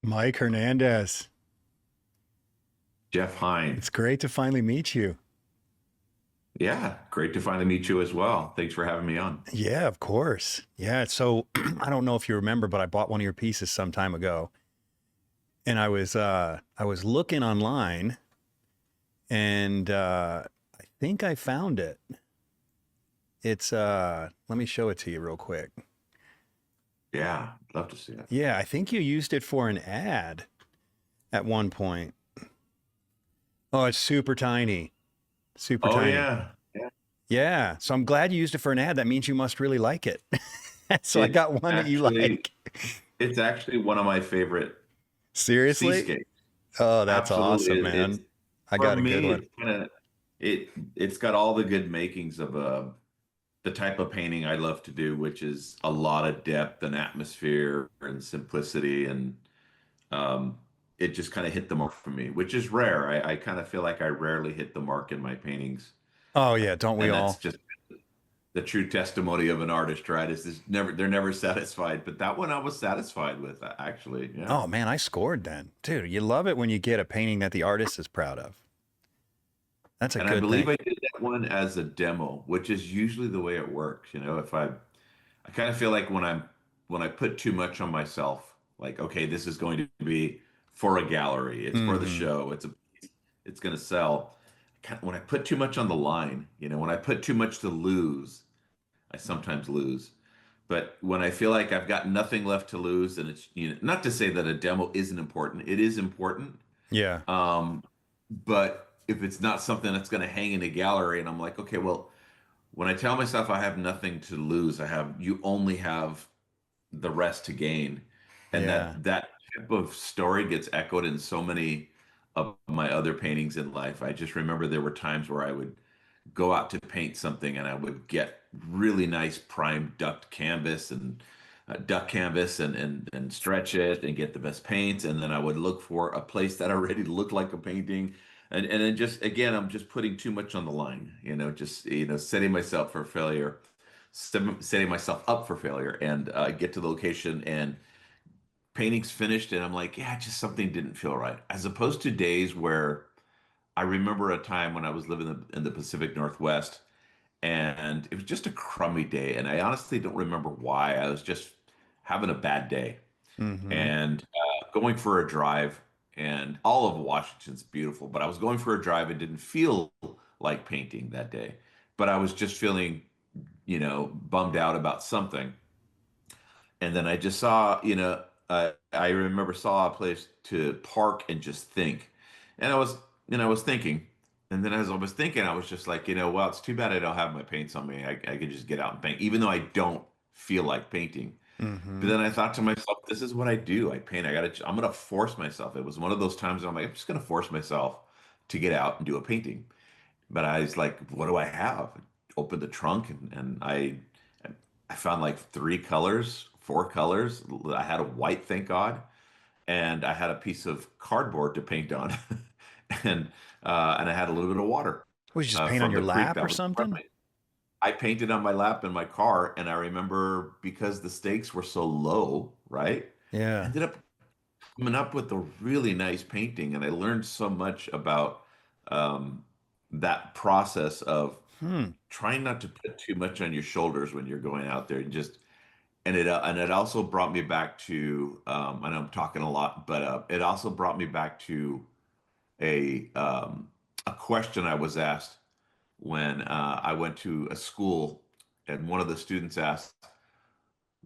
Mike Hernandez. Jeff HEIN. It's great to finally meet you. Yeah, great to finally meet you as well. Thanks for having me on. Yeah, of course. Yeah. So I don't know if you remember, but I bought one of your pieces some time ago. And I was looking online and I think I found it. It's let me show it to you real quick. Yeah, love to see it. Yeah, I think you used it for an ad at one point. Oh, it's super tiny. Super tiny. Yeah. Yeah. So I'm glad you used it for an ad. That means you must really like it. So I It's got one that you like. it's actually one of my favorite Seriously? seascapes. Oh, that's Absolutely. awesome, It's man. I for got a good me, one. it's kind of it's got all the good makings of the type of painting I love to do, which is a lot of depth and atmosphere and simplicity, and um, it just kind of hit the mark for me, which is rare. I kind of feel like I rarely hit the mark in my paintings. Oh yeah, don't we And that's all? just the true testimony of an artist, right? Is this never they're never satisfied. But that one I was satisfied with, actually. Yeah. Oh man, I scored then. Dude, you love it when you get a painting that the artist is proud of. That's a And I good believe thing. I did that one as a demo, which is usually the way it works. If I kind of feel like when I put too much on myself, like, okay, this is going to be for a gallery, it's for the Mm-hmm. show, it's going to sell. When I put too much on the line, when I put too much to lose, I sometimes lose. But when I feel like I've got nothing left to lose, and it's, not to say that a demo isn't important, it is important. Yeah. Um, but if it's not something that's going to hang in a gallery, and I'm like, okay, well, when I tell myself I have nothing to lose, you only have the rest to gain. And Yeah. that type of story gets echoed in so many of my other paintings in life. I just remember there were times where I would go out to paint something and I would get really nice prime duck canvas and stretch it and get the best paints. And then I would look for a place that already looked like a painting. And then just, again, I'm just putting too much on the line, just, setting myself for failure, setting myself up for failure, and get to the location and painting's finished. And I'm like, yeah, just something didn't feel right. As opposed to days where I remember a time when I was living in the Pacific Northwest, and it was just a crummy day. And I honestly don't remember why. I was just having a bad day Mm-hmm. and going for a drive. And all of Washington's beautiful, but I was going for a drive and didn't feel like painting that day. But I was just feeling, bummed out about something. And then I just saw, I remember saw a place to park and just think. And I was thinking, and then as I was thinking, I was just like, well, it's too bad I don't have my paints on me. I could just get out and paint, even though I don't feel like painting. But Mm-hmm. then I thought to myself, this is what I do. I paint. I'm gonna force myself. It was one of those times where I'm like, I'm just gonna force myself to get out and do a painting. But I was like, what do I have? Opened the trunk and I found like three colors, four colors. I had a white, thank God, and I had a piece of cardboard to paint on, and and I had a little bit of water Was you just paint on from your the creek lap that or was in front of something? me. I painted on my lap in my car, and I remember because the stakes were so low, right? I Yeah. ended up coming up with a really nice painting, and I learned so much about um, that process of Hmm. trying not to put too much on your shoulders when you're going out there, and just and it also brought me back to I know I'm talking a lot, but it also brought me back to a um, a question I was asked when I went to a school, and one of the students asked,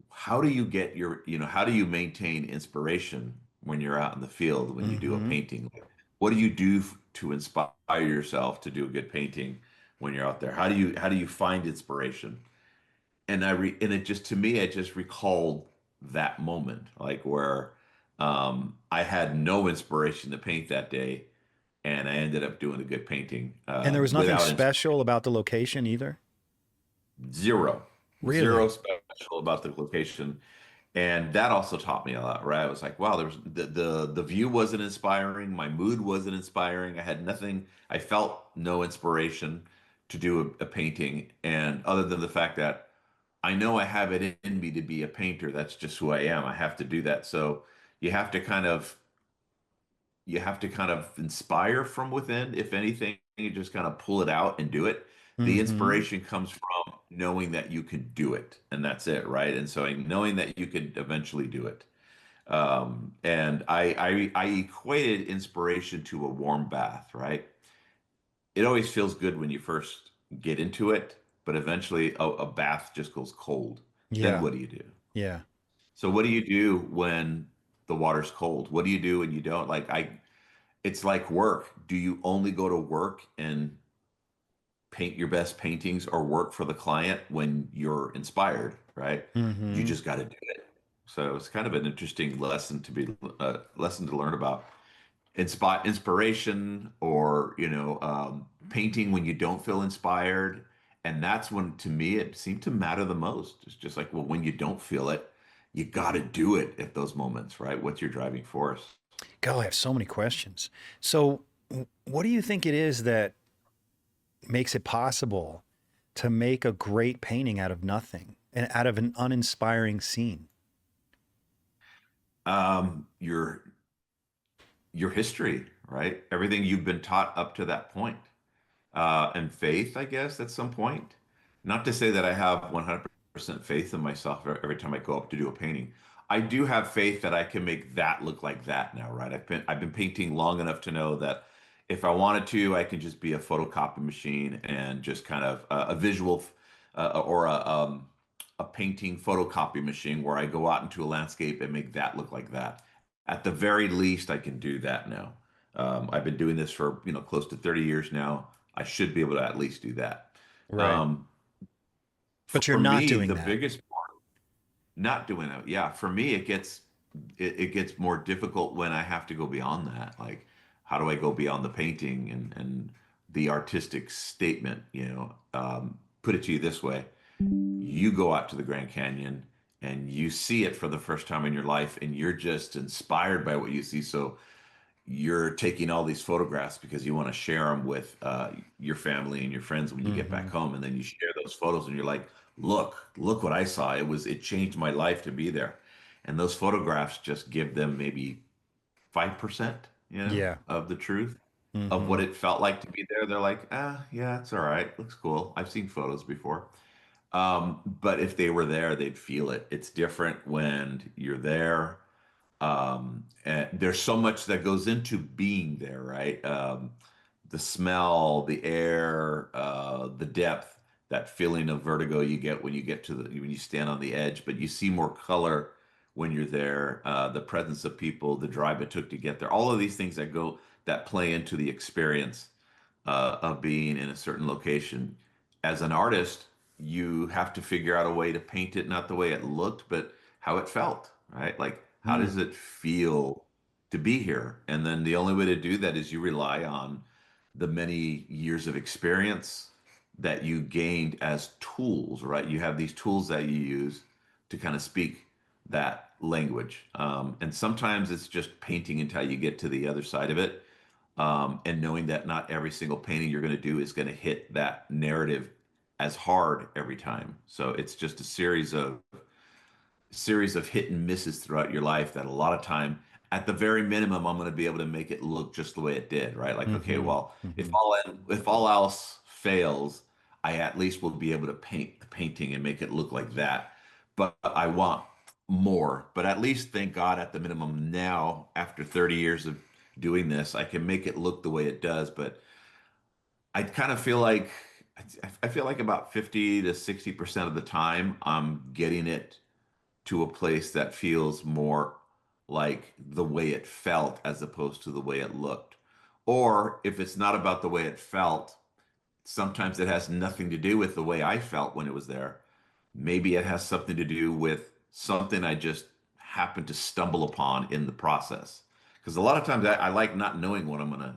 how do you get how do you maintain inspiration when you're out in the field when you do a Mm-hmm. painting? Like, what do you do to inspire yourself to do a good painting when you're out there? How do you find inspiration? And it just, to me, it just recalled that moment, like where I had no inspiration to paint that day, and I ended up doing a good painting And there was nothing without special about the location either? zero, Really? zero special about the location. And that also taught me a lot, right? I was like, wow, there was the view wasn't inspiring, my mood wasn't inspiring. I had nothing, I felt no inspiration to do a painting. And other than the fact that I know I have it in me to be a painter, that's just who I am. I have to do that. So you have to kind of you have to kind of inspire from within. If anything, you just kind of pull it out and do it. The Mm-hmm. inspiration comes from knowing that you can do it, and that's it, right? And so knowing that you could eventually do it. And I equated inspiration to a warm bath, right? It always feels good when you first get into it, but eventually a bath just goes cold. Then Yeah. what do you do? Yeah. So what do you do when the water's cold? What do you do when you don't? It's like work. Do you only go to work and paint your best paintings or work for the client when you're inspired, right? You Mm-hmm. just got to do it. So it's kind of an interesting lesson to be lesson to learn about inspiration or painting when you don't feel inspired. And that's when to me it seemed to matter the most. It's just like, well, when you don't feel it, you got to do it at those moments, right? What's your driving force? God, I have so many questions. So, what do you think it is that makes it possible to make a great painting out of nothing and out of an uninspiring scene? Your history, right? Everything you've been taught up to that point. And faith, I guess, at some point. Not to say that I have 100% faith in myself every time I go up to do a painting. I do have faith that I can make that look like that now, right? I've been painting long enough to know that if I wanted to, I can just be a photocopy machine and just kind of a visual or a painting photocopy machine where I go out into a landscape and make that look like that. At the very least, I can do that now. I've been doing this for close to 30 years now. I should be able to at least do that. Right. Um, But you're for not me, doing the that. biggest part, not doing it. Yeah, for me, it gets more difficult when I have to go beyond that. Like, how do I go beyond the painting and the artistic statement? Put it to you this way: you go out to the Grand Canyon and you see it for the first time in your life, and you're just inspired by what you see. So you're taking all these photographs because you want to share them with your family and your friends when you get back Mm-hmm. home, and then you share those photos and you're like, look what I saw. It changed my life to be there. And those photographs just give them maybe 5%, Yeah. of the truth of Mm-hmm. what it felt like to be there. They're like, yeah, it's all right, looks cool, I've seen photos before. But if they were there, they'd feel it. It's different when you're there. And there's so much that goes into being there, right? The smell, the air, the depth, that feeling of vertigo you get when you get to when you stand on the edge, but you see more color when you're there. The presence of people, the drive it took to get there, all of these things that play into the experience of being in a certain location. As an artist, you have to figure out a way to paint it, not the way it looked, but how it felt, right? Like, how Mm. does it feel to be here? And then the only way to do that is you rely on the many years of experience that you gained as tools, right? You have these tools that you use to kind of speak that language. And sometimes it's just painting until you get to the other side of it, and knowing that not every single painting you're going to do is going to hit that narrative as hard every time. So it's just a series of hit and misses throughout your life that a lot of time, at the very minimum, I'm going to be able to make it look just the way it did, right? Like, okay, Mm-hmm. well, Mm-hmm. if all else fails, I at least will be able to paint the painting and make it look like that. But I want more. But at least, thank God, at the minimum now, after 30 years of doing this, I can make it look the way it does. But I kind of feel like I feel like about 50 to 60% of the time I'm getting it to a place that feels more like the way it felt as opposed to the way it looked. Or if it's not about the way it felt, sometimes it has nothing to do with the way I felt when it was there. Maybe it has something to do with something I just happened to stumble upon in the process. Because a lot of times I like not knowing what I'm going to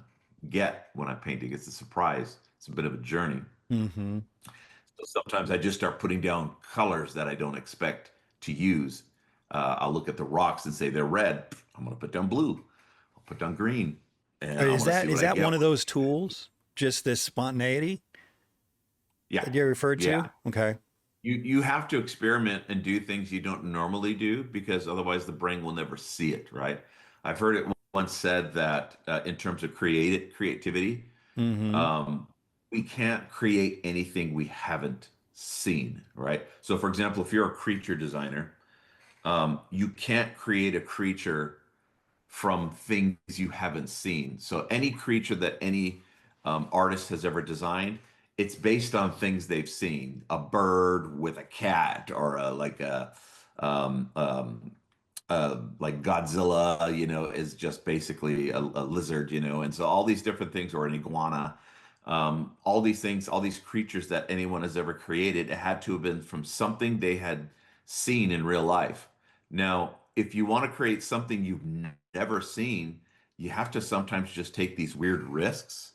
get when I'm painting. It's a surprise, it's a bit of a journey. Mm-hmm. So sometimes I just start putting down colors that I don't expect to use. I'll look at the rocks and say they're red. I'm going to put down blue. I'll put down green, and I Is want to see that what I get. one of those tools? Just this spontaneity Yeah, that you referred yeah. to? Okay. You have to experiment and do things you don't normally do because otherwise the brain will never see it, right? I've heard it once said that in terms of creativity, Mm-hmm. um, we can't create anything we haven't seen, right? So, for example, if you're a creature designer, you can't create a creature from things you haven't seen. So any creature that any artist has ever designed, it's based on things they've seen. A bird with a cat, or um, um, like Godzilla, is just basically a lizard, and so all these different things, or an iguana, all these things, all these creatures that anyone has ever created, it had to have been from something they had seen in real life. Now, if you want to create something you've never seen, you have to sometimes just take these weird risks.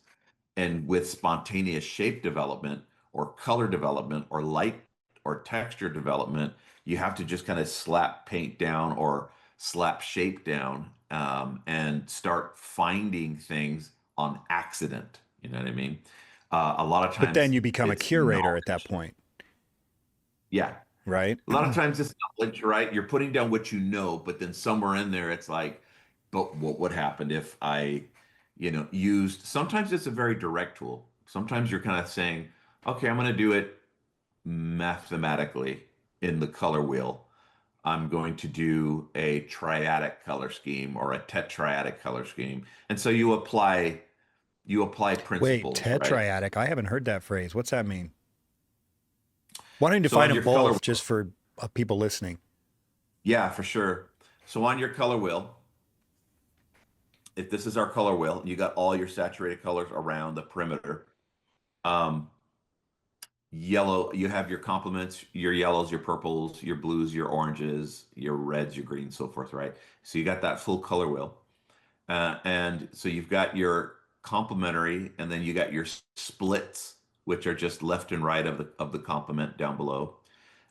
And with spontaneous shape development or color development or light or texture development, you have to just kind of slap paint down or slap shape down, and start finding things on accident. You know what I mean? A lot of But then times you become a it's curator at that knowledge. point, Yeah. right? A lot of times it's knowledge, right? You're putting down what you know, but then somewhere in there it's like, but what would happen if I, used, sometimes it's a very direct tool. Sometimes you're kind of saying, okay, I'm going to do it mathematically in the color wheel. I'm going to do a triadic color scheme or a tetradic color scheme. And so you apply Wait, principles, right? tetradic. I haven't heard that phrase. What's that mean? Why don't you So define on them your color, both just for people listening? yeah, for sure. So on your color wheel, if this is our color wheel, you got all your saturated colors around the perimeter. Um, Yellow, you have your complements, your yellows, your purples, your blues, your oranges, your reds, your greens, so forth, right? So you got that full color wheel. And so you've got your complementary, and then you got your splits, which are just left and right of the complement down below.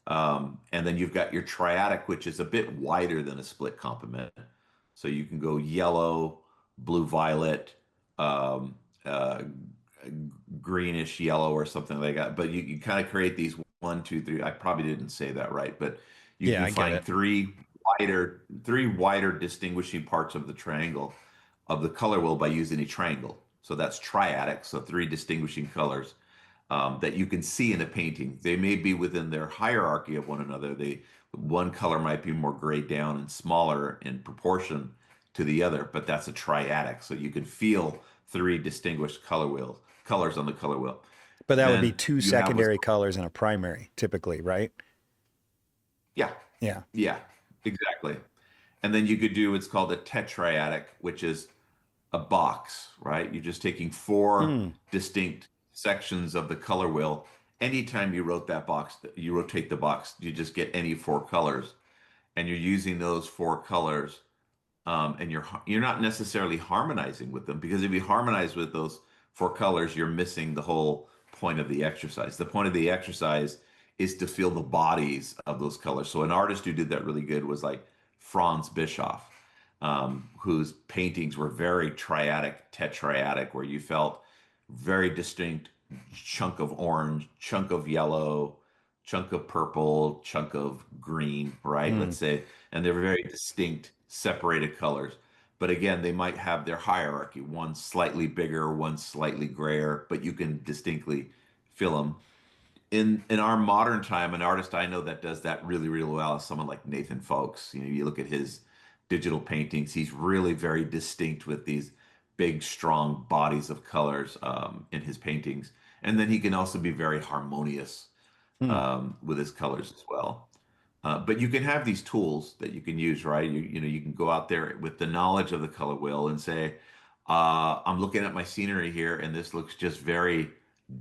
And then you've got your triadic, which is a bit wider than a split complement. So you can go yellow, blue, violet, um, uh, greenish yellow, or something like that. But you kind of create these one, two, three. I probably didn't say that right, but you Yeah, can I get find it. three wider distinguishing parts of the triangle of the color wheel by using a triangle. So that's triadic. So three distinguishing colors that you can see in a painting. They may be within their hierarchy of one another. One color might be more grayed down and smaller in proportion to the other, but that's a triadic. So you can feel three distinguished colors on the color wheel. But that would be Then two you have what's secondary colors and a primary, typically, right? yeah, Yeah. yeah, exactly. And then you could do what's called a tetradic, which is a box, right? You're just taking four Hmm. distinct sections of the color wheel. Anytime you rotate the box, you just get any four colors, and you're using those four colors, and you're not necessarily harmonizing with them, because if you harmonize with those four colors, you're missing the whole point of the exercise. The point of the exercise is to feel the bodies of those colors. So an artist who did that really good was like Franz Bischoff, whose paintings were very triadic, tetradic, where you felt very distinct chunk of orange, chunk of yellow, chunk of purple, chunk of green, right? Hmm. Let's say, and they're very distinct, separated colors. But again, they might have their hierarchy, one slightly bigger, one slightly grayer, but you can distinctly feel them. In our modern time, an artist I know that does that really, really well is someone like Nathan Folks. You look at his digital paintings, he's really very distinct with these big, strong bodies of colors in his paintings. And then he can also be very harmonious Hmm. with his colors as well. But you can have these tools that you can use, right? You can go out there with the knowledge of the color wheel and say, I'm looking at my scenery here, and this looks just very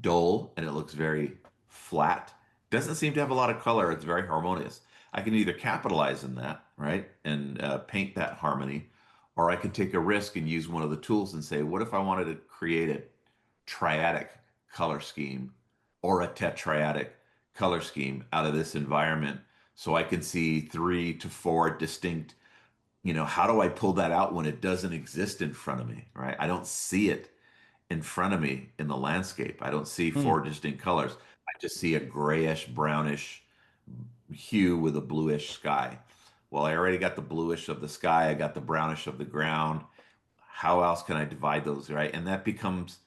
dull, and it looks very flat. Doesn't seem to have a lot of color. It's very harmonious. I can either capitalize in that, right, and paint that harmony, or I can take a risk and use one of the tools and say, what if I wanted to create a triadic color scheme or a tetradic color scheme out of this environment? so I can see 3 to 4 distinct, how do I pull that out when it doesn't exist in front of me, right? I don't see it in front of me in the landscape. I don't see Hmm. 4 distinct colors. I just see a grayish, brownish hue with a bluish sky. Well, I already got the bluish of the sky. I got the brownish of the ground. How else can I divide those, right? And that becomes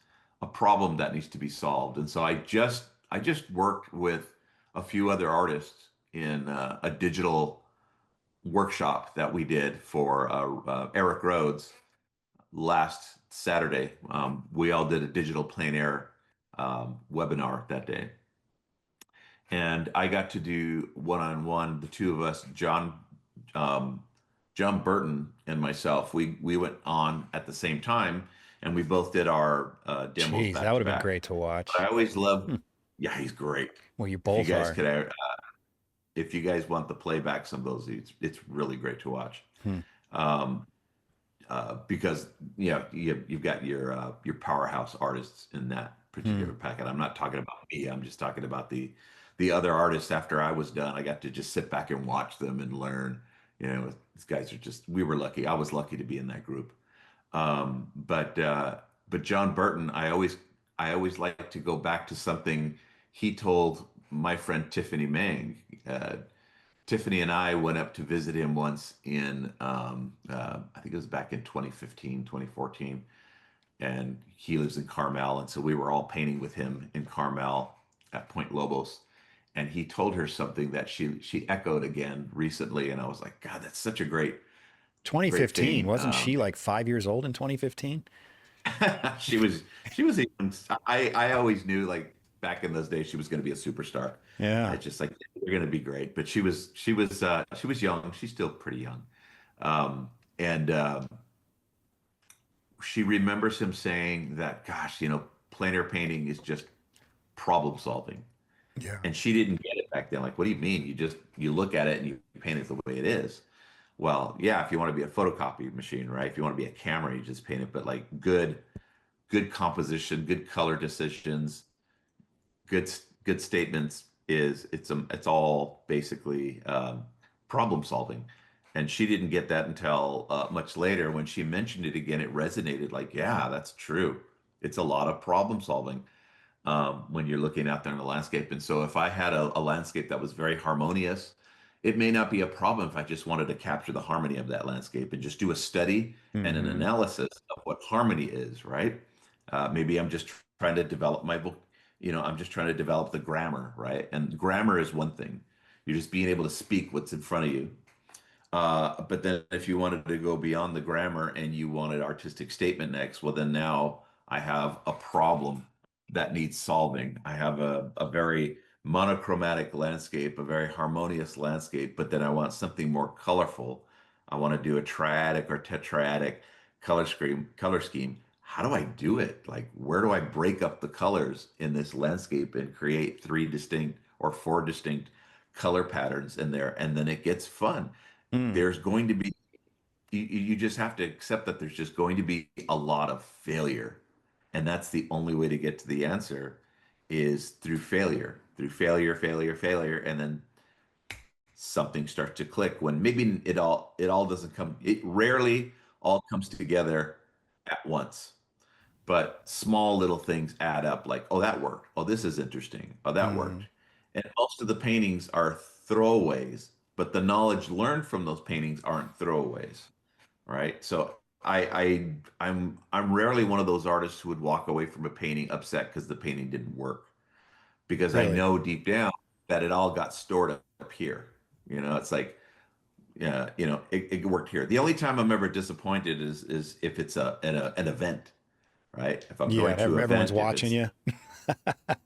a problem that needs to be solved. And so I just worked with a few other artists in a digital workshop that we did for Eric Rhodes last Saturday. We all did a digital plein air webinar that day. And I got to do one-on-one, the two of us, um, John Burton and myself. We went on at the same time, and we both did our demos Jeez, that back would to have been back. great to But I watch. always love, Hmm. yeah, he's great. Well, you If you both guys are. could, if you guys want the playback, some of those, it's really great to watch. Hmm. Um, because you've got your powerhouse artists in that Hmm. particular packet. I'm not talking about me. I'm just talking about the other artists. After I was done, I got to just sit back and watch them and learn. These guys are just. We were lucky. I was lucky to be in that group. But John Burton, I always like to go back to something he told my friend Tiffany Mang. Tiffany and I went up to visit him once in, I think it was back in 2015, 2014, and he lives in Carmel. And so we were all painting with him in Carmel at Point Lobos. And he told her something that she echoed again recently. And I was like, God, that's such a great 2015. thing. Wasn't she like 5 years old in 2015? She was even, I always knew like back in those days she was going to be a superstar. I Yeah. just like they're going to be great, but she was young. She's still pretty young. And she remembers him saying that, gosh, plein air painting is just problem solving. Yeah. And she didn't get it back then. Like, what do you mean? You look at it and you paint it the way it is. Well, yeah, if you want to be a photocopy machine, right? If you want to be a camera, you just paint it, but like good composition, good color decisions, good statements it's all basically problem solving. And she didn't get that until much later when she mentioned it again. It resonated like, yeah, that's true. It's a lot of problem solving when you're looking out there in the landscape. And so if I had a landscape that was very harmonious, it may not be a problem if I just wanted to capture the harmony of that landscape and just do a study and an Hmm. analysis of what harmony is, right? Maybe I'm just trying to develop I'm just trying to develop the grammar, right? And grammar is one thing. You're just being able to speak what's in front of you. But then if you wanted to go beyond the grammar and you wanted artistic statement next, well, then now I have a problem that needs solving. I have a very monochromatic landscape, a very harmonious landscape, but then I want something more colorful. I want to do a triadic or tetradic color scheme. How do I do it? Like, where do I break up the colors in this landscape and create 3 distinct or 4 distinct color patterns in there? And then it gets fun. Hmm. There's going to be you just have to accept that there's just going to be a lot of failure, and that's the only way to get to the answer is through failure, and then something starts to click when maybe it all doesn't come, it rarely all comes together at once, but small little things add up, like, oh, that worked, oh, this is interesting, oh, that Hmm. worked. And most of the paintings are throwaways, but the knowledge learned from those paintings aren't throwaways, right? So I'm rarely one of those artists who would walk away from a painting upset because the painting didn't work, because I Really? know deep down that it all got stored up here. It's like, yeah, it worked here. The only time I'm ever disappointed is if it's an event, right? If I'm Yeah. going to an Everyone's event, if watching it's you.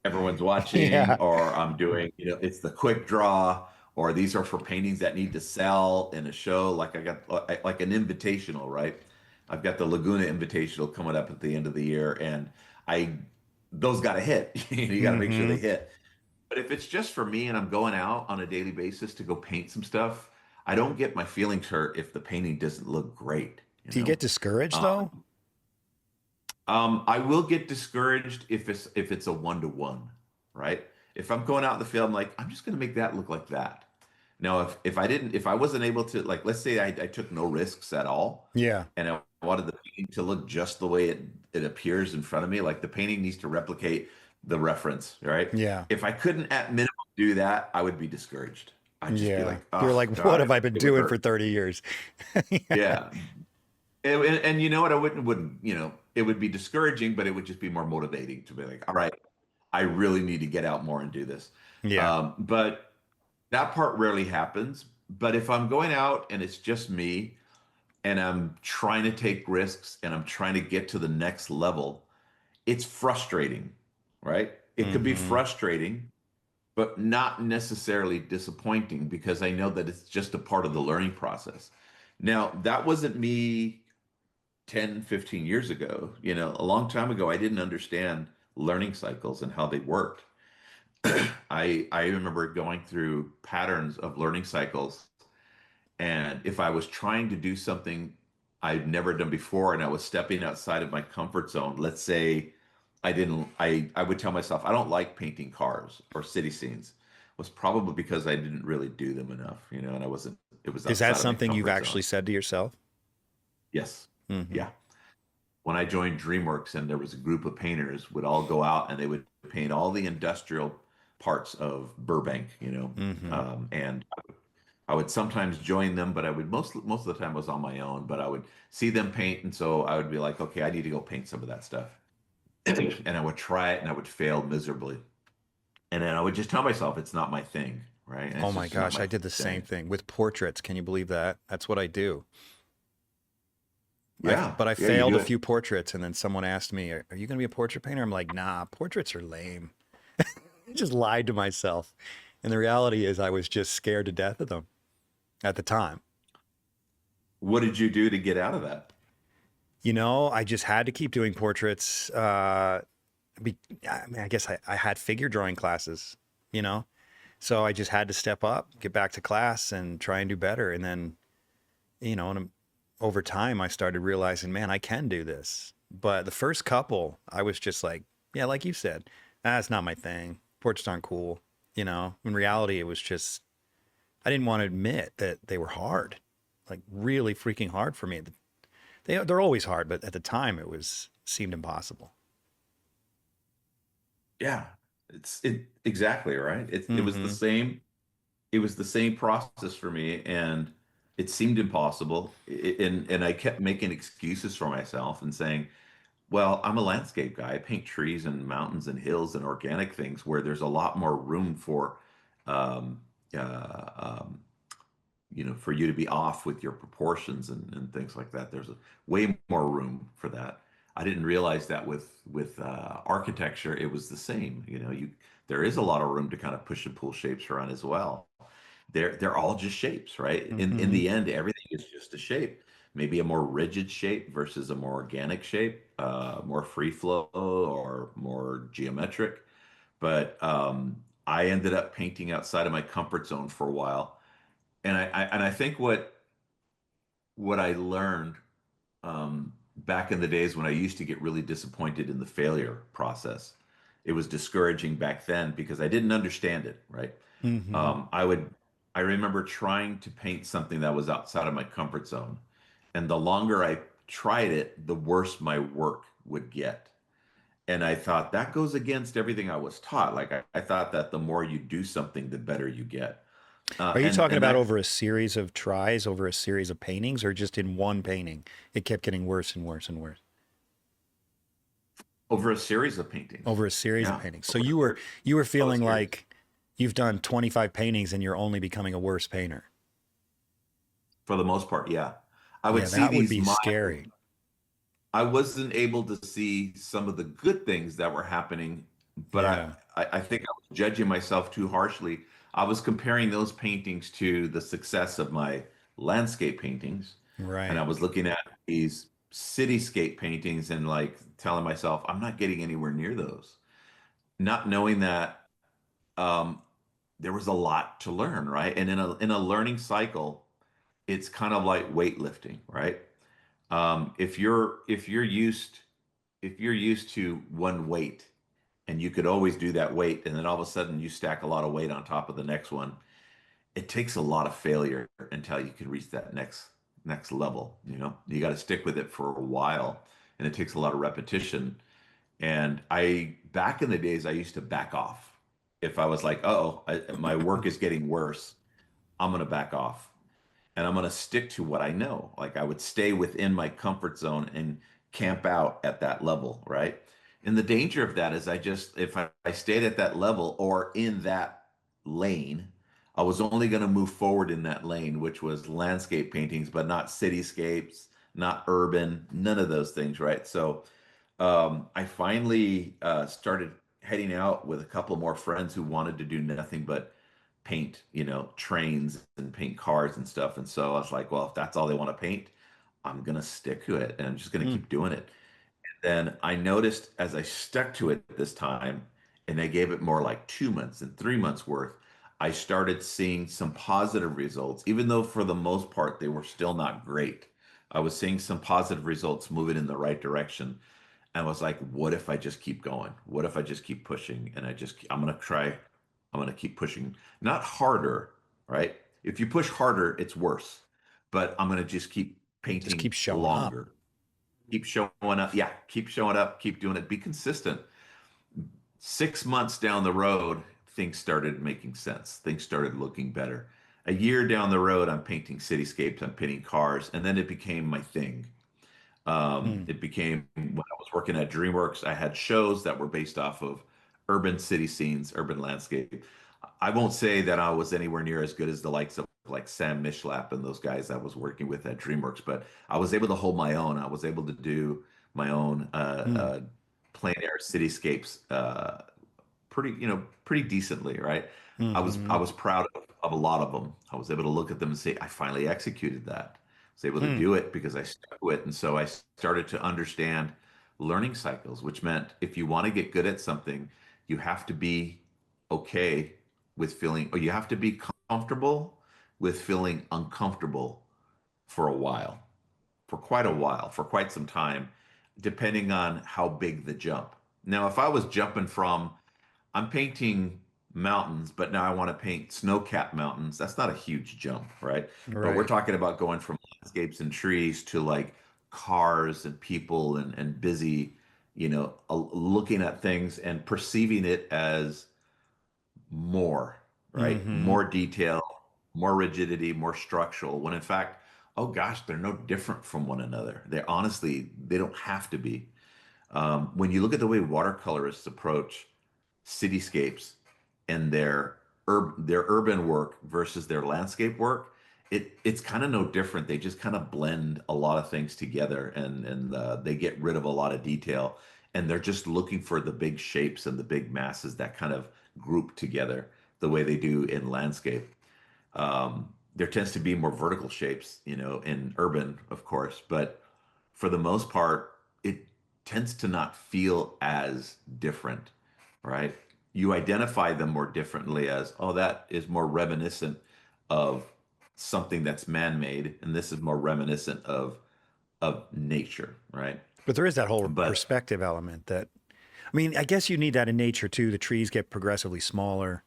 everyone's watching, Yeah. or I'm doing, it's the quick draw, or these are for paintings that need to sell in a show. Like I got like an invitational, right? I've got the Laguna Invitational coming up at the end of the year, and I those got to hit. You got to make sure Hmm. they hit. But if it's just for me and I'm going out on a daily basis to go paint some stuff, I don't get my feelings hurt if the painting doesn't look great, you Do you know? get discouraged Um, though? I will get discouraged if it's a 1-to-1, right? If I'm going out in the field, I'm like, I'm just going to make that look like that. Now, if I wasn't able to, like, let's say I took no risks at all, Yeah. and I wanted the painting to look just the way it appears in front of me, like the painting needs to replicate the reference, right? Yeah. If I couldn't at minimum do that, I would be discouraged. I'd just be Yeah. like, You're oh like, what God, have I been it would doing for hurt. 30 years? Yeah. Yeah. And you know what? I wouldn't, it would be discouraging, but it would just be more motivating to be like, all right, I really need to get out more and do this. Yeah. But that part rarely happens. But if I'm going out and it's just me and I'm trying to take risks and I'm trying to get to the next level, it's frustrating, right? It could be Hmm. frustrating, but not necessarily disappointing because I know that it's just a part of the learning process. Now, that wasn't me 10, 15 years ago. A long time ago, I didn't understand learning cycles and how they worked. I remember going through patterns of learning cycles, and if I was trying to do something I'd never done before and I was stepping outside of my comfort zone, let's say I would tell myself I don't like painting cars or city scenes, was probably because I didn't really do them enough, and it was Is that outside of my something you've comfort zone. actually said to yourself? Yes. Hmm. Yeah. When I joined DreamWorks and there was a group of painters would all go out and they would paint all the industrial parts of Burbank, Hmm. and I would sometimes join them, but I would most of the time was on my own. But I would see them paint, and so I would be like, okay, I need to go paint some of that stuff, and I would try it, and I would fail miserably, and then I would just tell myself it's not my thing, right? And Oh it's my just not gosh, my I did the same thing. thing with portraits. Can you believe that? That's what I do. Yeah, But I yeah, you failed do a it. few portraits, and then someone asked me, "Are you going to be a portrait painter?" I'm like, "Nah, portraits are lame." I just lied to myself. And the reality is, I was just scared to death of them at the time. What did you do to get out of that? I just had to keep doing portraits. Be, I mean, I guess I had figure drawing classes, you know? So I just had to step up, get back to class and try and do better. And then, and over time, I started realizing, man, I can do this. But the first couple, I was just like, yeah, like you said, that's not my thing. Portraits aren't cool. In reality, it was just, I didn't want to admit that they were hard, like really freaking hard for me. They're always hard, but at the time, seemed impossible. Yeah, it exactly right. It was the Hmm. same. It was the same process for me, and it seemed impossible. And I kept making excuses for myself and saying, "Well, I'm a landscape guy. I paint trees and mountains and hills and organic things where there's a lot more room for, um, uh, um, for you to be off with your proportions and things like that. There's way more room for that. I didn't realize that with architecture, it was the same. There is a lot of room to kind of push and pull shapes around as well. They're all just shapes, right? In Hmm. the end, everything is just a shape. Maybe a more rigid shape versus a more organic shape, more free flow or more geometric. But I ended up painting outside of my comfort zone for a while, and I think what I learned back in the days when I used to get really disappointed in the failure process, it was discouraging back then because I didn't understand it, right? Hmm. Um, I would I remember trying to paint something that was outside of my comfort zone, and the longer I tried it, the worse my work would get. And I thought that goes against everything I was taught. Like I thought that the more you do something, the better you get. Are you And talking and about that over a series of tries, over a series of paintings, or just in one painting? It kept getting worse and worse and worse over a series of paintings. over a series of Yeah, paintings. So over you were a feeling series. like you've done 25 paintings and you're only becoming a worse painter. For the most part, yeah. I would Yeah, see that would these be mild. scary. I wasn't able to see some of the good things that were happening, but Yeah. I think I was judging myself too harshly. I was comparing those paintings to the success of my landscape paintings, and I Right. was looking at these cityscape paintings and like telling myself, I'm not getting anywhere near those. Not knowing that um, there was a lot to learn, right? And in a learning cycle, it's kind of like weightlifting, right? If you're used to one weight and you could always do that weight, and then all of a sudden you stack a lot of weight on top of the next one, it takes a lot of failure until you can reach that next level. You got to stick with it for a while, and it takes a lot of repetition. And back in the days, I used to back off. If I was like, oh, my work is getting worse, I'm going to back off and I'm going to stick to what I know. Like I would stay within my comfort zone and camp out at that level, right? And the danger of that is if I stayed at that level or in that lane, I was only going to move forward in that lane, which was landscape paintings, but not cityscapes, not urban, none of those things, right? So I finally started heading out with a couple more friends who wanted to do nothing but paint, trains and paint cars and stuff. And so I was like, well, if that's all they want to paint, I'm going to stick to it and I'm just going to Hmm. keep doing it. Then I noticed as I stuck to it this time, and I gave it more like 2 months and 3 months worth, I started seeing some positive results, even though for the most part they were still not great. I was seeing some positive results moving in the right direction. And I was like, what if I just keep going? What if I just keep pushing? And I'm going to try, I'm going to keep pushing, not harder, right? If you push harder, it's worse. But I'm going to just keep Just painting keep showing up. longer, keep showing up. Yeah, keep showing up, keep doing it, be consistent. 6 months down the road, things started making sense. Things started looking better. A year down the road, I'm painting cityscapes, I'm painting cars, and then it became my thing. Hmm. It became when I was working at DreamWorks, I had shows that were based off of urban city scenes, urban landscape. I won't say that I was anywhere near as good as the likes of like Sam Mishlap and those guys I was working with at DreamWorks, but I was able to hold my own. I was able to do my own Hmm. plein air cityscapes pretty decently, right? I Hmm. was proud of a lot of them. I was able to look at them and say, I finally executed that. I was able to Hmm. do it because I stuck with it. And so I started to understand learning cycles, which meant if you want to get good at something, you have to be okay with feeling, or you have to be comfortable with feeling uncomfortable for a while, for quite a while, for quite some time, depending on how big the jump. Now, if I was jumping from I'm painting mountains, but now I want to paint snow-capped mountains. That's not a huge jump, right? But we're Right. talking about going from landscapes and trees to like cars and people and busy, looking at things and perceiving it as more, right? Hmm. More detail, more rigidity, more structural, when in fact, oh gosh, they're no different from one another. They don't have to be. When you look at the way watercolorists approach cityscapes and their urban work versus their landscape work, it's kind of no different. They just kind of blend a lot of things together and they get rid of a lot of detail and they're just looking for the big shapes and the big masses that kind of group together the way they do in landscape. There tends to be more vertical shapes, in urban, of course, but for the most part, it tends to not feel as different, right? You identify them more differently as, oh, that is more reminiscent of something that's man-made, and this is more reminiscent of nature, right? But there is that whole But perspective element that, I mean, I guess you need that in nature too. The trees get progressively smaller,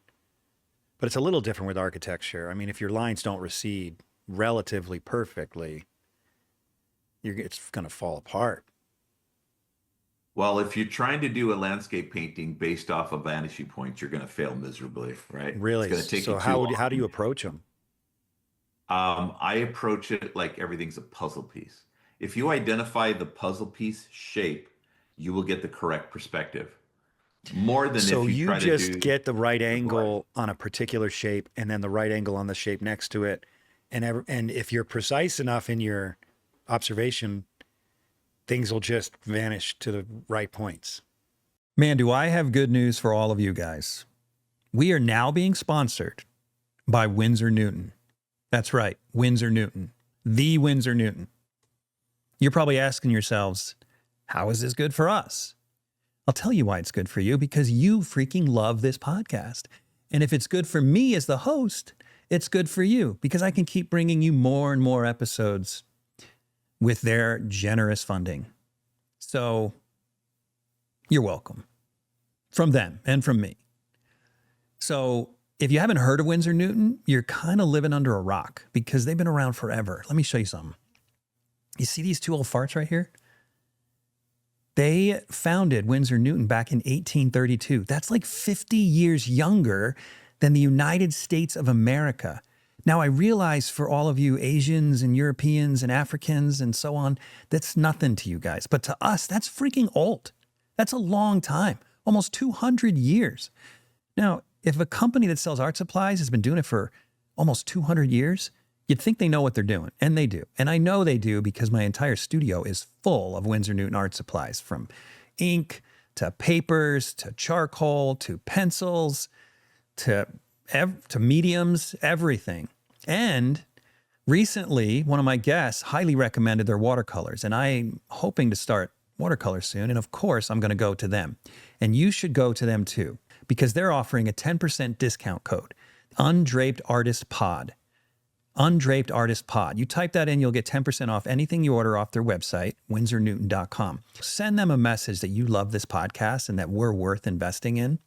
but it's a little different with architecture. I mean, if your lines don't recede relatively perfectly, it's going to fall apart. well, if you're trying to do a landscape painting based off of vanishing points, you're going to fail miserably, right? It's Really. going to take you So too how do you long. approach them? I approach it like everything's a puzzle piece. If you identify the puzzle piece shape, you will get the correct perspective. More than So if you you try to just do get the right the brush. angle on a particular shape and then the right angle on the shape next to it. And if you're precise enough in your observation, things will just vanish to the right points. Man, do I have good news for all of you guys. We are now being sponsored by Winsor Newton. That's right, Winsor Newton, the Winsor Newton. You're probably asking yourselves, how is this good for us? I'll tell you why it's good for you, because you freaking love this podcast. And if it's good for me as the host, it's good for you because I can keep bringing you more and more episodes with their generous funding. So you're welcome from them and from me. So if you haven't heard of Winsor Newton, you're kind of living under a rock because they've been around forever. Let me show you something. You see these two old farts right here? They founded Winsor Newton back in 1832. That's like 50 years younger than the United States of America. Now, I realize for all of you Asians and Europeans and Africans and so on, that's nothing to you guys. But to us, that's freaking old. That's a long time, almost 200 years. Now, if a company that sells art supplies has been doing it for almost 200 years, you'd think they know what they're doing, and they do. And I know they do because my entire studio is full of Winsor Newton art supplies, from ink to papers to charcoal to pencils to mediums, everything. And recently, one of my guests highly recommended their watercolors, and I'm hoping to start watercolors soon. And of course, I'm going to go to them. And you should go to them too, because they're offering a 10% discount code, Undraped Artist Pod. Undraped Artist Pod. You type that in, you'll get 10% off anything you order off their website, windsornewton.com. Send them a message that you love this podcast and that we're worth investing in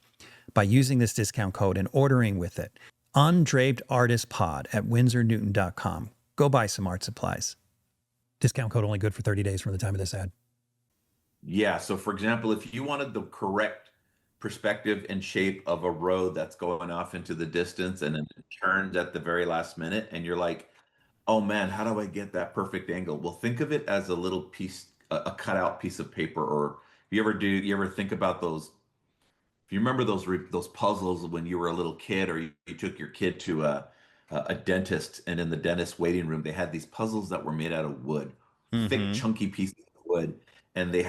by using this discount code and ordering with it. Undraped Artist Pod at windsornewton.com. Go buy some art supplies. Discount code only good for 30 days from the time of this ad. Yeah. So, for example, if you wanted the correct perspective and shape of a road that's going off into the distance and then it turns at the very last minute, and you're like, oh man, how do I get that perfect angle? Well, think of it as a little piece, a cutout piece of paper. Or you ever think about those? If you remember those puzzles when you were a little kid, or you took your kid to a dentist, and in the dentist waiting room, they had these puzzles that were made out of wood, thick, chunky pieces of wood, and they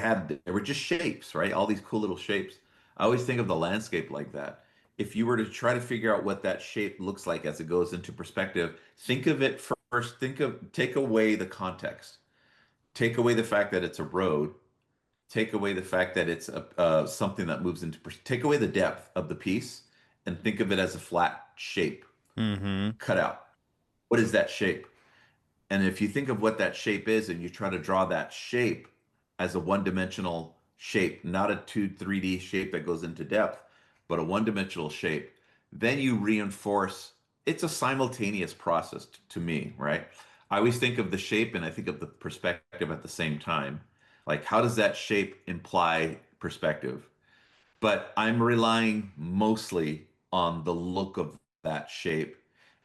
were just shapes, right? All these cool little shapes. I always think of the landscape like that. If you were to try to figure out what that shape looks like as it goes into perspective, think of it first. Take away the context, take away the fact that it's a road, take away the fact that it's something that moves into, take away the depth of the piece, and think of it as a flat shape, cut out. What is that shape? And if you think of what that shape is and you try to draw that shape as a one-dimensional shape, not a 3D shape that goes into depth, but a one-dimensional shape, then you reinforce. It's a simultaneous process to me, right? I always think of the shape and I think of the perspective at the same time. Like, how does that shape imply perspective? But I'm relying mostly on the look of that shape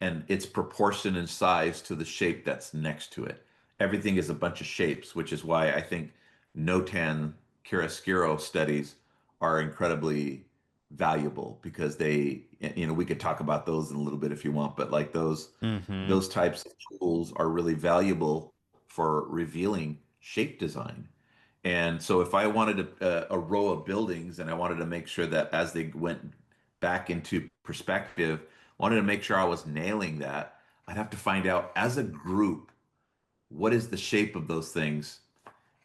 and its proportion and size to the shape that's next to it. Everything is a bunch of shapes, which is why I think notan chiaroscuro studies are incredibly valuable, because they, we could talk about those in a little bit if you want, but like those types of tools are really valuable for revealing shape design. And so if I wanted a row of buildings and I wanted to make sure that as they went back into perspective, wanted to make sure I was nailing that, I'd have to find out as a group, what is the shape of those things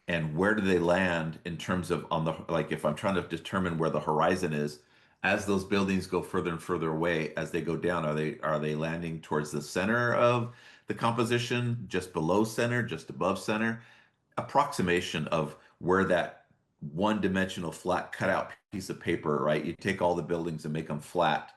and where do they land in terms of like if I'm trying to determine where the horizon is, as those buildings go further and further away, as they go down, are they landing towards the center of the composition, just below center, just above center? Approximation of where that one-dimensional flat cutout piece of paper, right? You take all the buildings and make them flat.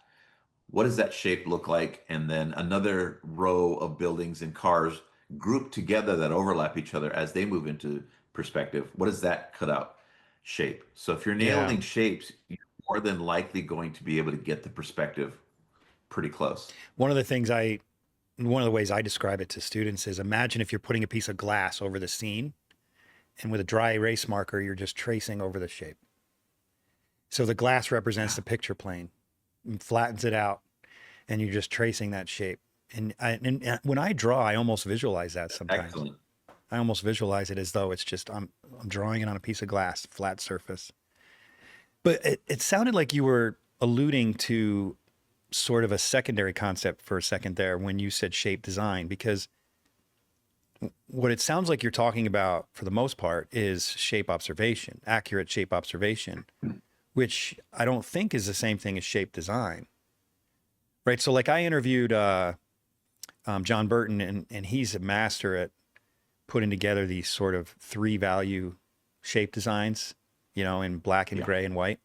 What does that shape look like? And then another row of buildings and cars grouped together that overlap each other as they move into perspective. What is that cutout shape? So if you're nailing shapes, you're more than likely going to be able to get the perspective pretty close. One of the ways I describe it to students is, imagine if you're putting a piece of glass over the scene, and with a dry erase marker, you're just tracing over the shape. So the glass represents the picture plane and flattens it out, and you're just tracing that shape. And when I draw, I almost visualize that sometimes. Excellent. I almost visualize it as though it's just, I'm drawing it on a piece of glass, flat surface. But it sounded like you were alluding to sort of a secondary concept for a second there when you said shape design, because what it sounds like you're talking about for the most part is shape observation, accurate shape observation, which I don't think is the same thing as shape design, right? So like I interviewed John Burton, and he's a master at putting together these sort of 3-value shape designs, in black and gray and white.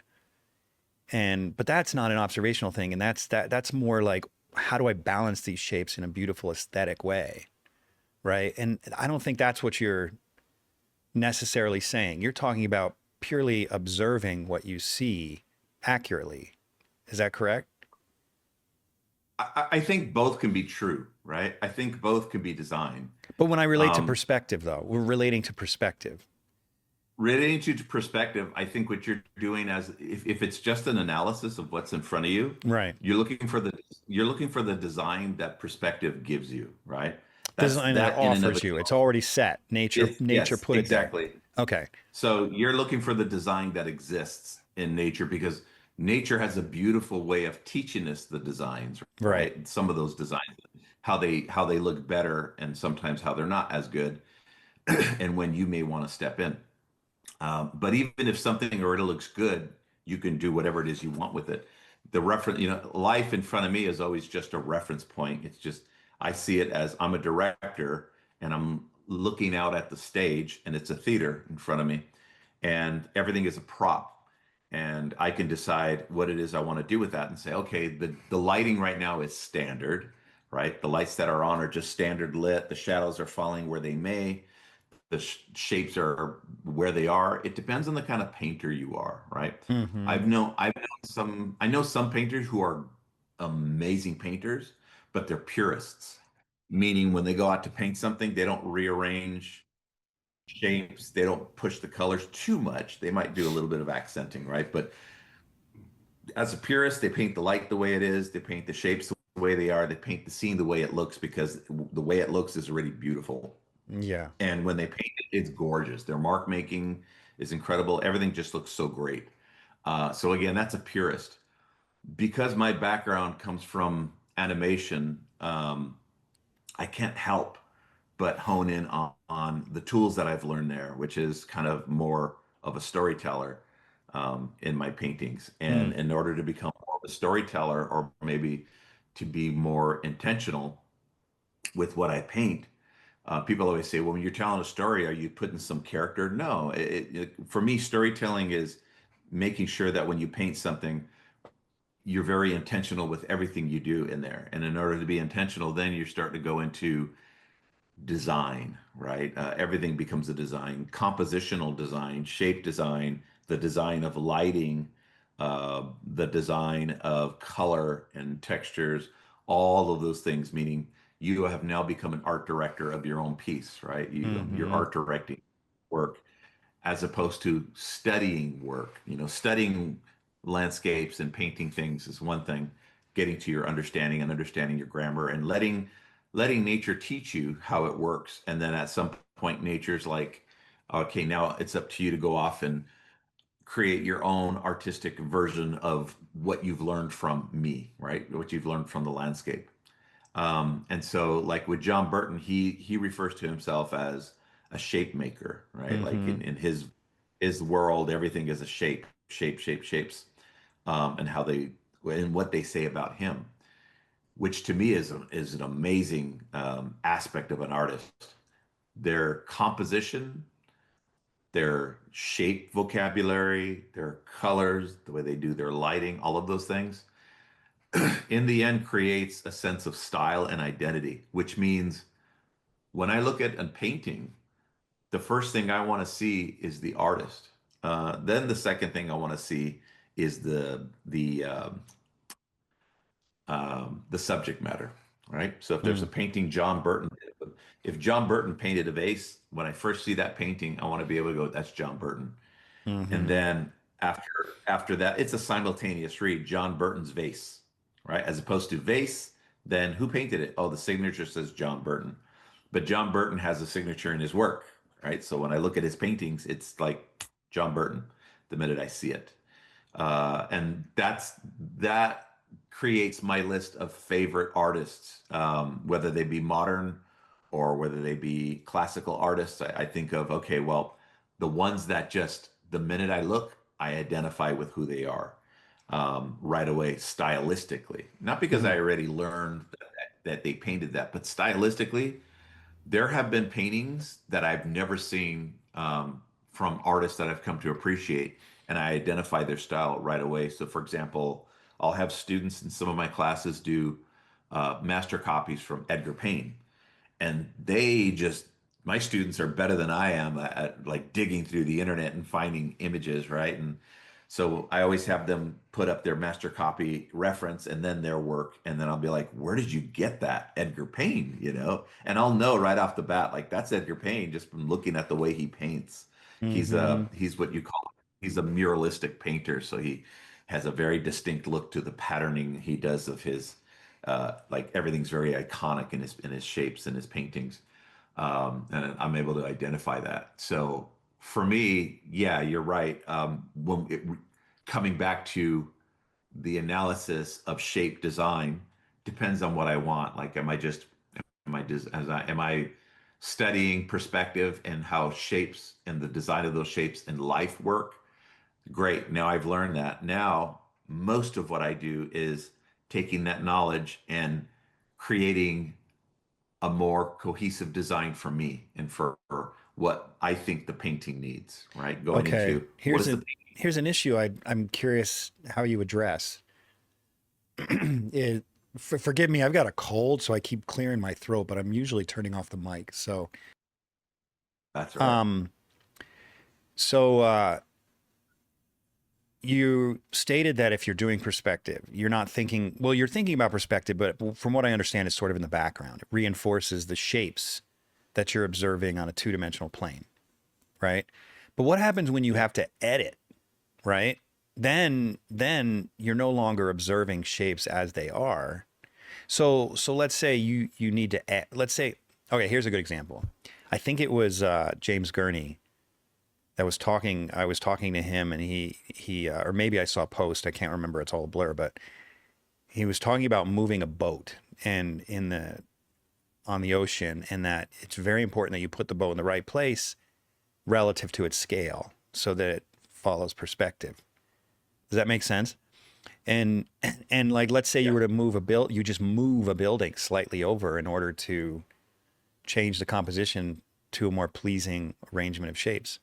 And but that's not an observational thing, and that's more like, how do I balance these shapes in a beautiful aesthetic way, right? And I don't think that's what you're necessarily saying. You're talking about purely observing what you see accurately. Is that correct? I think both can be true, right? I think both can be designed. But when I relate to Um, perspective, though, we're relating to perspective. Relating to perspective, I think what you're doing as if it's just an analysis of what's in front of you, Right. you're looking for the you're looking for the design that perspective gives you, right? That's Design that that in and of offers you. It's itself. already set. Nature Yes, put it there. exactly. Okay. So you're looking for the design that exists in nature because nature has a beautiful way of teaching us the designs, Right. right? Some of those designs, how they look better and sometimes how they're not as good, and when you may want to step in. But even if something already looks good, you can do whatever it is you want with it. The reference, life in front of me is always just a reference point. It's just, I see it as I'm a director and I'm looking out at the stage and it's a theater in front of me and everything is a prop. And I can decide what it is I want to do with that and say, okay, the lighting right now is standard, right? The lights that are on are just standard lit. The shadows are falling where they may, the shapes are where they are. It depends on the kind of painter you are, right? Mm-hmm. I know some painters who are amazing painters, but they're purists. Meaning when they go out to paint something, they don't rearrange shapes, they don't push the colors too much. They might do a little bit of accenting, right? But as a purist, they paint the light the way it is, they paint the shapes the way they are, they paint the scene the way it looks because the way it looks is already beautiful. Yeah. And when they paint it, it's gorgeous. Their mark making is incredible. Everything just looks so great. So again, that's a purist. Because my background comes from animation, I can't help but hone in on the tools that I've learned there, which is kind of more of a storyteller in my paintings. Mm. And in order to become more of a storyteller, or maybe to be more intentional with what I paint, people always say, well, when you're telling a story, are you putting some character? No, for me, storytelling is making sure that when you paint something, you're very intentional with everything you do in there. And in order to be intentional, then you start to go into design, right? Everything becomes a design, compositional design, shape design, the design of lighting, the design of color and textures, all of those things, meaning you have now become an art director of your own piece, right? You're Mm-hmm. art directing work as opposed to studying work. Studying landscapes and painting things is one thing. Getting to your understanding and understanding your grammar and letting nature teach you how it works. And then at some point, nature's like, okay, now it's up to you to go off and create your own artistic version of what you've learned from me, right? What you've learned from the landscape. And so, like with John Burton, he refers to himself as a shape maker, right? Like Mm-hmm. in his world, everything is a shapes, and how they and what they say about him, which to me is an amazing aspect of an artist. Their composition, their shape vocabulary, their colors, the way they do their lighting, all of those things, in the end creates a sense of style and identity, which means when I look at a painting, the first thing I want to see is the artist. Then the second thing I want to see is the subject matter, right? So if there's a Mm. painting John Burton, if John Burton painted a vase, when I first see that painting, I want to be able to go, that's John Burton. And Mm-hmm. then after after that, it's a simultaneous read, John Burton's vase, right? As opposed to vase, then who painted it? Oh, the signature says John Burton. But John Burton has a signature in his work, right? So when I look at his paintings, it's like John Burton the minute I see it. And that creates my list of favorite artists, whether they be modern or whether they be classical artists. I think of, okay, well, the ones that just the minute I look, I identify with who they are right away, stylistically. Not because Mm. I already learned that they painted that, but stylistically, there have been paintings that I've never seen from artists that I've come to appreciate. and I identify their style right away. So, for example, I'll have students in some of my classes do master copies from Edgar Payne, and they just my students are better than I am at like digging through the internet and finding images, right? And so I always have them put up their master copy reference and then their work, and then I'll be like, "Where did you get that, Edgar Payne?" And I'll know right off the bat, like that's Edgar Payne just from looking at the way he paints. Hmm. He's what you call he's a muralistic painter, so he has a very distinct look to the patterning he does of his like everything's very iconic in his shapes and his paintings, and I'm able to identify that. So for me, yeah, you're right. Coming back to the analysis of shape design depends on what I want. Like, am I studying perspective and how shapes and the design of those shapes in life work? Great. Now I've learned that. Now, most of what I do is taking that knowledge and creating a more cohesive design for me and for what I think the painting needs, right? Going Okay. into what is the Here's an issue I'm curious how you address. It, forgive me, I've got a cold, so I keep clearing my throat, but I'm usually turning off the mic. That's right. Um, so you stated that if you're doing perspective, you're not thinking, well, you're thinking about perspective, but from what I understand, it's sort of in the background. It reinforces the shapes that you're observing on a two-dimensional plane, right? But what happens when you Yeah. have to edit, right? Then you're no longer observing shapes as they are. So let's say you need to let's say, okay, here's a good example. I think it was James Gurney that was talking. I was talking to him, and he or maybe I saw a post. I can't remember. It's all a blur. But he was talking about moving a boat and in the on the ocean, and that it's very important that you put the boat in the right place relative to its scale, so that it follows perspective. Does that make sense? And like, let's say you Yeah. were to you just move a building slightly over in order to change the composition to a more pleasing arrangement of shapes.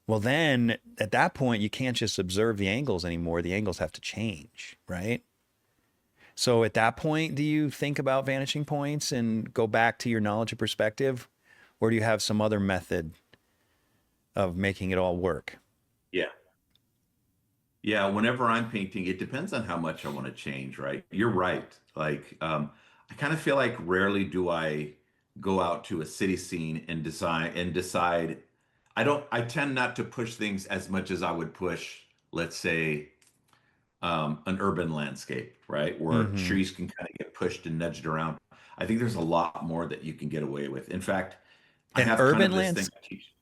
Well, then at that point, you can't just observe the angles anymore. The angles have to change, right? So at that point, do you think about vanishing points and go back to your knowledge of perspective? Or do you have some other method of making it all work? Yeah. Yeah. Whenever I'm painting, it depends on how much I want to change, right? You're right. Like, I kind of feel like rarely do I go out to a city scene and decide. I tend not to push things as much as I would push, let's say, an urban landscape, right? Where Mm-hmm. trees can kind of get pushed and nudged around. I think there's a lot more that you can get away with. In fact, I An have kind urban of this thing lands, I teach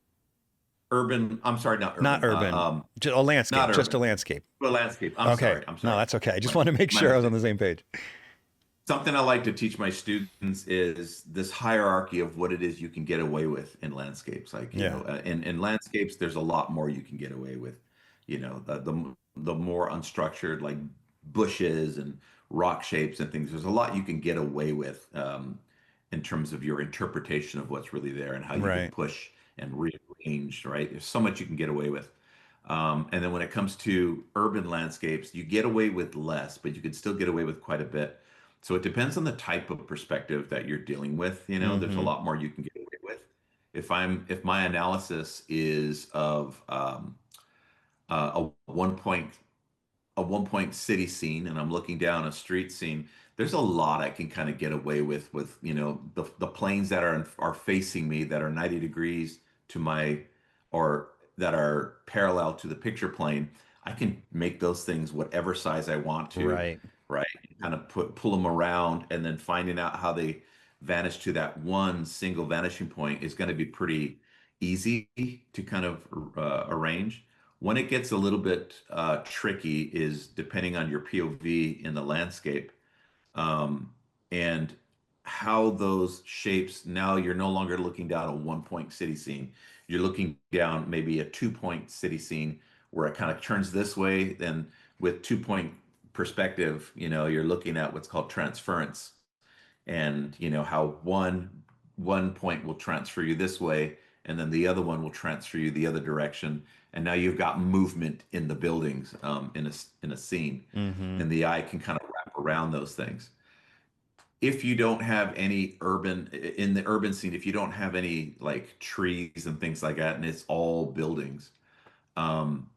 urban, I'm sorry, not not urban, urban, a not landscape, just a urban, landscape. but landscape. Okay. I'm No, sorry. that's okay. I just My, want to make my sure I was on mistake. the same page. Something I like to teach my students is this hierarchy of what it is you can get away with in landscapes. Like, Yeah. in landscapes, there's a lot more you can get away with. The more unstructured, like bushes and rock shapes and things, there's a lot you can get away with in terms of your interpretation of what's really there and how you can Right. push and rearrange, right? There's so much you can get away with. And then when it comes to urban landscapes, you get away with less, but you can still get away with quite a bit. So it depends on the type of perspective that you're dealing with. There's a Mm-hmm. lot more you can get away with. If my analysis is of a one point city scene and I'm looking down a street scene, there's a lot I can kind of get away with the planes that are facing me that are 90 degrees to my or that are parallel to the picture plane. I can make those things whatever size I want to, Right. right? Kind of pull them around and then finding out how they vanish to that one single vanishing point is going to be pretty easy to kind of arrange. When it gets a little bit tricky is depending on your POV in the landscape, and how those shapes, now you're no longer looking down a one point city scene. You're looking down maybe a 2 point city scene where it kind of turns this way. Then with 2 point perspective, you're looking at what's called transference, and how one point will transfer you this way and then the other one will transfer you the other direction. And now you've got movement in the buildings, in a scene, Mm-hmm. and the eye can kind of wrap around those things. If you don't have any in the urban scene, if you don't have any like trees and things like that, and it's all buildings, um,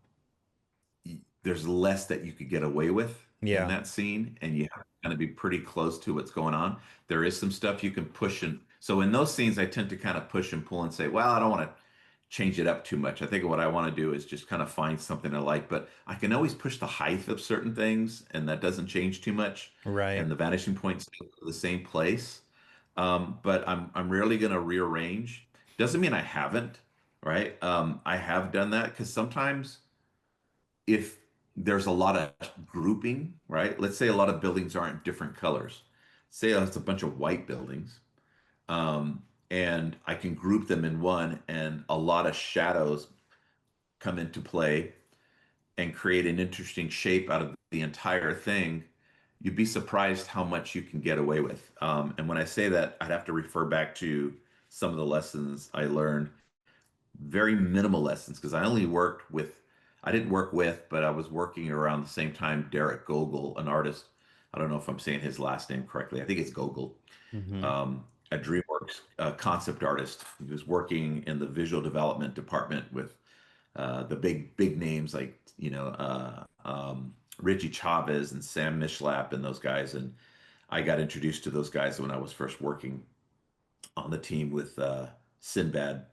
there's less that you could get away with in Yeah. that scene, and you have to kind of be pretty close to what's going on. There is some stuff you can push, and so in those scenes I tend to kind of push and pull and say, well, I don't want to change it up too much. I think what I want to do is just kind of find something I like, but I can always push the height of certain things, and that doesn't change too much, Right. and the vanishing points stay in the same place. But I'm rarely going to rearrange. Doesn't mean I haven't, right? I have done that because sometimes if there's a lot of grouping, right? Let's say a lot of buildings aren't different colors. Say it's a bunch of white buildings, and I can group them in one, and a lot of shadows come into play and create an interesting shape out of the entire thing. You'd be surprised how much you can get away with. And when I say that, I'd have to refer back to some of the lessons I learned, very minimal lessons, because I didn't work with, but I was working around the same time Derek Gogol, an artist. I don't know if I'm saying his last name correctly. I think it's Gogol, Mm-hmm. a DreamWorks concept artist. He was working in the visual development department with the big names like Richie Chavez and Sam Mishlap and those guys. And I got introduced to those guys when I was first working on the team with Sinbad,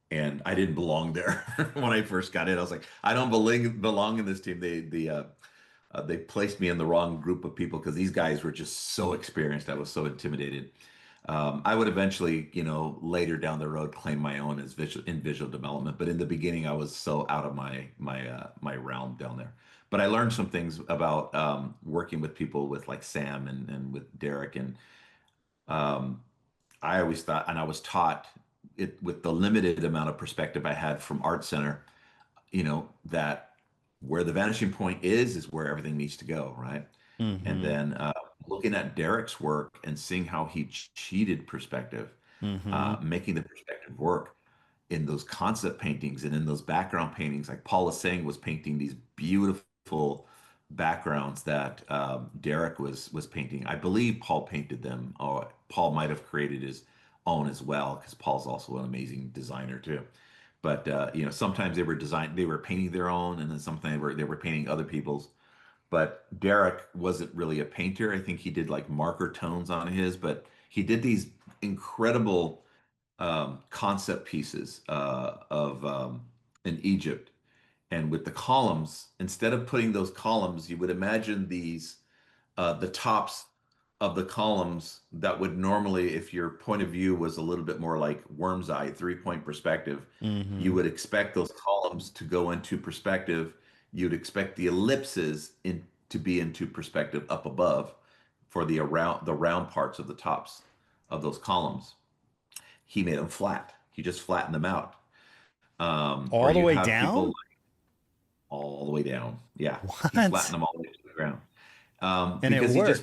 and I didn't belong there when I first got in. I was like, I don't belong in this team. They placed me in the wrong group of people because these guys were just so experienced. I was so intimidated. I would eventually, later down the road, claim my own as visual development. But in the beginning, I was so out of my realm down there. But I learned some things about working with people with like Sam and with Derek, and um, I always thought, and I was taught it with the limited amount of perspective I had from Art Center, that where the vanishing point is where everything needs to go, right? And Mm-hmm. then looking at Derek's work and seeing how he cheated perspective, Mm-hmm. making the perspective work in those concept paintings and in those background paintings, like Paul was saying, was painting these beautiful backgrounds that Derek was painting. I believe Paul painted them, or Paul might have created his own as well, because Paul's also an amazing designer too. But sometimes they were painting their own, and then sometimes they were painting other people's. But Derek wasn't really a painter. I think he did like marker tones on his, but he did these incredible concept pieces of in Egypt. And with the columns, instead of putting those columns, you would imagine the tops of the columns that would normally, if your point of view was a little bit more like worm's eye, 3-point perspective, you Mm-hmm. would expect those columns to go into perspective. You'd expect the ellipses to be into perspective up above for the round parts of the tops of those columns. He made them flat. He just flattened them out. Or All the you'd way have people down? like all the way down. Yeah, he flattened What? them all the way to the ground, And it because worked.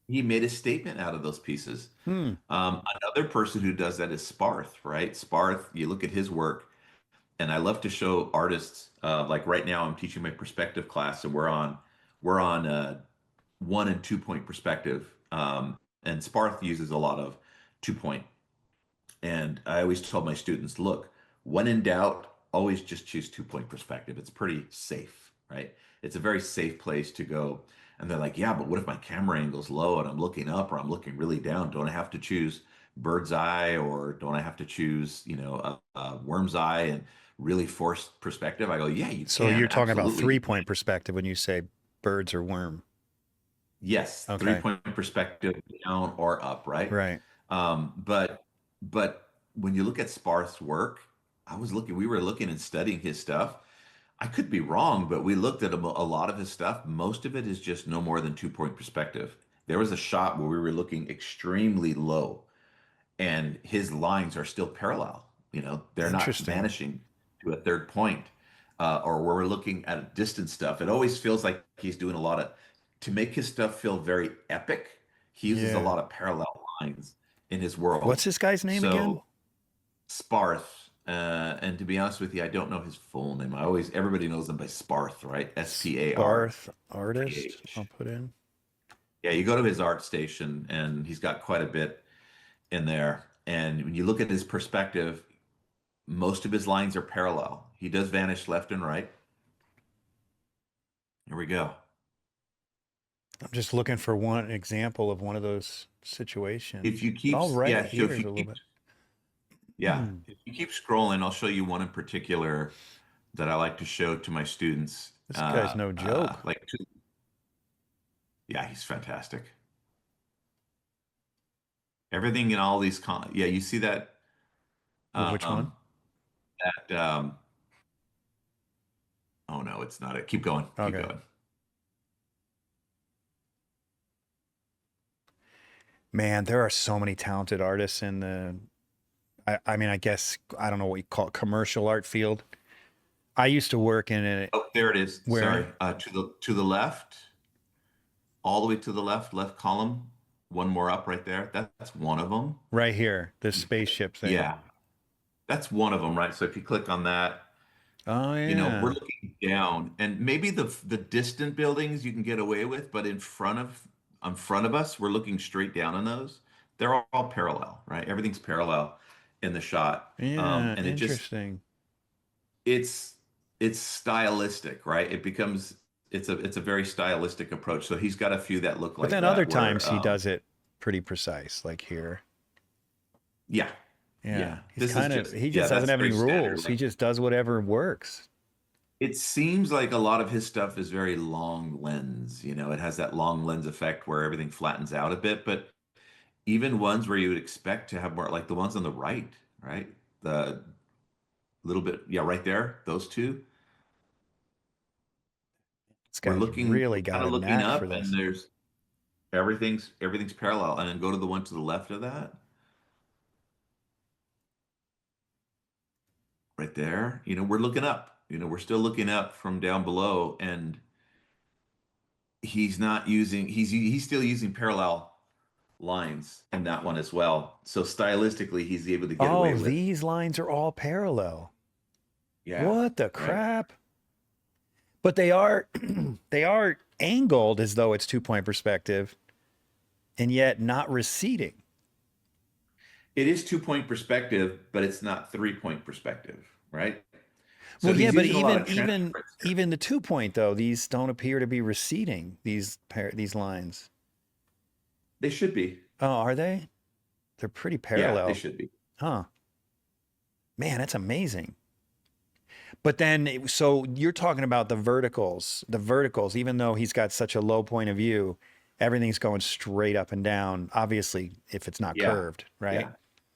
he made a statement out of those pieces. Hmm. Another person who does that is Sparth, right? Sparth, you look at his work, and I love to show artists. Like right now, I'm teaching my perspective class, and we're on 1 and 2 point perspective, and Sparth uses a lot of 2 point. And I always told my students, look, when in doubt, always just choose 2 point perspective. It's pretty safe, right? It's a very safe place to go. And they're like, yeah, but what if my camera angle's low and I'm looking up or I'm looking really down? Don't I have to choose bird's eye, or don't I have to choose, a worm's eye and really force perspective? I go, yeah, you So can. you're talking about Absolutely. 3-point perspective when you say birds or worm. Yes, three Okay. point perspective, down or up, right? Right. But when you look at Sparth's work, we were looking and studying his stuff. I could be wrong, but we looked at a lot of his stuff. Most of it is just no more than 2 point perspective. There was a shot where we were looking extremely low, and his lines are still parallel. They're not Interesting. vanishing to a third point. Or where we're looking at distant stuff, it always feels like he's doing a lot of, to make his stuff feel very epic. He uses a Yeah. lot of parallel lines in his What's world. this guy's name again? So Sparth. And to be honest with you, I don't know his full name. Everybody knows him by Sparth, right? Sparth. Sparth artist, I'll put in. Yeah, you go to his art station and he's got quite a bit in there. And when you look at his perspective, most of his lines are parallel. He does vanish left and right. Here we go. I'm just looking for one example of one of those If situations. you keep, Oh, right yeah, so here if is you a little keep, bit. yeah, if you keep scrolling, I'll show you one in particular that I like to show to my students. This guy's no joke. Yeah, he's fantastic. Everything in all these yeah, you see that Which one? um that oh no, it's not it. Keep going. Keep Okay. going. Man, there are so many talented artists in the, I mean, I guess, I don't know what you call it, commercial art field. I used to work in it Oh, there it is. Sorry. where, To the left, all the way to the left, left column, one more up right there. That's one of them. right here, this spaceship thing. Yeah, that's one of them, right? So if you click on that, Oh, we're yeah. looking down, and maybe the distant buildings you can get away with, but in front of us, we're looking straight down on those. They're all parallel, right? Everything's parallel in the shot, Yeah, and interesting. it's it's stylistic, right? It's a very stylistic approach. So he's got a few that look But like then other that, where times he does it pretty precise, like here. yeah, Yeah, yeah. he's This is kind of, just he yeah, just doesn't that's have any very standard. rules. He Like just does whatever works. it seems like a lot of his stuff is very long lens. It has that long lens effect where everything flattens out a bit, but even ones where you would expect to have more, like the ones on the right, right? The little bit, yeah, right there, those two. This We're guy's looking, really we're got kind a of looking knack for up, and this. everything's parallel. And then go to the one to the left of that, right there. We're looking up. We're still looking up from down below, and he's still using parallel lines in that one as well. So stylistically, he's able to get away Oh, with, these lines are all parallel. yeah, What the right. crap? But they are they are angled as though it's 2 point perspective and yet not receding. It is 2 point perspective, but it's not 3 point perspective, right? So Well, yeah, he's but using a lot even of even transference here. even the 2 point though, these don't appear to be receding, these lines. They should be. Oh, are they? They're pretty Yeah, they parallel. should be. Huh. Man, that's amazing. But then, so you're talking about the verticals, even though he's got such a low point of view, everything's going straight up and down, obviously, if it's not Yeah, curved, right? yeah.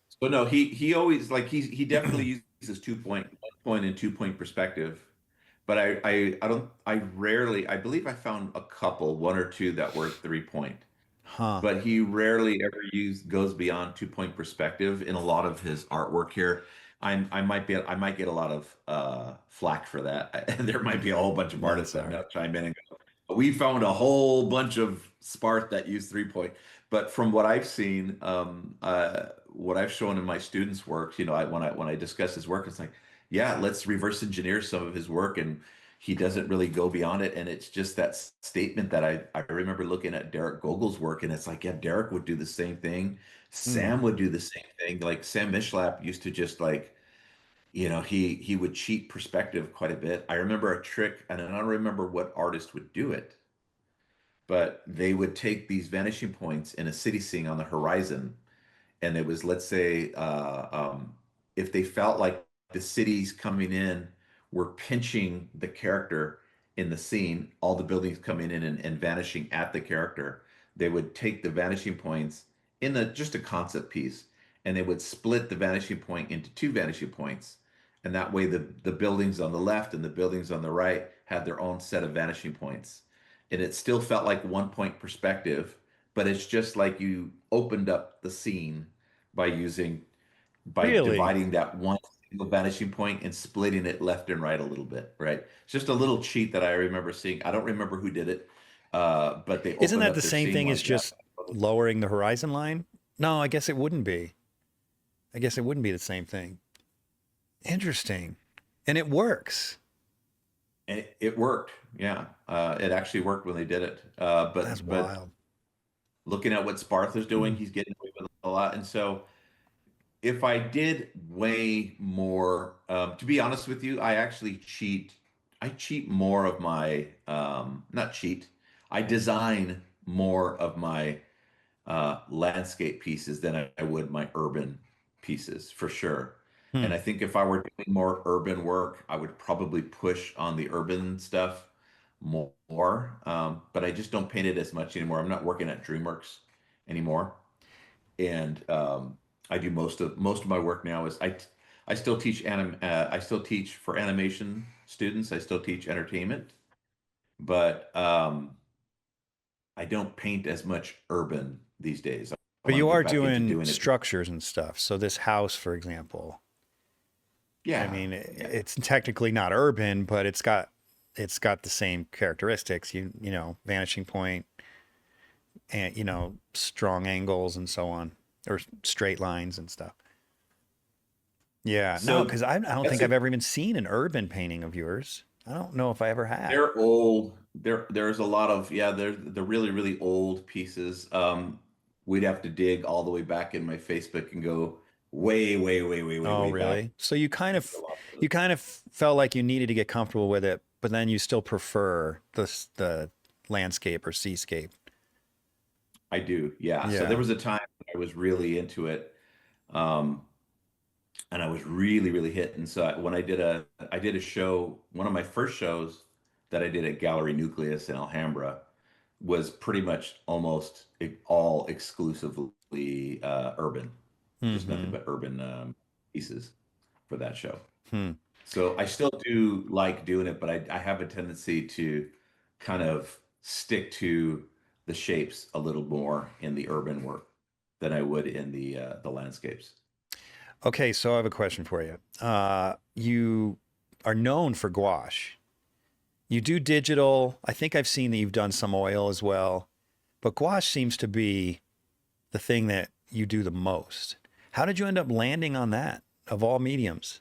So no, he always like he definitely uses 2 point, 1 point, and 2 point perspective. But I believe I found a couple, one or two that were 3 point. Huh. But he rarely ever goes beyond 2 point perspective in a lot of his artwork here. I might get a lot of flack for that. There might be a whole bunch of artists That's all that now right. chime in and go, we found a whole bunch of Spark that use 3 point. But from what I've seen, what I've shown in my students' work, when I discuss his work, it's like, yeah, let's reverse engineer some of his work, and he doesn't really go beyond it. And it's just that statement that I remember looking at Derek Gogel's work, and it's like, yeah, Derek would do the same thing. Hmm. Sam would do the same thing. Like Sam Mishlap used to just like, he would cheat perspective quite a bit. I remember a trick, and I don't remember what artist would do it, but they would take these vanishing points in a city scene on the horizon, and it was, let's say, if they felt like the cities coming in were pinching the character in the scene, all the buildings coming in and vanishing at the character, they would take the vanishing points in just a concept piece, and they would split the vanishing point into two vanishing points, and that way the buildings on the left and the buildings on the right had their own set of vanishing points, and it still felt like 1 point perspective, but it's just like you opened up the scene by Really? dividing that one single vanishing point and splitting it left and right a little bit, right? It's just a little cheat that I remember seeing. I don't remember who did it, but they Isn't opened that up the their same scene thing as like that. just lowering the horizon line? No, I guess it wouldn't be. I guess it wouldn't be the same thing. Interesting. And it works. And it worked. Yeah. It actually worked when they did it. That's But wild. looking at what Spartha's doing, he's getting away with a lot. And so if I did way more, to be honest with you, I actually cheat. I cheat more of my, not cheat. I design more of my landscape pieces than I would my urban pieces for sure. Hmm. And I think if I were doing more urban work, I would probably push on the urban stuff more. But I just don't paint it as much anymore. I'm not working at DreamWorks anymore, and I do most of my work now is I still teach I still teach for animation students. I still teach entertainment, but I don't paint as much urban these days. I But want you to get are back into doing doing it. structures and stuff. So this house, for example, I Yeah, mean, yeah. it's technically not urban, but it's got the same characteristics. You know, vanishing point and strong angles and so on, or straight lines and stuff. Yeah, no, So because I don't that's think a I've ever even seen an urban painting of yours. I don't know if I ever have. they're old. There's a lot of yeah. They're really really old pieces. We'd have to dig all the way back in my Facebook and go Oh, way back. really? So you kind There's a of lot of those. you kind of felt like you needed to get comfortable with it, but then you still prefer the landscape or seascape. I do, yeah. So there Yeah. was a time I was really into it, um, and I was really, really hitting. So when I did a show, one of my first shows that I did at Gallery Nucleus in Alhambra was pretty much almost all exclusively urban, just nothing Mm-hmm. but urban pieces for that show. Hmm. So I still do like doing it, but I have a tendency to kind of stick to the shapes a little more in the urban work than I would in the landscapes. Okay, so I have a question for you. You are known for gouache. You do digital. I think I've seen that you've done some oil as well, but gouache seems to be the thing that you do the most. How did you end up landing on that of all mediums?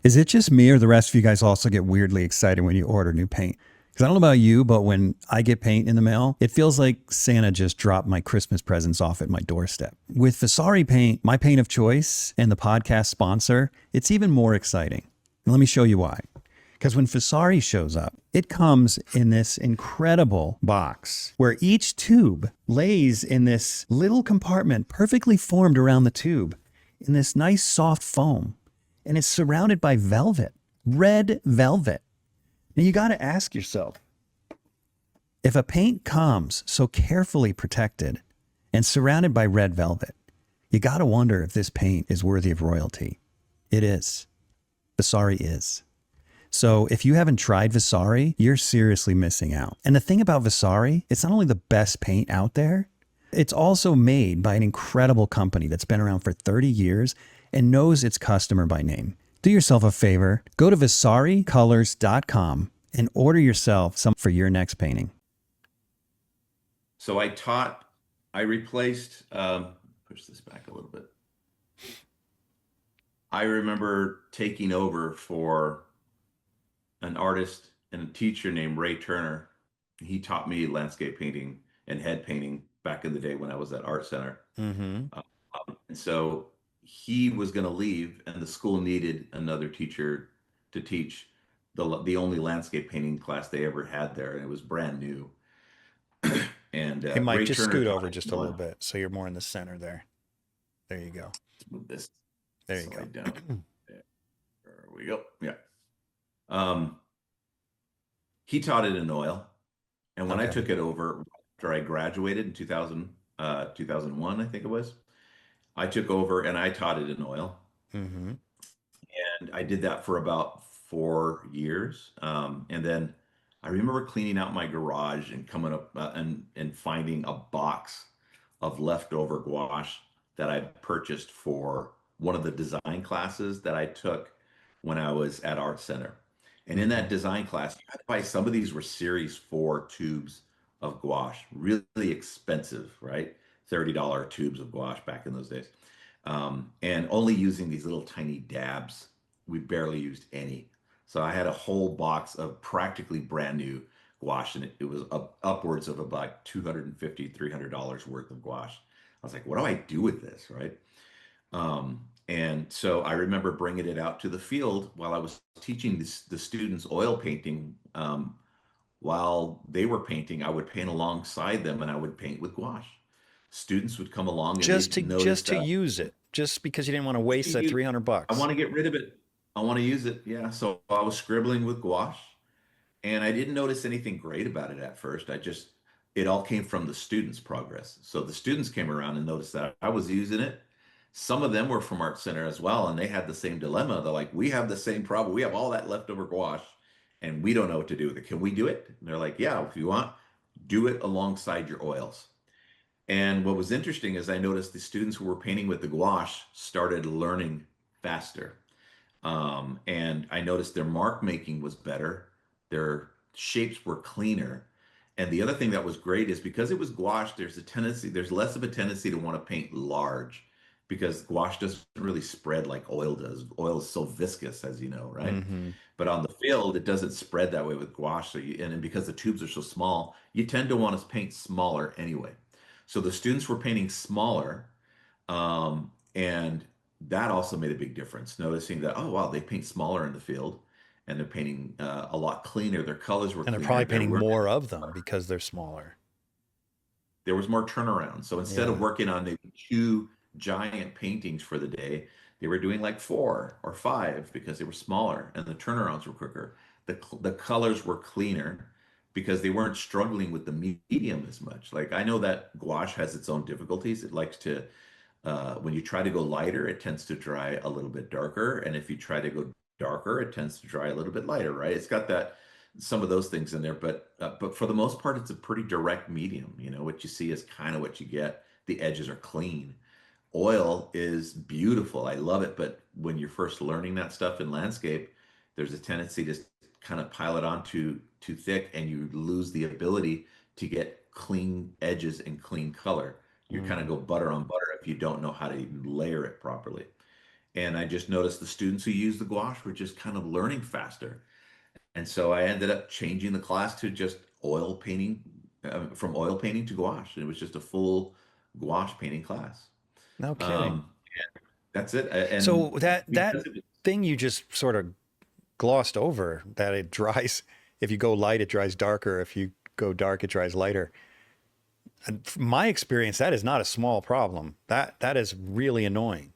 Is it just me or the rest of you guys also get weirdly excited when you order new paint? Because I don't know about you, but when I get paint in the mail, it feels like Santa just dropped my Christmas presents off at my doorstep. With Vasari paint, my paint of choice and the podcast sponsor, it's even more exciting. And let me show you why. Because when Vasari shows up, it comes in this incredible box where each tube lays in this little compartment perfectly formed around the tube in this nice soft foam. And it's surrounded by velvet, red velvet. Now you got to ask yourself, if a paint comes so carefully protected and surrounded by red velvet, you got to wonder if this paint is worthy of royalty. It is. Vasari is. So if you haven't tried Vasari, you're seriously missing out. And the thing about Vasari, it's not only the best paint out there, it's also made by an incredible company that's been around for 30 years and knows its customer by name. Do yourself a favor, go to vasaricolors.com and order yourself some for your next painting. So I replaced, push this back a little bit. I remember taking over for an artist and a teacher named Ray Turner. He taught me landscape painting and head painting back in the day when I was at Art Center. Mm-hmm. And so he was going to leave, and the school needed another teacher to teach the only landscape painting class they ever had there, and it was brand new. And Hey, Mike, Ray just Turner scoot taught over it just a little one. bit so you're more in the center there. There you go. Let's move this There you slide go. down. There we go. Yeah. Um, he taught it in oil, and when I Okay. took it over after I graduated in 2001, I think it was, I took over and I taught it in oil. Mm-hmm. And I did that for about 4 years. And then I remember cleaning out my garage and coming up and finding a box of leftover gouache that I purchased for one of the design classes that I took when I was at Art Center. And in Mm-hmm. that design class, you had to buy, some of these were series 4 tubes of gouache, really expensive, right? $30 tubes of gouache back in those days. and only using these little tiny dabs. We barely used any. So I had a whole box of practically brand new gouache, and it was upwards of about $250, $300 worth of gouache. I was like, what do I do with this, right? And so I remember bringing it out to the field while I was teaching the students oil painting. While they were painting, I would paint alongside them and I would paint with gouache. Students would come along and they'd notice Just to that use it, just because you didn't want to just to waste that use, 300 I bucks. want to get rid of it. I want to use it. Yeah. So I was scribbling with gouache and I didn't notice anything great about it at first. It all came from the students' progress. So the students came around and noticed that I was using it. Some of them were from Art Center as well, and they had the same dilemma. They're like, we have the same problem. We have all that leftover gouache and we don't know what to do with it. Can we do it? And they're like, yeah, if you want, do it alongside your oils. And what was interesting is I noticed the students who were painting with the gouache started learning faster. And I noticed their mark making was better, their shapes were cleaner. And the other thing that was great is because it was gouache, there's less of a tendency to want to paint large because gouache doesn't really spread like oil does. Oil is so viscous, as you know, right? Mm-hmm. But on the field, it doesn't spread that way with gouache. And then because the tubes are so small, you tend to want to paint smaller anyway. So the students were painting smaller, and that also made a big difference. Noticing that, oh wow, they paint smaller in the field, and they're painting a lot cleaner. Their colors were And they're cleaner. probably painting more of them because they're smaller. There was more turnaround. So instead of Yeah. working on maybe two giant paintings for the day, they were doing like four or five because they were smaller and the turnarounds were quicker. The colors were cleaner because they weren't struggling with the medium as much. Like I know that gouache has its own difficulties. It likes to, when you try to go lighter, it tends to dry a little bit darker. And if you try to go darker, it tends to dry a little bit lighter, right? It's got that some of those things in there, but for the most part, it's a pretty direct medium. You know, what you see is kind of what you get. The edges are clean. Oil is beautiful. I love it, but when you're first learning that stuff in landscape, there's a tendency to kind of pile it on too thick, and you lose the ability to get clean edges and clean color. You kind of Mm. go butter on butter if you don't know how to even layer it properly. And I just noticed the students who use the gouache were just kind of learning faster. And so I ended up changing the class to just oil painting, from oil painting to gouache. And it was just a full gouache painting class. No kidding. Um, that's it. So And that because it was, thing you just sort of glossed over, that it dries, if you go light, it dries darker. If you go dark, it dries lighter. And from my experience, that is not a small problem. That is really annoying.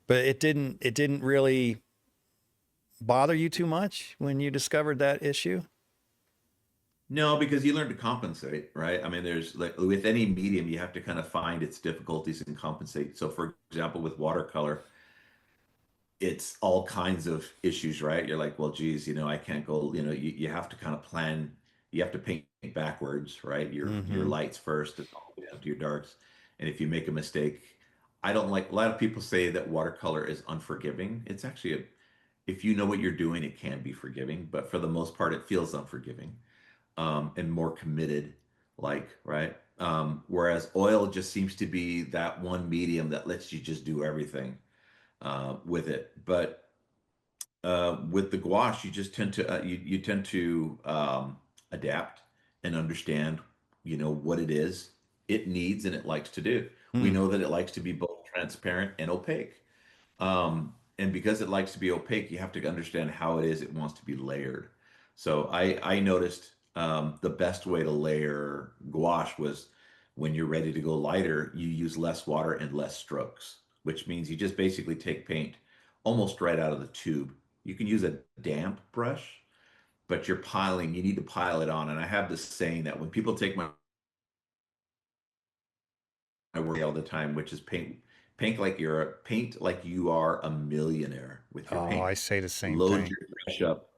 But it didn't really bother you too much when you discovered that issue? no, because you learn to compensate, right? I mean, there's like with any medium, you have to kind of find its difficulties and compensate. So, for example, with watercolor, it's all kinds of issues, right? You're like, well, geez, I can't go, you have to kind of plan, you have to paint backwards, right? Your Mm-hmm. lights first and all the way down to your darks. And if you make a mistake, I don't like, a lot of people say that watercolor is unforgiving. It's actually if you know what you're doing, it can be forgiving, but for the most part, it feels unforgiving, and more committed, like, right? Whereas oil just seems to be that one medium that lets you just do everything with it. But with the gouache, you just tend to you tend to adapt and understand, what it is it needs and it likes to do. We Mm. know that it likes to be both transparent and opaque. And because it likes to be opaque, you have to understand how it is it wants to be layered. So I noticed the best way to layer gouache was when you're ready to go lighter, you use less water and less strokes, which means you just basically take paint almost right out of the tube. You can use a damp brush, but you need to pile it on. And I have this saying that when people take my work all the time, which is paint like you are a millionaire with your Oh, I paint. say the same Load thing. your brush up.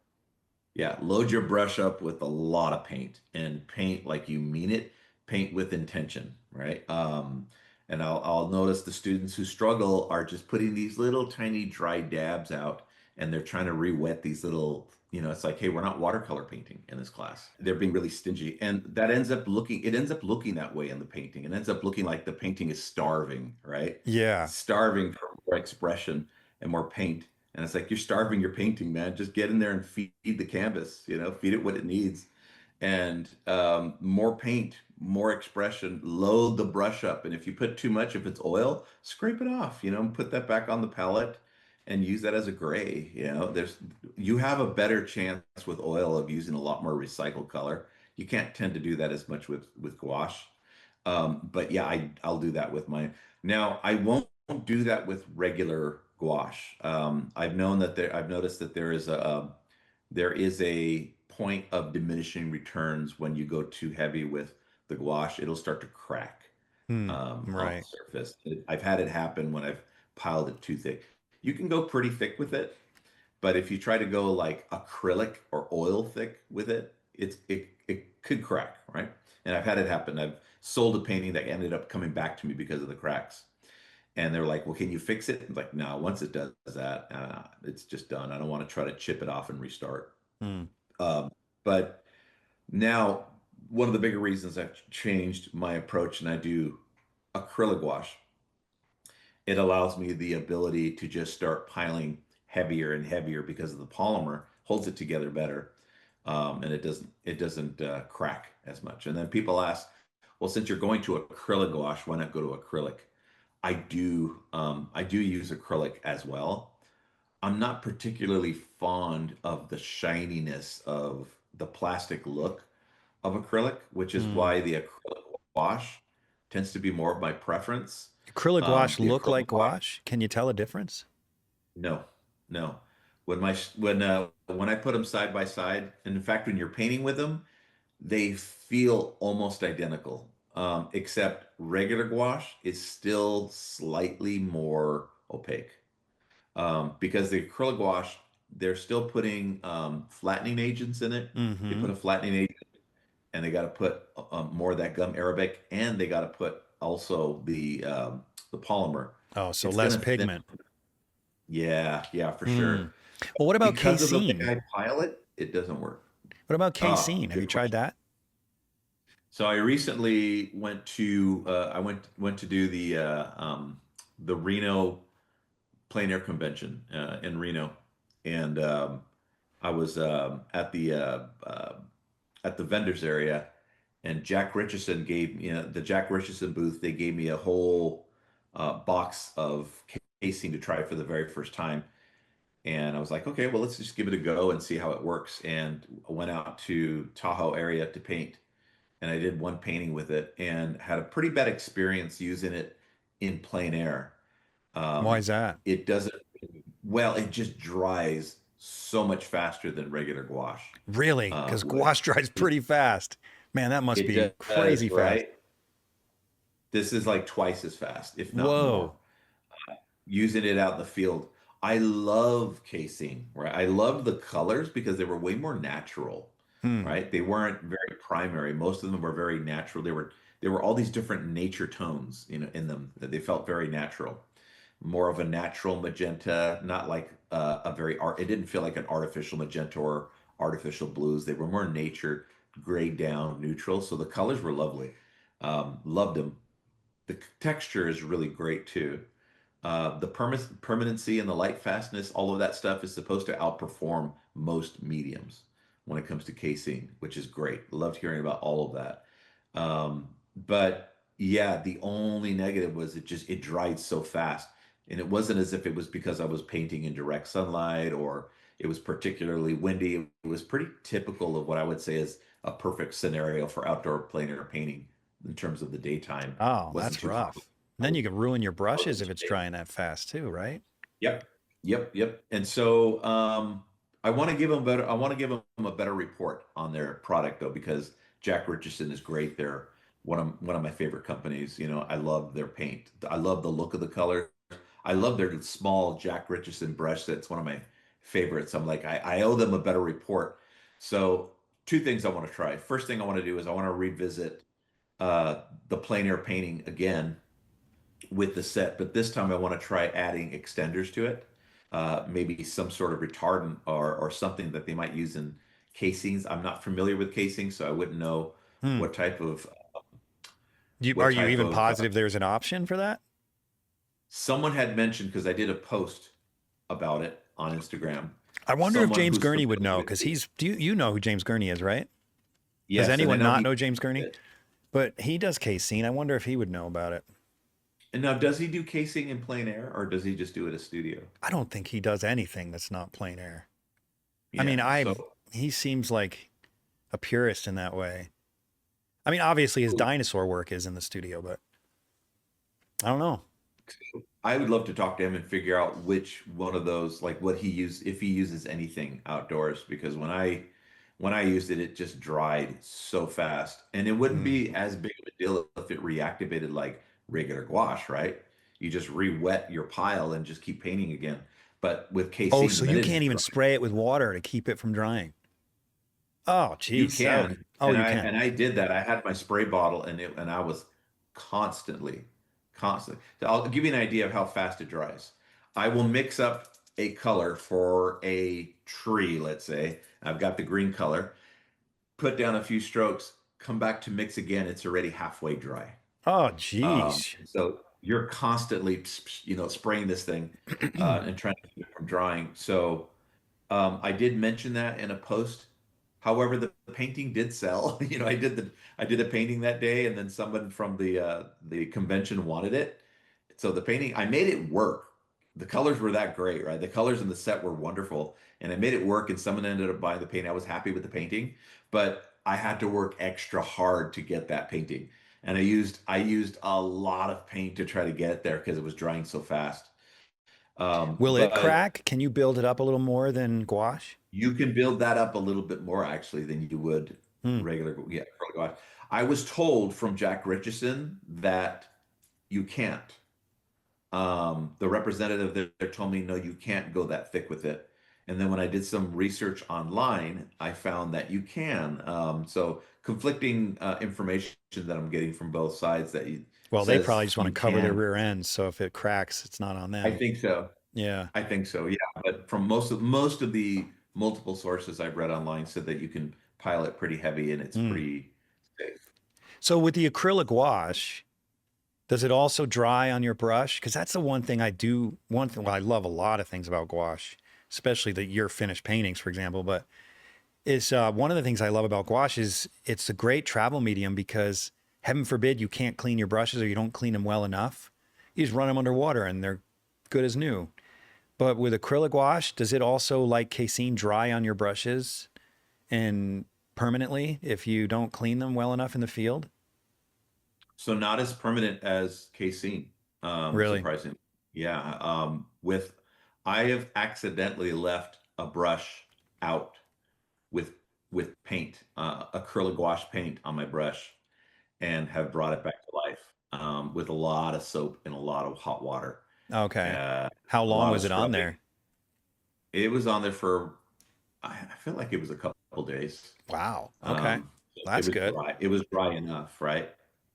Yeah, load your brush up with a lot of paint and paint like you mean it. Paint with intention, right? And I'll notice the students who struggle are just putting these little tiny dry dabs out, and they're trying to re-wet these little it's like, hey, we're not watercolor painting in this class. They're being really stingy. And that ends up looking that way in the painting. It ends up looking like the painting is starving, right? Yeah. Starving for more expression and more paint. And it's like, you're starving your painting, man. Just get in there and feed the canvas, feed it what it needs. And more paint, more expression, load the brush up. And if you put too much, if it's oil, scrape it off, and put that back on the palette and use that as a gray. You have a better chance with oil of using a lot more recycled color. You can't tend to do that as much with gouache. But yeah, I'll do that with mine. Now, I won't do that with regular gouache. I've noticed that there is a point of diminishing returns when you go too heavy with the gouache. It'll start to crack Hmm. on the Right. surface. I've had it happen when I've piled it too thick. You can go pretty thick with it, but if you try to go like acrylic or oil thick with it, it could crack, right? And I've had it happen. I've sold a painting that ended up coming back to me because of the cracks. And they're like, "Well, can you fix it?" I'm like, "No, once it does that, it's just done. I don't want to try to chip it off and restart." Hmm. Um, but now, one of the bigger reasons I've changed my approach and I do acrylic wash, it allows me the ability to just start piling heavier and heavier because of the polymer holds it together better, and it doesn't crack as much. And then people ask, "Well, since you're going to acrylic gouache, why not go to acrylic?" I do use acrylic as well. I'm not particularly fond of the shininess of the plastic look of acrylic, which is Hmm. why the acrylic wash tends to be more of my preference. Acrylic gouache The look acrylic like wash, gouache? Can you tell a difference? no, no. When I put them side by side, and in fact, when you're painting with them, they feel almost identical, except regular gouache is still slightly more opaque. Because the acrylic gouache, they're still putting flattening agents in it. They Mm-hmm. put a flattening agent, and they got to put more of that gum arabic, and they got to put also the polymer. Oh, so It's less gonna thin. pigment. Yeah, yeah, for Hmm. sure. Well, what about Because of the way casein? I pile it, it doesn't work. What about Ah, casein? Have you good tried question. that? So I recently went to do the Reno plein air convention in Reno, and I was at the vendors area, and Jack Richardson gave the Jack Richardson booth. They gave me a whole box of casing to try for the very first time, and I was like, okay, well, let's just give it a go and see how it works. And I went out to Tahoe area to paint, and I did one painting with it, and had a pretty bad experience using it in plein air. Why Um, is that? it doesn't well, it just dries so much faster than regular gouache Really? Because would. gouache dries It, pretty fast. Man, that must be it crazy does, fast. right? This is like twice as fast, if not more. Whoa. Using it out in the field. I love casein, right? I love the colors because they were way more natural, Hmm. right? They weren't very primary. Most of them were very natural. They were all these different nature tones, in them that they felt very natural. More of a natural magenta, not like a very art. It didn't feel like an artificial magenta or artificial blues. They were more nature, grayed down, neutral. So the colors were lovely. Loved them. The texture is really great too. The permanency and the light fastness, all of that stuff is supposed to outperform most mediums when it comes to casein, which is great. Loved hearing about all of that. But yeah, the only negative was it dried so fast. And it wasn't as if it was because I was painting in direct sunlight or it was particularly windy. It was pretty typical of what I would say is a perfect scenario for outdoor plein air painting in terms of the daytime. Oh, Wasn't that's too hot. rough. And then you can ruin your I was brushes in if it's shade. drying that fast too, right? Yep. Yep. Yep. And so I want to give them a better report on their product though, because Jack Richardson is great. They're one of my favorite companies. I love their paint. I love the look of the color. I love their small Jack Richardson brush. That's one of my favorites. I'm like, I owe them a better report. So two things I want to try. First thing I want to do is I want to revisit the plein air painting again with the set, but this time I want to try adding extenders to it. maybe some sort of retardant or something that they might use in casings. I'm not familiar with casings, so I wouldn't know Hmm. what type of Are what you type even of positive there's an option for that? someone had mentioned, because I did a post about it on Instagram. I wonder if Someone James who's Gurney would familiar know with because it. you know who James Gurney is, right? Does Yes, and I anyone know not he know James Gurney? it. But he does Casein. I wonder if he would know about it. And now, does he do casing in plein air, or does he just do it at studio? I don't think he does anything that's not plein air. I Yeah. mean, So, he seems like a purist in that way. I mean, obviously his dinosaur work is in the studio, but I don't know. I would love to talk to him and figure out which one of those, like what he used, if he uses anything outdoors, because when I used it, it just dried so fast, and it wouldn't Hmm. be as big of a deal if it reactivated like regular gouache, right? You just re-wet your pile and just keep painting again. But with Oh, casein, so then you it can't just even dries. spray it with water to keep it from drying. Oh, You geez. Okay. can, Oh, you can. and I did that. I had my spray bottle, and I was constantly, constantly. So I'll give you an idea of how fast it dries. I will mix up a color for a tree, let's say. I've got the green color, put down a few strokes, come back to mix again. It's already halfway dry. Oh, geez. So you're constantly, spraying this thing and trying to keep it from drying. So I did mention that in a post. However, the painting did sell. I did a painting that day, and then someone from the convention wanted it. So the painting, I made it work. The colors were that great, right? The colors in the set were wonderful, and I made it work. And someone ended up buying the painting. I was happy with the painting, but I had to work extra hard to get that painting, and I used a lot of paint to try to get it there because it was drying so fast. Will it But crack? Can you build it up a little more than gouache? you can build that up a little bit more actually than you would Hmm. regular, yeah, acrylic gouache. I was told from Jack Richardson that you can't. The representative there told me, no, you can't go that thick with it. And then when I did some research online, I found that you can. So conflicting information that I'm getting from both sides Well, they probably says just want to you cover their can. rear ends, so if it cracks, it's not on I them. think so. Yeah. I think so, yeah. But from most of the multiple sources I've read online said that you can pile it pretty heavy and it's Hmm. pretty safe. So with the acrylic gouache, does it also dry on your brush? Because that's the one thing I do. One thing, well, I love a lot of things about gouache, especially the your finished paintings, for example. But is one of the things I love about gouache is it's a great travel medium because heaven forbid you can't clean your brushes or you don't clean them well enough. You just run them underwater and they're good as new. But with acrylic gouache, does it also like casein dry on your brushes and permanently if you don't clean them well enough in the field? So not as permanent as casein, Really? surprisingly. Yeah. With I have accidentally left a brush out with paint, acrylic gouache paint on my brush, and have brought it back to life with a lot of soap and a lot of hot water, Okay. uh, How a long lot of was it on scrubbing. there? It was on there for, I feel like it was a couple days. Wow. Okay. Um, it That's was good. dry. It was dry enough, right?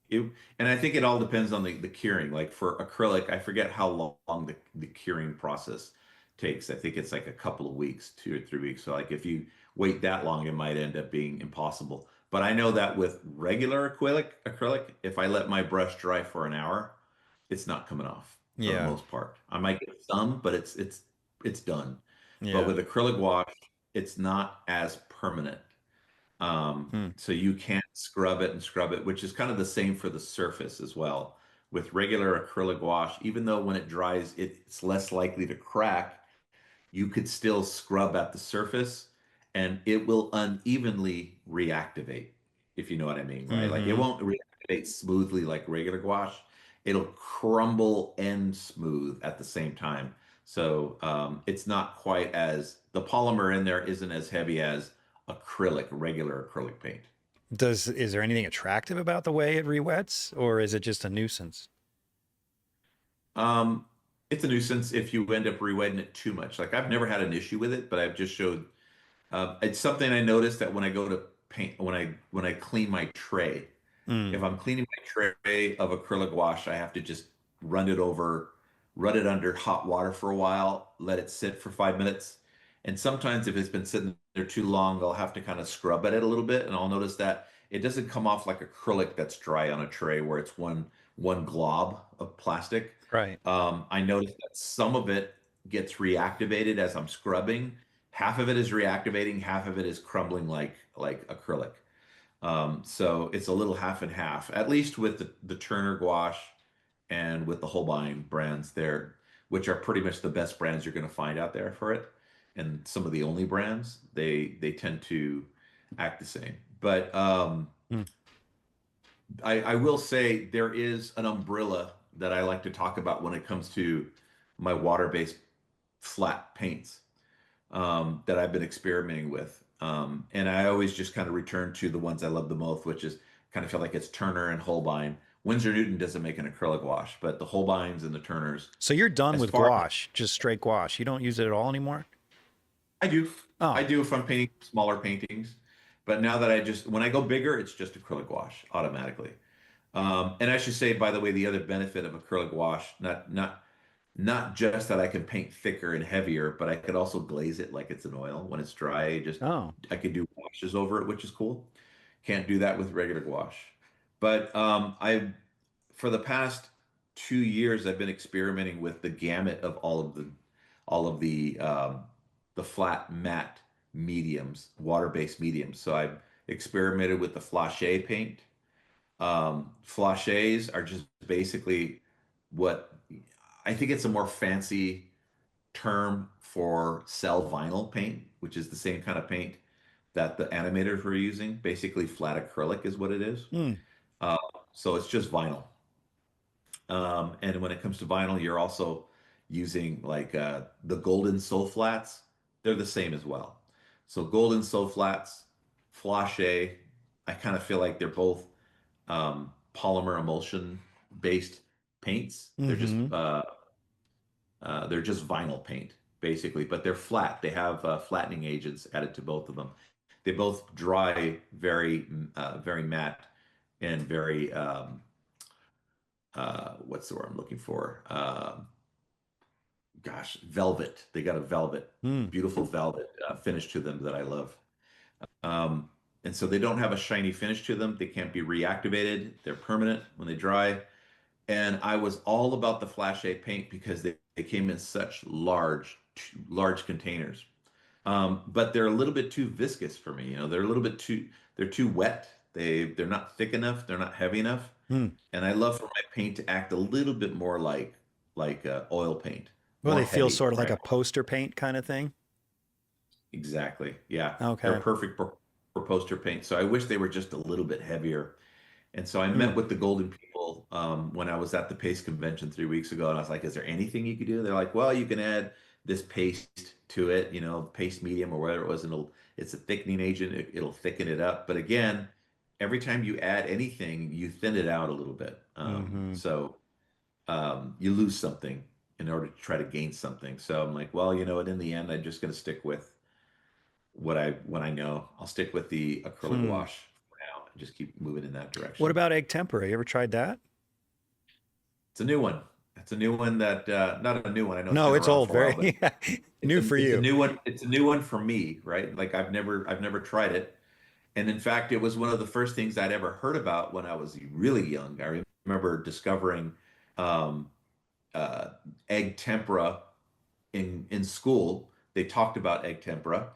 It, and I think it all depends on the curing. Like for acrylic, I forget how long the curing process takes. I think it's like a couple of weeks, 2 or 3 weeks. So like if you wait that long, it might end up being impossible. But I know that with regular acrylic, if I let my brush dry for an hour, it's not coming off for the Yeah. most part. I might get some, but it's done. But Yeah. with acrylic wash, it's not as permanent. Hmm. So you can't scrub it and scrub it, which is kind of the same for the surface as well. With regular acrylic wash, even though when it dries, it's less likely to crack, you could still scrub at the surface and it will unevenly reactivate, if you know what I mean, right? Like it Mm-hmm. won't reactivate smoothly like regular gouache. It'll crumble and smooth at the same time. So it's not quite as the polymer in there isn't as heavy as regular acrylic paint. Is there anything attractive about the way it re-wets, or is it just a nuisance? Um, it's a nuisance if you end up rewetting it too much. Like I've never had an issue with it, but I've just showed it's something I noticed that when I go to paint, when I clean my tray, Mm. if I'm cleaning my tray of acrylic wash, I have to just run it over. run it under hot water for a while, let it sit for 5 minutes. And sometimes if it's been sitting there too long, I'll have to kind of scrub at it a little bit, and I'll notice that it doesn't come off like acrylic that's dry on a tray where it's one glob of plastic. Right. I noticed that some of it gets reactivated as I'm scrubbing. Half of it is reactivating, half of it is crumbling like acrylic. So it's a little half and half, at least with the Turner gouache and with the Holbein brands there, which are pretty much the best brands you're going to find out there for it. And some of the only brands, they tend to act the same. But Mm. I will say there is an umbrella that I like to talk about when it comes to my water-based flat paints that I've been experimenting with. And I always just kind of return to the ones I love the most, which is kind of feel like it's Turner and Holbein. Winsor Newton doesn't make an acrylic wash, but the Holbeins and the Turners, So you're done as with far gouache, just straight gouache. You don't use it at all anymore? I do, I Oh, do if I'm painting smaller paintings. But now that when I go bigger, it's just acrylic wash automatically. And I should say, by the way, the other benefit of acrylic wash, not just that I can paint thicker and heavier, but I could also glaze it like it's an oil when it's dry. Just oh. I could do washes over it, which is cool. Can't do that with regular gouache. But I for the past 2 years, I've been experimenting with the gamut of all of the flat matte mediums, water-based mediums. So I've experimented with the flashe paint. Flashes are just basically what I think it's a more fancy term for cell vinyl paint, which is the same kind of paint that the animators were using. Basically, flat acrylic is what it is. Hmm. Uh, so it's just vinyl. And when it comes to vinyl, you're also using like the golden soul flats. They're the same as well. So golden soul flats, flashe, I kind of feel like they're both polymer emulsion based paints. Mm-hmm. They're just vinyl paint basically, but they're flat. They have flattening agents added to both of them. They both dry very matte and very what's the word I'm looking for? Gosh, velvet. They got a velvet, Hmm. beautiful velvet finish to them that I love. Um, and so they don't have a shiny finish to them. They can't be reactivated. They're permanent when they dry. And I was all about the flash A paint because they came in such large containers. But they're a little bit too viscous for me. You know, they're too wet. They're not thick enough. They're not heavy enough. Hmm. And I love for my paint to act a little bit more like oil paint, Well, more they feel heavy, sort of like right? a poster paint kind of thing. Exactly. Yeah, they're Okay. perfect for poster paint. So I wish they were just a little bit heavier. And so I Hmm. met with the Golden people when I was at the Paste convention 3 weeks ago, and I was like, "Is there anything you could do?" They're like, "Well, you can add this paste to it, paste medium or whatever it was, and it's a thickening agent. It'll thicken it up. But again, every time you add anything, you thin it out a little bit. Mm-hmm. So you lose something in order to try to gain something. So I'm like, well, you know what? In the end, I'm just going to stick with what I know. I'll stick with the acrylic Hmm. wash for now and just keep moving in that What direction. about egg tempera? You ever tried that? It's a new one. It's a new one that not a new one. I know it's No, been it's around old. for a while, but Very new for it's a you. new one. It's a new one for me, right? Like I've never tried it. And in fact, it was one of the first things I'd ever heard about when I was really young. I remember discovering um, uh, egg tempera in school. They talked about egg tempera.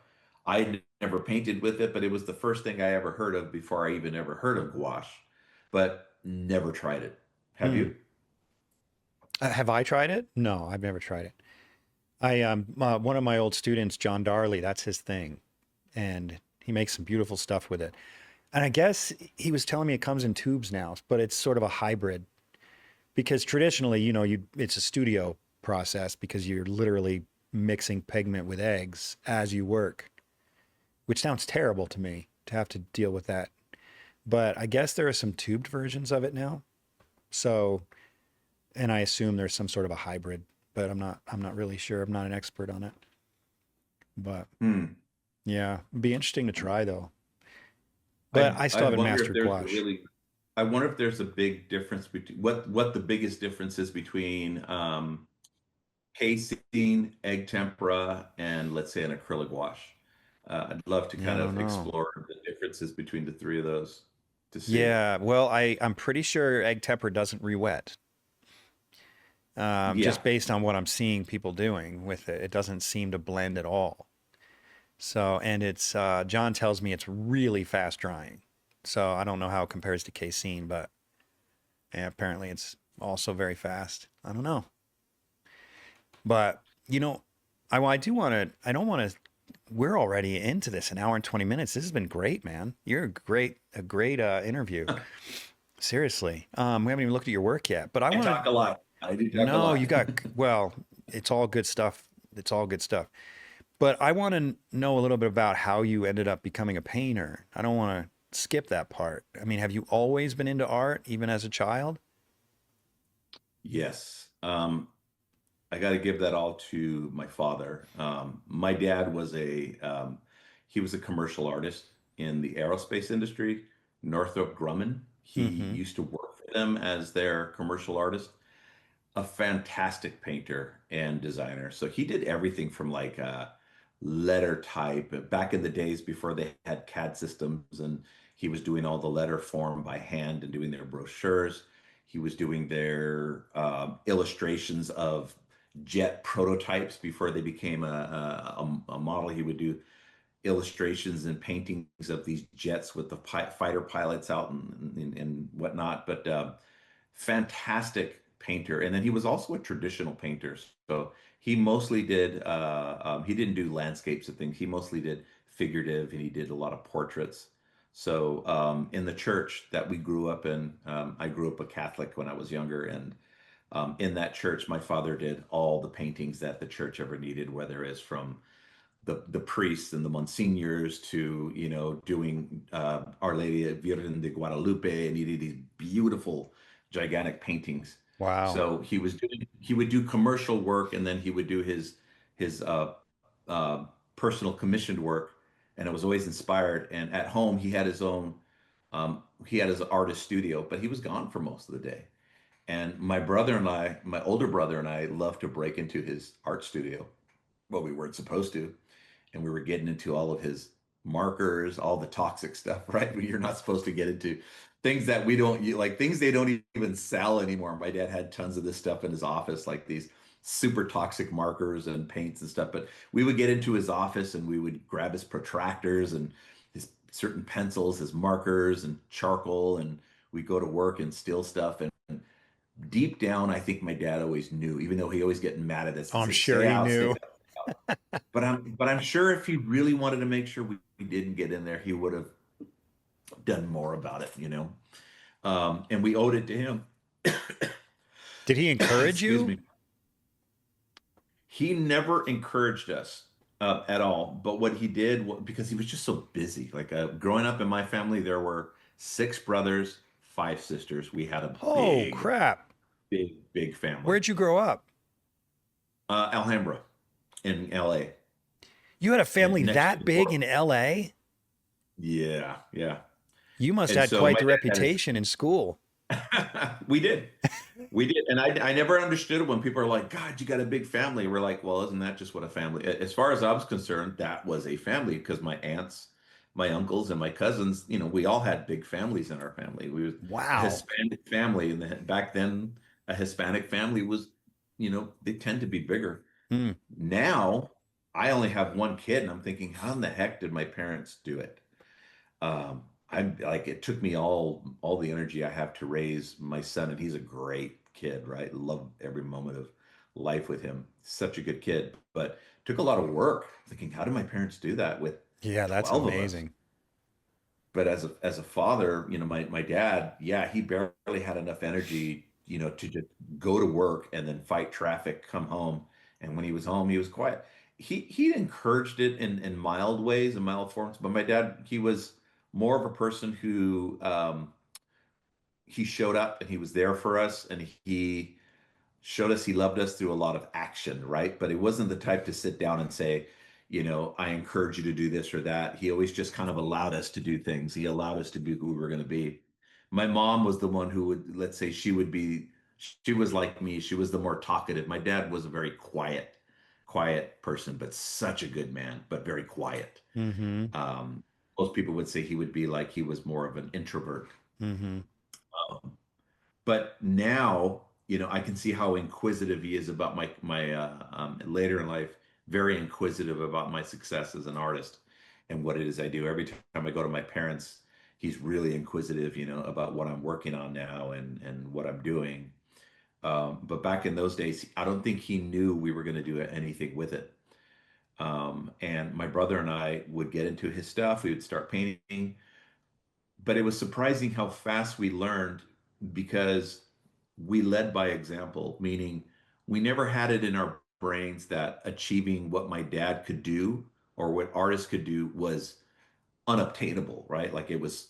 I never painted with it, but it was the first thing I ever heard of before I even ever heard of gouache, but never tried it. Have Hmm. you? Have I tried it? No, I've never tried it. I one of my old students, John Darley, that's his thing, and he makes some beautiful stuff with it. And I guess he was telling me it comes in tubes now, but it's sort of a hybrid because traditionally, it's a studio process because you're literally mixing pigment with eggs as you work, which sounds terrible to me to have to deal with that. But I guess there are some tubed versions of it now. So, and I assume there's some sort of a hybrid, but I'm not really sure. I'm not an expert on it. But Hmm. yeah, it'd be interesting to try though. But I I still I haven't wonder if mastered there's a gouache. really I wonder if there's a big difference between what the biggest difference is between casein, egg tempera, and let's say an acrylic wash. I'd love to Yeah, I kind don't of know. explore the differences between the three of those to see. Yeah, well, I'm pretty sure egg temper doesn't re-wet. Yeah. Just based on what I'm seeing people doing with it, it doesn't seem to blend at all. So, and it's John tells me it's really fast drying. So I don't know how it compares to casein, but yeah, apparently it's also very fast. I don't know, but you know, I do want to. I don't want to. We're already into this, an hour and 20 minutes. This has been great, man. You're a great interview. Seriously, we haven't even looked at your work yet, but I I want to. talk a lot. I do talk a No, lot. you got well. It's all good stuff. It's all good stuff. But I want to know a little bit about how you ended up becoming a painter. I don't want to skip that part. I mean, have you always been into art, even as a child? Yes. I got to give that all to my father. My dad was he was a commercial artist in the aerospace industry, Northrop Grumman. He Mm-hmm. used to work for them as their commercial artist, a fantastic painter and designer. So he did everything from like letter type back in the days before they had CAD systems, and he was doing all the letter form by hand and doing their brochures. He was doing their illustrations of jet prototypes before they became a model. He would do illustrations and paintings of these jets with the fighter pilots out and whatnot. But fantastic painter. And then he was also a traditional painter. So he mostly did, he didn't do landscapes and things. He mostly did figurative and he did a lot of portraits. So in the church that we grew up in, I grew up a Catholic when I was younger. And in that church, my father did all the paintings that the church ever needed, whether it's from the priests and the monsignors to doing Our Lady of Virgen de Guadalupe, and he did these beautiful gigantic paintings. Wow. So he would do commercial work, and then he would do his uh, personal commissioned work, and it was always inspired. And at home he had his artist studio, but he was gone for most of the day. And my older brother and I loved to break into his art studio. Well, we weren't supposed to, and we were getting into all of his markers, all the toxic stuff, right? You're not supposed to get into things that we don't like, things they don't even sell anymore. My dad had tons of this stuff in his office, like these super toxic markers and paints and stuff. But we would get into his office and we would grab his protractors and his certain pencils, his markers and charcoal, and we go to work and steal stuff. And deep down, I think my dad always knew, even though he always getting mad at us and I'm say, sure "Stay he out, stay knew. out." But I'm sure if he really wanted to make sure we didn't get in there, he would have done more about it. And we owed it to him. Did he encourage Excuse you? me. He never encouraged us at all. But what he did, because he was just so busy. Like growing up in my family, there were six brothers, five sisters. We had a Oh, crap. big family. Where'd you grow up? Alhambra in LA, You had a family next to that the big border. in LA? Yeah, yeah. You must And have had so quite my the dad had his reputation in school. we did. We did. And I never understood when people are like, God, you got a big family. We're like, well, isn't that just what a family? As far as I was concerned, that was a family because my aunts, my uncles, and my cousins, we all had big families in our family. We was a Wow. Hispanic family. And back then, a Hispanic family was, they tend to be bigger. Hmm. Now, I only have one kid, and I'm thinking, how in the heck did my parents do it? I'm like, it took me all the energy I have to raise my son, and he's a great kid, right? Love every moment of life with him. Such a good kid, but took a lot of work. Thinking, how did my parents do that with Yeah, that's 12 of us? amazing. But as a father, my dad, yeah, he barely had enough energy, to just go to work and then fight traffic, come home. And when he was home, he was quiet. He encouraged it in mild ways and mild forms, but my dad, he was more of a person who he showed up and he was there for us, and he showed us he loved us through a lot of action, right? But it wasn't the type to sit down and say, I encourage you to do this or that. He always just kind of allowed us to do things. He allowed us to be who we were going to be. My mom was the one who would, let's say, she would be She was like me. She was the more talkative. My dad was a very quiet person, but such a good man, but very quiet. Mm-hmm. Um, Most people would say he would be like he was more of an introvert. Mm-hmm. Um, but now, I can see how inquisitive he is about my later in life, very inquisitive about my success as an artist and what it is I do. Every time I go to my parents, he's really inquisitive, about what I'm working on now and what I'm doing. But back in those days, I don't think he knew we were going to do anything with it. And my brother and I would get into his stuff. We would start painting, but it was surprising how fast we learned because we led by example, meaning we never had it in our brains that achieving what my dad could do or what artists could do was unobtainable, right? Like it was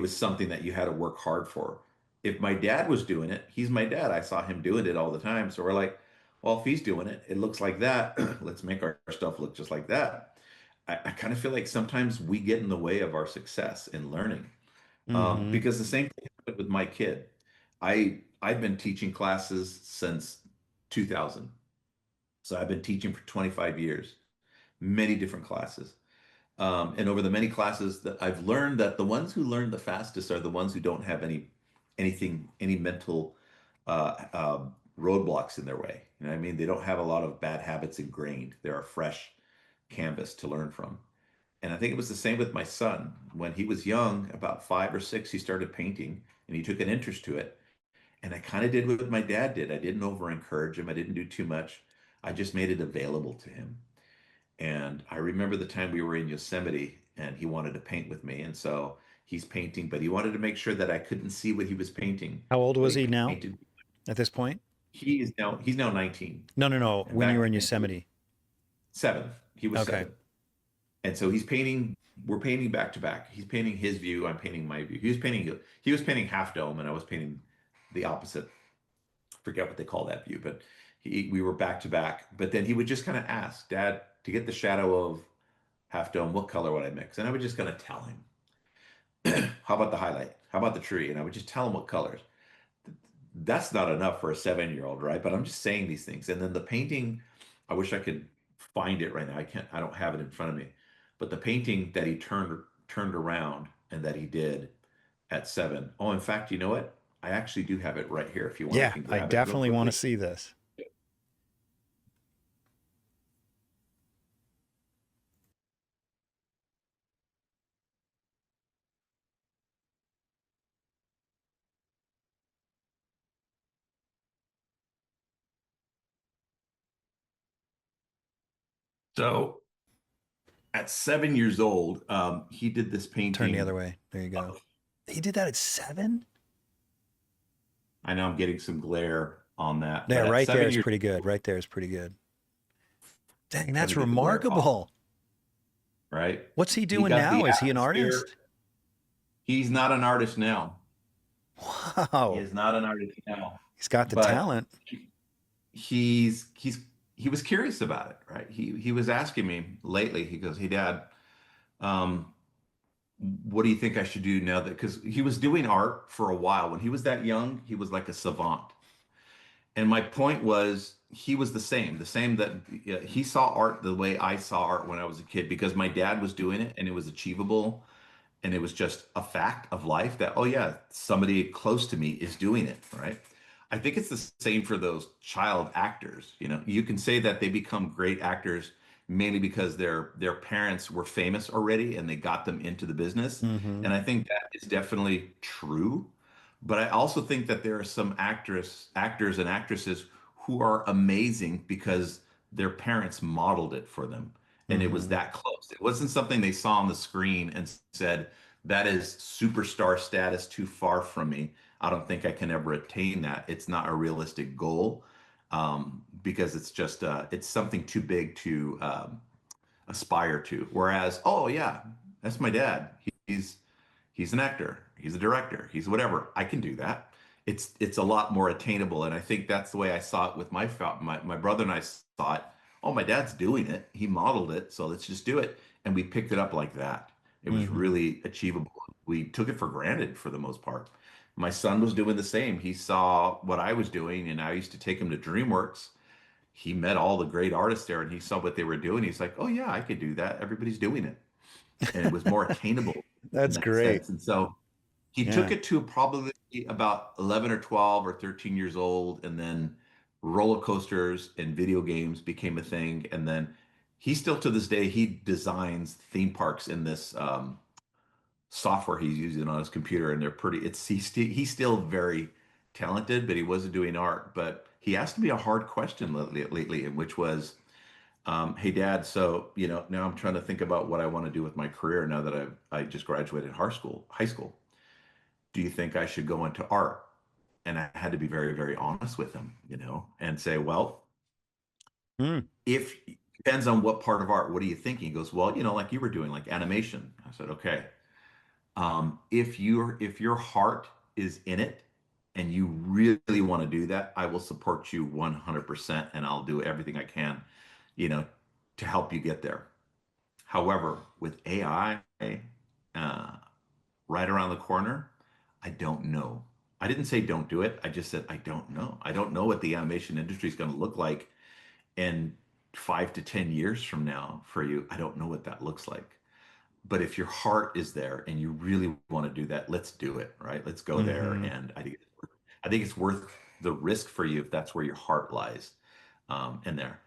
something that you had to work hard for. If my dad was doing it, he's my dad. I saw him doing it all the time. So we're like, well, if he's doing it, it looks like that. Let's make our stuff look just like that. I kind of feel like sometimes we get in the way of our success in learning. Mm-hmm. Because the same thing happened with my kid. I've been teaching classes since 2000. So I've been teaching for 25 years, many different classes. And over the many classes that I've learned that the ones who learn the fastest are the ones who don't have any mental roadblocks in their way. You know what I mean? They don't have a lot of bad habits ingrained. They're a fresh canvas to learn from. And I think it was the same with my son. When he was young, about 5 or 6, he started painting and he took an interest to it. And I kind of did what my dad did. I didn't over encourage him. I didn't do too much. I just made it available to him. And I remember the time we were in Yosemite and he wanted to paint with me. And so he's painting, but he wanted to make sure that I couldn't see what he was painting. How old So was he he now painted. at this point? He's now 19. No, no, no. And When you back were in then he was Yosemite. 7. He was Okay. 7. And so he's painting, we're painting back to back. He's painting his view, I'm painting my view. He was painting half dome and I was painting the opposite. Forget what they call that view, but we were back to back. But then he would just kind of ask, Dad, to get the shadow of half dome, what color would I mix? And I would just kind of tell him, how about the highlight? How about the tree? And I would just tell him what colors. That's not enough for a 7-year-old, right? But I'm just saying these things. And then the painting, I wish I could find it right now. I don't have it in front of me. But the painting that he turned around and that he did at 7. Oh, in fact, you know what? I actually do have it right here. If you want, I Yeah, can I grab it real definitely want to quickly. see this. So at 7 years old, he did this Turn the other painting. way. There you go. Of, He did that at 7? I know I'm getting some glare on that, Yeah, but at right there seven is years pretty good. old, Right there is pretty good. Dang, let me that's get the glare off, remarkable. right? What's he He doing got now? the Is he an atmosphere. artist? He's not an artist now. He Wow. is not an artist now, He's got the but talent. he was curious about it, right? He was asking me lately. He goes, "Hey, Dad, um, what do you think I should do now that?" Because he was doing art for a while. When he was that young, he was like a savant. And my point was, he was the same that he saw art the way I saw art when I was a kid because my dad was doing it and it was achievable and it was just a fact of life that, oh yeah, somebody close to me is doing it, right? I think it's the same for those child actors. You can say that they become great actors mainly because their parents were famous already and they got them into the business. Mm-hmm. And I think that is definitely true. But I also think that there are some actors and actresses who are amazing because their parents modeled it for them. And it was Mm-hmm. that close. It wasn't something they saw on the screen and said, that is superstar status too far from me. I don't think I can ever attain that. It's not a realistic goal because it's something too big to aspire to. Whereas, oh yeah, that's my dad. He's an actor. He's a director. He's whatever. I can do that. It's a lot more attainable, and I think that's the way I saw it with my brother and I saw it. Oh, my dad's doing it. He modeled it, so let's just do it. And we picked it up like that. It was Mm-hmm. really achievable. We took it for granted for the most part. My son was doing the same. He saw what I was doing, and I used to take him to DreamWorks. He met all the great artists there, and he saw what they were doing. He's like, "Oh yeah, I could do that. Everybody's doing it," and it was more attainable in That's that great. sense. And so he took Yeah. it to probably about 11 or 12 or 13 years old, and then roller coasters and video games became a thing. And then he still to this day he designs theme parks in this software he's using on his computer, and they're pretty. He's still very talented, but he wasn't doing art. But he asked me a hard question lately, and which was, "Hey, Dad, so now I'm trying to think about what I want to do with my career now that I just graduated high school. High school. Do you think I should go into art?" And I had to be very, very honest with him, and say, "Well, Mm. if depends on what part of art. What are you thinking?" He goes, "Well, like you were doing, like animation." I said, "Okay. If your heart is in it and you really want to do that, I will support you 100%, and I'll do everything I can, you know, to help you get there. However, with AI uh, right around the corner, I don't know. I didn't say don't do it. I just said I don't know. I don't know what the animation industry is going to look like in 5 to 10 years from now for you. I don't know what that looks like. But if your heart is there and you really want to do that, let's do it, right? Let's go there. Hmm. And I think it's worth the risk for you if that's where your heart lies, in there.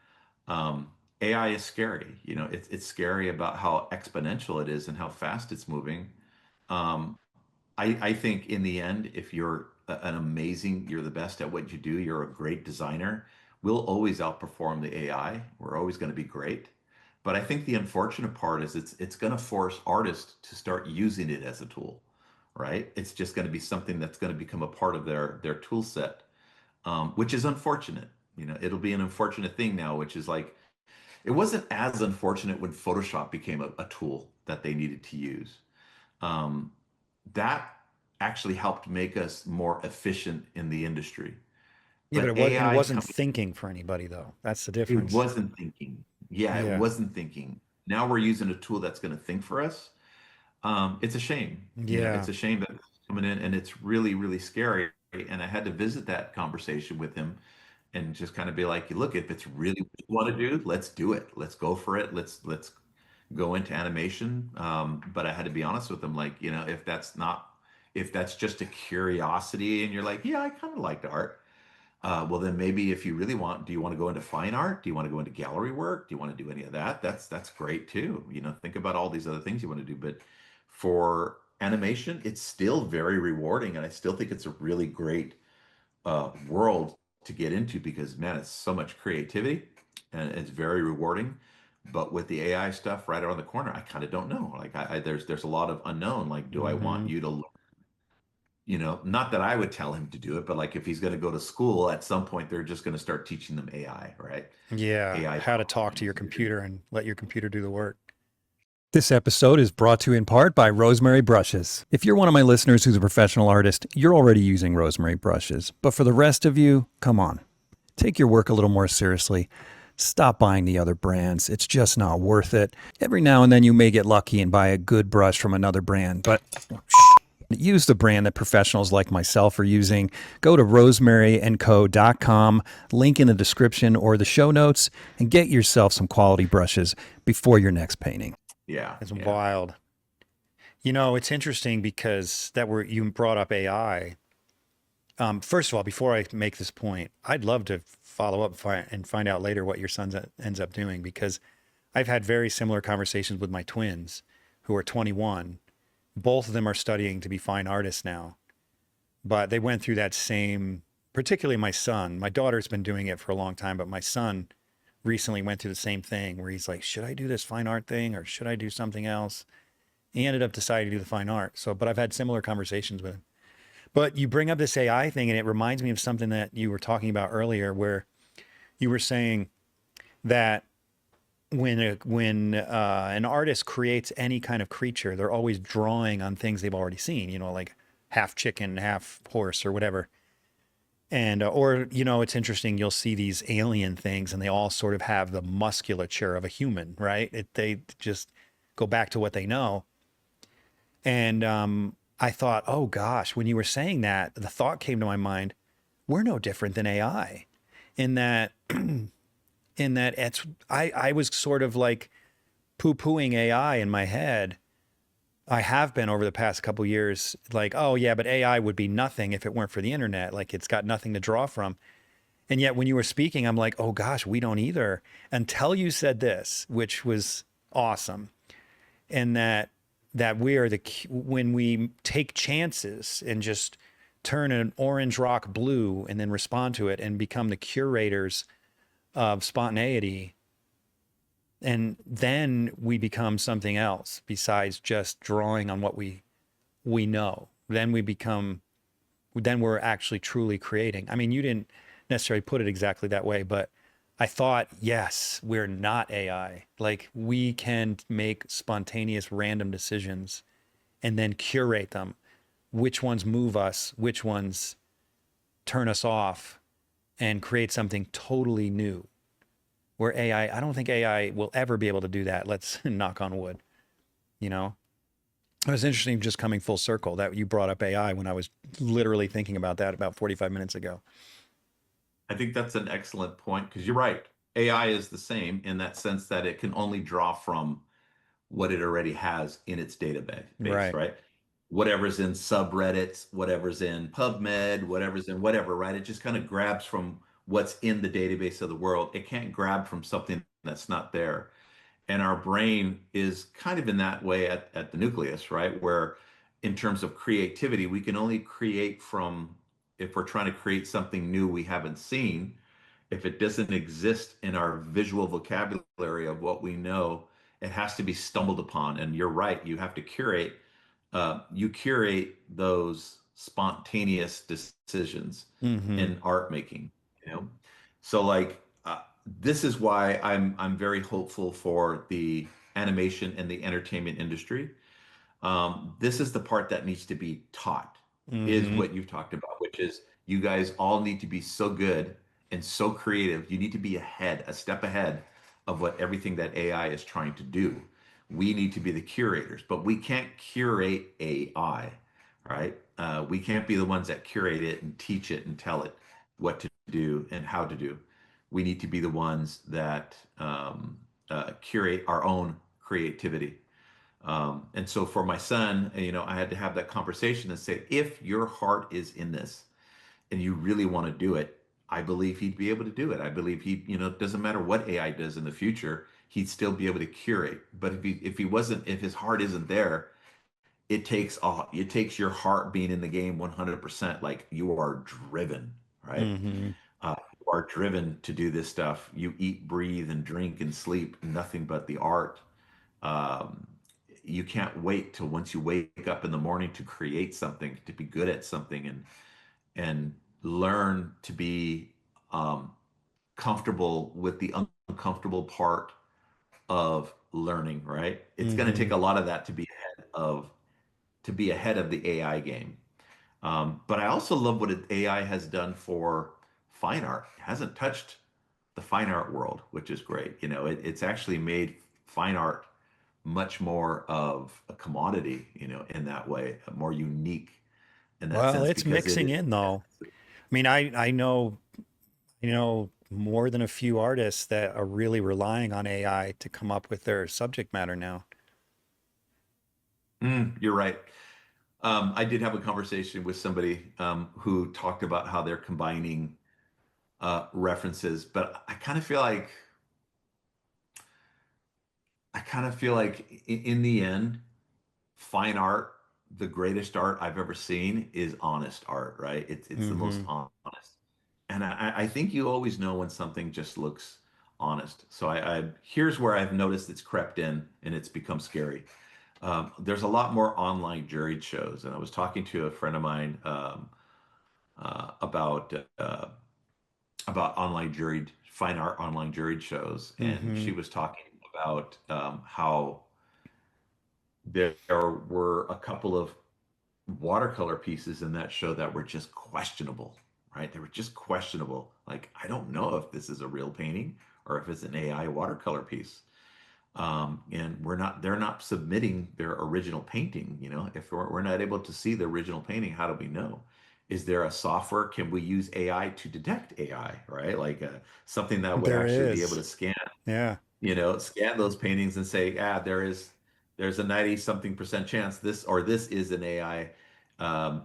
AI is scary. It's scary about how exponential it is and how fast it's moving. Um, I think in the end, if you're the best at what you do, you're a great designer, we'll always outperform the AI. We're always going to be great. But I think the unfortunate part is it's going to force artists to start using it as a tool, right? It's just going to be something that's going to become a part of their tool set, which is unfortunate. It'll be an unfortunate thing now, which is like it wasn't as unfortunate when Photoshop became a tool that they needed to use. Um, that actually helped make us more efficient in the industry. Yeah, but But it AI wasn't coming, thinking for anybody though. That's the it difference. wasn't thinking. Yeah, it Yeah. wasn't thinking. Now we're using a tool that's going to think for us. It's a shame. Yeah. It's a shame that it's coming in, and it's really, really scary. And I had to visit that conversation with him and just kind of be like, look, if it's really what you want to do, let's do it. Let's go for it. Let's go into animation. But I had to be honest with him, like, if that's just a curiosity and you're like, yeah, I kind of liked art. Well, then maybe if you really want, do you want to go into fine art? Do you want to go into gallery work? Do you want to do any of that? That's great too. Think about all these other things you want to do. But for animation, it's still very rewarding, and I still think it's a really great world to get into because man, it's so much creativity and it's very rewarding. But with the AI stuff right around the corner, I kind of don't know. Like there's a lot of unknown. Like, do I want Hmm. you to, not that I would tell him to do it, but like if he's going to go to school at some point, they're just going to start teaching them AI, right? Yeah. AI How to talk to programming. your So you're gonna, computer and let your computer do the work. This episode is brought to you in part by Rosemary Brushes. If you're one of my listeners who's a professional artist, you're already using Rosemary brushes. But for the rest of you, come on. Take your work a little more seriously. Stop buying the other brands. It's just not worth it. Every now and then you may get lucky and buy a good brush from another brand, but use the brand that professionals like myself are using. Go to rosemaryandco.com, link in the description or the show notes, and get yourself some quality brushes before your next painting. yeah, It's yeah, wild. It's interesting because you brought up AI. First of all, before I make this point, I'd love to follow up and find out later what your son ends up doing because I've had very similar conversations with my twins who are 21. Both of them are studying to be fine artists now, but they went through that same, particularly my son. My daughter's been doing it for a long time, but my son recently went through the same thing where he's like, should I do this fine art thing or should I do something else? He ended up deciding to do the fine art. So, but I've had similar conversations with him. But you bring up this AI thing, and it reminds me of something that you were talking about earlier, where you were saying that when an artist creates any kind of creature, they're always drawing on things they've already seen. Like half chicken, half horse, or whatever. And or it's interesting. You'll see these alien things, and they all sort of have the musculature of a human, right? They just go back to what they know. And I thought, oh gosh, when you were saying that, the thought came to my mind, we're no different than AI in that, in that I was sort of like poo-pooing AI in my head. I have been over the past couple years, like, oh yeah, but AI would be nothing if it weren't for the internet. Like it's got nothing to draw from. And yet when you were speaking, I'm like, oh gosh, we don't either. Until you said this, which was awesome. And that we are when we take chances and just turn an orange rock blue and then respond to it and become the curators of spontaneity, and then we become something else besides just drawing on what we know. Then we become, then we're actually truly creating. I mean, you didn't necessarily put it exactly that way, but I thought, yes, we're not AI. Like we can make spontaneous random decisions and then curate them. Which ones move us, which ones turn us off and create something totally new. Where I don't think AI will ever be able to do that. Let's knock on wood, you know? It was interesting just coming full circle that you brought up AI when I was literally thinking about that about 45 minutes ago. I think that's an excellent point because you're right. AI is the same in that sense that it can only draw from what it already has in its database, Right. right? Whatever's in subreddits, whatever's in PubMed, whatever's in whatever, right? It just kind of grabs from what's in the database of the world. It can't grab from something that's not there. And our brain is kind of in that way at the nucleus, right? Where in terms of creativity, we can only create from if we're trying to create something new we haven't seen, if it doesn't exist in our visual vocabulary of what we know, it has to be stumbled upon. And you're right, you have to curate. You curate those spontaneous decisions Mm-hmm. in art making. You know, so like this is why I'm very hopeful for the animation and the entertainment industry. This is the part that needs to be taught, is Mm-hmm. what you've talked about, which is you guys all need to be so good and so creative. You need to be ahead, a step ahead of what everything that AI is trying to do. We need to be the curators, but we can't curate AI, right? We can't be the ones that curate it and teach it and tell it what to do and how to do. We need to be the ones that curate our own creativity. And so for my son, you know, I had to have that conversation and say, if your heart is in this and you really want to do it, I believe he'd be able to do it. I believe he, you know, it doesn't matter what AI does in the future, he'd still be able to curate. But if he wasn't, if his heart isn't there, it takes your heart being in the game 100%. Like you are driven, right? Mm-hmm. You are driven to do this stuff. You eat, breathe, and drink and sleep nothing but the art. Um, you can't wait till once you wake up in the morning to create something, to be good at something, and learn to be um, comfortable with the uncomfortable part of learning. Right? It's going to Mm-hmm. take a lot of that to be ahead of the AI game. But I also love what AI has done for fine art. It hasn't touched the fine art world, which is great. You know, it's actually made fine art much more of a commodity, you know, in that way, more unique in that Well, sense it's because it mixing is. in though. I mean, I know, you know, more than a few artists that are really relying on AI to come up with their subject matter now. You're right. I did have a conversation with somebody who talked about how they're combining references, but I kind of feel like in the end, fine art, the greatest art I've ever seen is honest art, right? It's the most Mm-hmm. honest. And I think you always know when something just looks honest. So here's where I've noticed it's crept in and it's become scary. There's a lot more online juried shows, and I was talking to a friend of mine uh, about uh, about online juried fine art online juried shows, and Mm-hmm. she was talking about how there were a couple of watercolor pieces in that show that were just questionable, right? They were just questionable. Like, I don't know if this is a real painting or if it's an AI watercolor piece. And they're not submitting their original painting. You know, if we're not able to see the original painting, how do we know? Is there a software? Can we use AI to detect AI, right? Like something that would There actually be able is. to scan, Yeah. scan those paintings and say, there's a 90 something percent chance this is an AI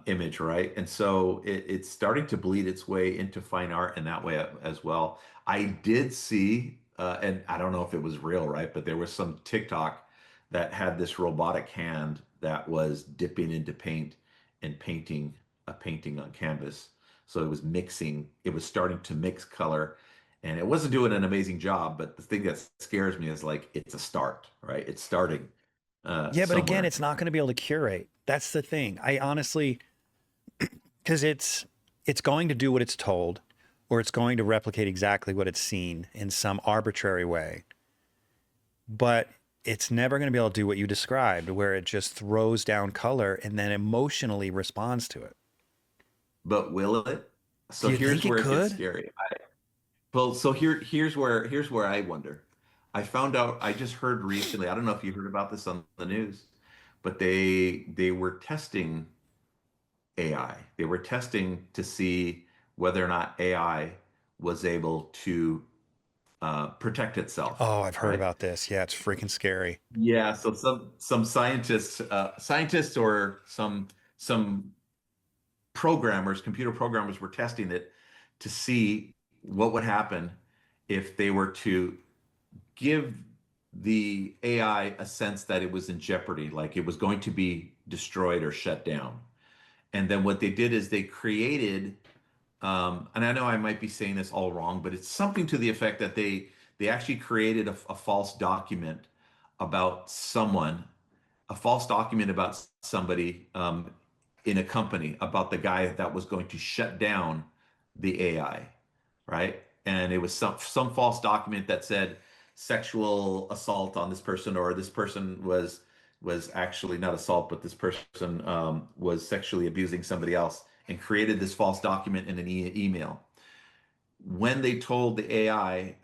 image, right? And so it's starting to bleed its way into fine art in that way as well. I did see, and I don't know if it was real, right? But there was some TikTok that had this robotic hand that was dipping into paint and painting a painting on canvas. So it was starting to mix color, and it wasn't doing an amazing job. But the thing that scares me is like it's a start, right? It's starting Yeah, but again, somewhere. it's not going to be able to curate. That's the thing. I honestly, because it's going to do what it's told, or it's going to replicate exactly what it's seen in some arbitrary way. But it's never going to be able to do what you described, where it just throws down color and then emotionally responds to it. But will it? Do So you here's think it where it gets could? scary. Well, so here's where I wonder. I found out I just heard recently, I don't know if you heard about this on the news, but they were testing AI. They were testing to see whether or not AI was able to protect itself, Oh, I've heard right? about this. Yeah, it's freaking scary. Yeah, so some scientists or some programmers, computer programmers were testing it to see what would happen if they were to give the AI a sense that it was in jeopardy, like it was going to be destroyed or shut down. And then what they did is they created, and I know I might be saying this all wrong, but it's something to the effect that they actually created a false document about someone, a false document about somebody in a company about the guy that was going to shut down the AI, right? And it was some false document that said sexual assault on this person, or this person was actually not assault, but this person was sexually abusing somebody else, and created this false document in an email. When they told the AI,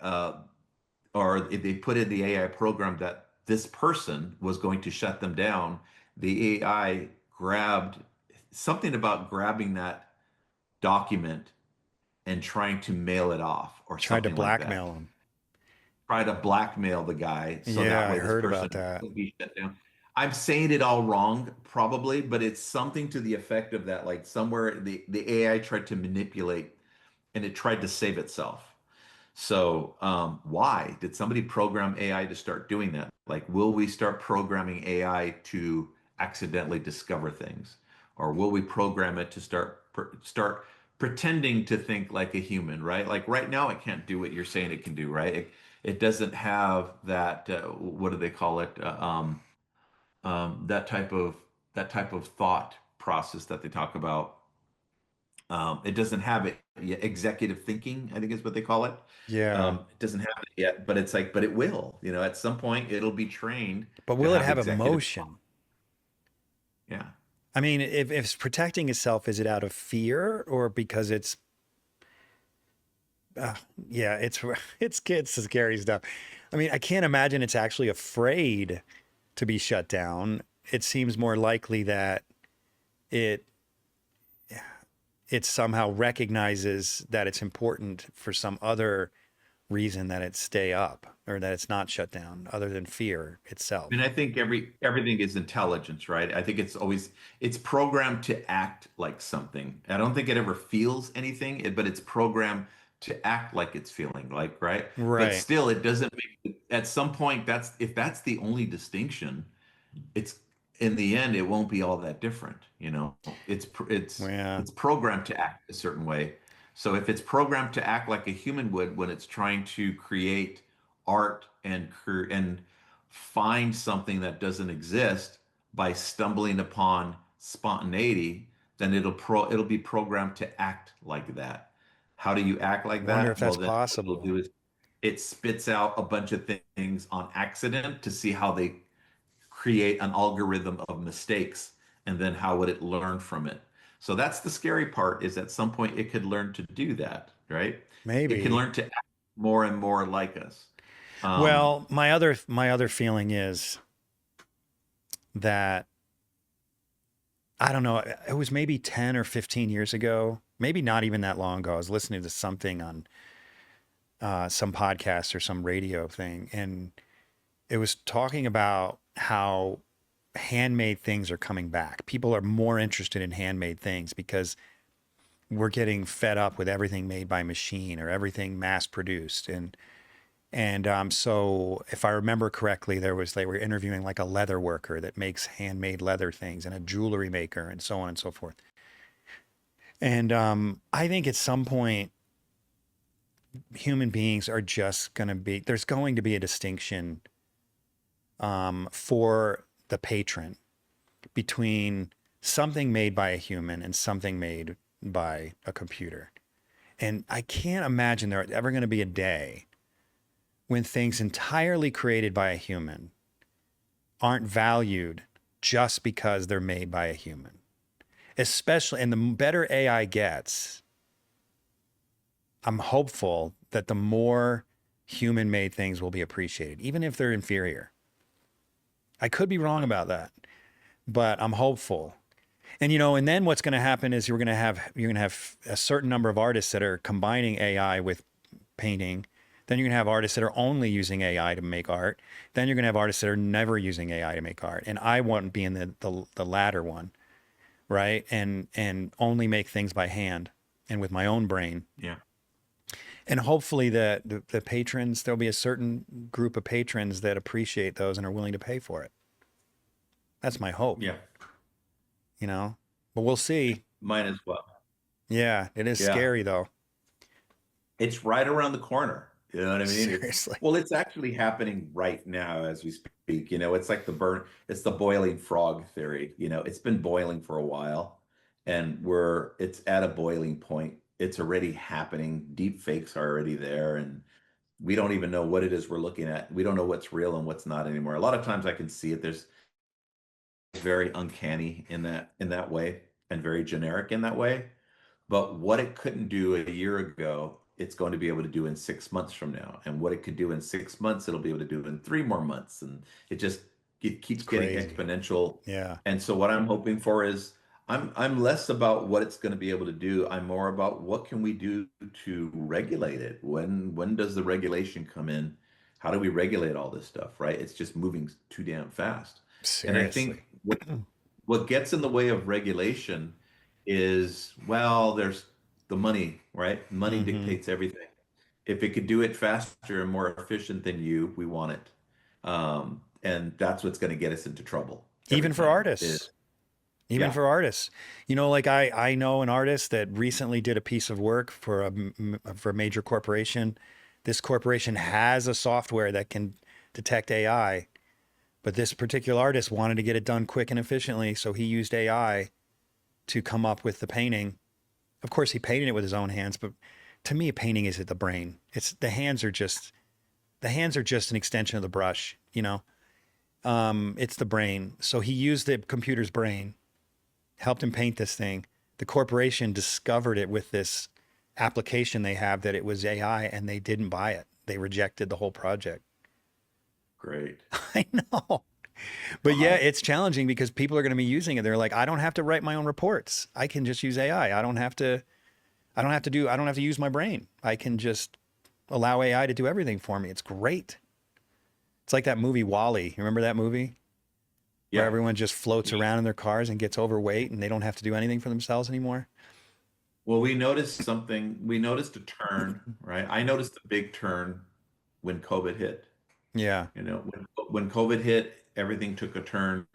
or if they put in the AI program that this person was going to shut them down, the AI grabbed something about grabbing that document and trying to mail it off or Tried to something like that. blackmail him. Try to blackmail the guy so Yeah, that I way this heard person about that. would be shut down. I'm saying it all wrong, probably, but it's something to the effect of that, like somewhere the AI tried to manipulate and it tried to save itself. So, why did somebody program AI to start doing that? Like, will we start programming AI to accidentally discover things, or will we program it to start pretending to think like a human? Right? Like right now, it can't do what you're saying it can do. Right? It doesn't have that. What do they call it? That type of thought process that they talk about. It doesn't have it executive thinking, I think is what they call it. Yeah. It doesn't have it yet, but it's like, but it will. You know, at some point, it'll be trained But to will it have have executive thought. emotion? Yeah. I mean, if it's protecting itself, is it out of fear or because it's, uh, yeah, it's scary stuff. I mean, I can't imagine it's actually afraid to be shut down. It seems more likely that it it somehow recognizes that it's important for some other reason that it stay up or that it's not shut down other than fear I mean, itself. I think everything is intelligence, right? I think it's programmed to act like something. I don't think it ever feels anything, but it's programmed to act like it's feeling like, right? But Right. still, it doesn't make, at some point, that's if that's the only distinction, it's in the end it won't be all that different, Yeah. it's programmed to act a certain way. So if it's programmed to act like a human would when it's trying to create art and find something that doesn't exist by stumbling upon spontaneity, then it'll be programmed to act like that. How do you act like Wonder if that? Well, that's then what it'll possible. do is it spits out a bunch of things on accident to see how they create an algorithm of mistakes, and then how would it learn from it. So that's the scary part, is at some point it could learn to do that, right? It can Maybe. learn to act more and more like us. Um, Well, my other feeling is that I don't know, it was maybe 10 or 15 years ago, maybe not even that long ago. I was listening to something on some podcast or some radio thing, and it was talking about how handmade things are coming back. People are more interested in handmade things because we're getting fed up with everything made by machine or everything mass produced. So if I remember correctly, they were interviewing like a leather worker that makes handmade leather things and a jewelry maker and so on and so forth. And I think at some point, human beings are just going to be, there's going to be a distinction for the patron between something made by a human and something made by a computer. And I can't imagine there's ever going to be a day when things entirely created by a human aren't valued just because they're made by a human. Especially, and the better AI gets, I'm hopeful that the more human made things will be appreciated, even if they're inferior. I could be wrong about that, but I'm hopeful. And and then what's going to happen is you're going to have a certain number of artists that are combining AI with painting. Then you're going to have artists that are only using AI to make art. Then you're going to have artists that are never using AI to make art. And I want to be in the latter one, right? And only make things by hand and with my own brain. yeah, And hopefully the patrons, there'll be a certain group of patrons that appreciate those and are willing to pay for it. That's my hope, yeah, you know. But we'll see. mine as well. Yeah, it is Yeah. scary though. It's right around the corner. You know what I mean? Seriously. It's actually happening right now as we speak. It's like it's the boiling frog theory. It's been boiling for a while and it's at a boiling point. It's already happening. Deep fakes are already there and we don't even know what it is we're looking at. We don't know what's real and what's not anymore. A lot of times I can see it. There's very uncanny in that way and very generic in that way. But what it couldn't do a year ago, it's going to be able to do in 6 months from now. And what it could do in 6 months, it'll be able to do in 3 more months. And it It's keeps getting crazy. exponential. Yeah. And so what I'm hoping for is I'm less about what it's going to be able to do. I'm more about what can we do to regulate it? When does the regulation come in? How do we regulate all this stuff, right? It's just moving too damn fast. And I Seriously. think what gets in the way of regulation is, well, there's the money, right? Money Hmm. dictates everything. If it could do it faster and more efficient than you, we want it. And that's what's going to get us into trouble every Even for time. Is artists. Even yeah, for artists. Like I know an artist that recently did a piece of work for for a major corporation. This corporation has a software that can detect AI, but this particular artist wanted to get it done quick and efficiently, so he used AI to come up with the painting. Of course, he painted it with his own hands, but to me, a painting is the brain. It's the hands are just an extension of the brush. It's the brain. So he used the computer's brain, helped him paint this thing. The corporation discovered it with this application they have that it was AI, and they didn't buy it. They rejected the whole project. great. I know. But yeah, Wow. it's challenging because people are going to be using it. They're like, I don't have to write my own reports. I can just use AI. I don't have to use my brain. I can just allow AI to do everything for me. It's great. It's like that movie Wall-E. You remember that movie where Yeah. everyone just floats Yeah. around in their cars and gets overweight and they don't have to do anything for themselves anymore? Well, we noticed something. We noticed a turn, right? I noticed a big turn when COVID hit. Yeah. When COVID hit, everything took a turn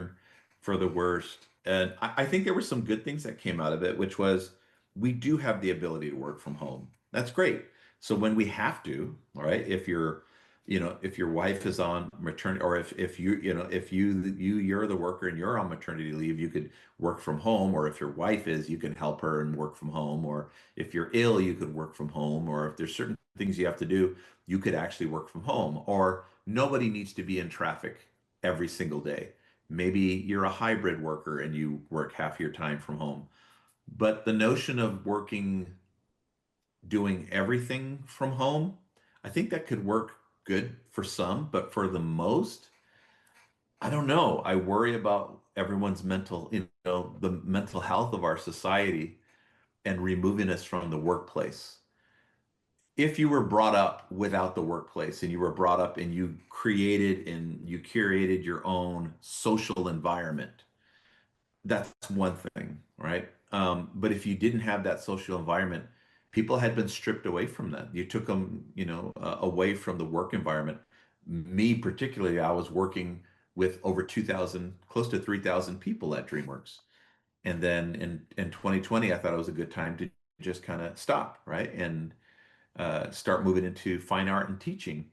for the worst. And I think there were some good things that came out of it, which was we do have the ability to work from home. That's great. So when we have to, all right, if your wife is on maternity, or if you're the worker and you're on maternity leave, you could work from home. Or if your wife is, you can help her and work from home. Or if you're ill, you could work from home. Or if there's certain things you have to do, you could actually work from home. Or nobody needs to be in traffic every single day. Maybe you're a hybrid worker and you work half your time from home. But the notion of doing everything from home, I think that could work good for some, but for the most, I don't know. I worry about everyone's mental, the mental health of our society and removing us from the workplace. If you were brought up without the workplace and you were brought up and you created and you curated your own social environment, that's one thing, right? But if you didn't have that social environment, people had been stripped away from that. You took them, away from the work environment. Me particularly, I was working with over 2,000, close to 3,000 people at DreamWorks. And then in 2020, I thought it was a good time to just kind of stop, right? And start moving into fine art and teaching.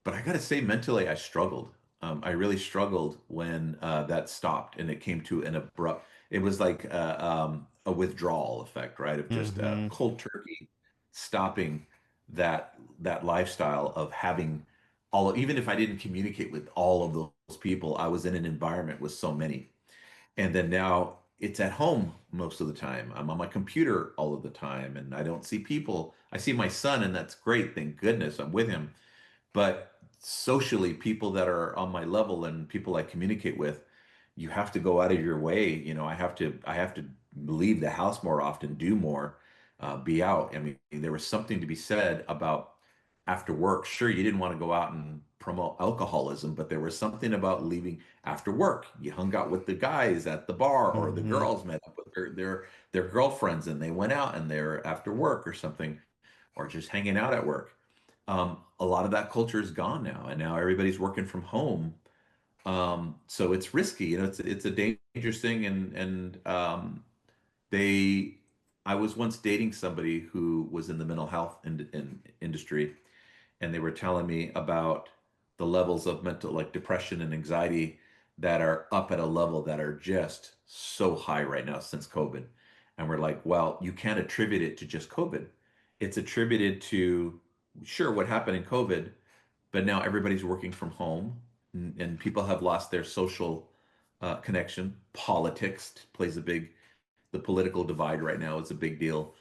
But I got to say, mentally, I struggled. I really struggled when that stopped and it came to an abrupt. It was like a withdrawal effect, right? Of just Mm-hmm. cold turkey stopping that lifestyle of having even if I didn't communicate with all of those people, I was in an environment with so many. And then now it's at home most of the time. I'm on my computer all of the time and I don't see people. I see my son, and that's great. Thank goodness I'm with him. But socially, people that are on my level and people I communicate with, you have to go out of your way. I have to leave the house more often, do more, be out. I mean, there was something to be said about after work. Sure, you didn't want to go out and promote alcoholism, but there was something about leaving after work. You hung out with the guys at the bar, or the Mm-hmm. girls met up with their girlfriends and they went out and they're after work or something, or just hanging out at work. A lot of that culture is gone now, and now everybody's working from home. So it's risky, it's a dangerous thing, and they. I was once dating somebody who was in the mental health industry, and they were telling me about the levels of mental, like depression and anxiety, that are up at a level that are just so high right now since COVID. And we're like, well, you can't attribute it to just COVID. It's attributed to, sure, what happened in COVID, but now everybody's working from home, and people have lost their social connection. Politics plays the political divide right now is a big deal,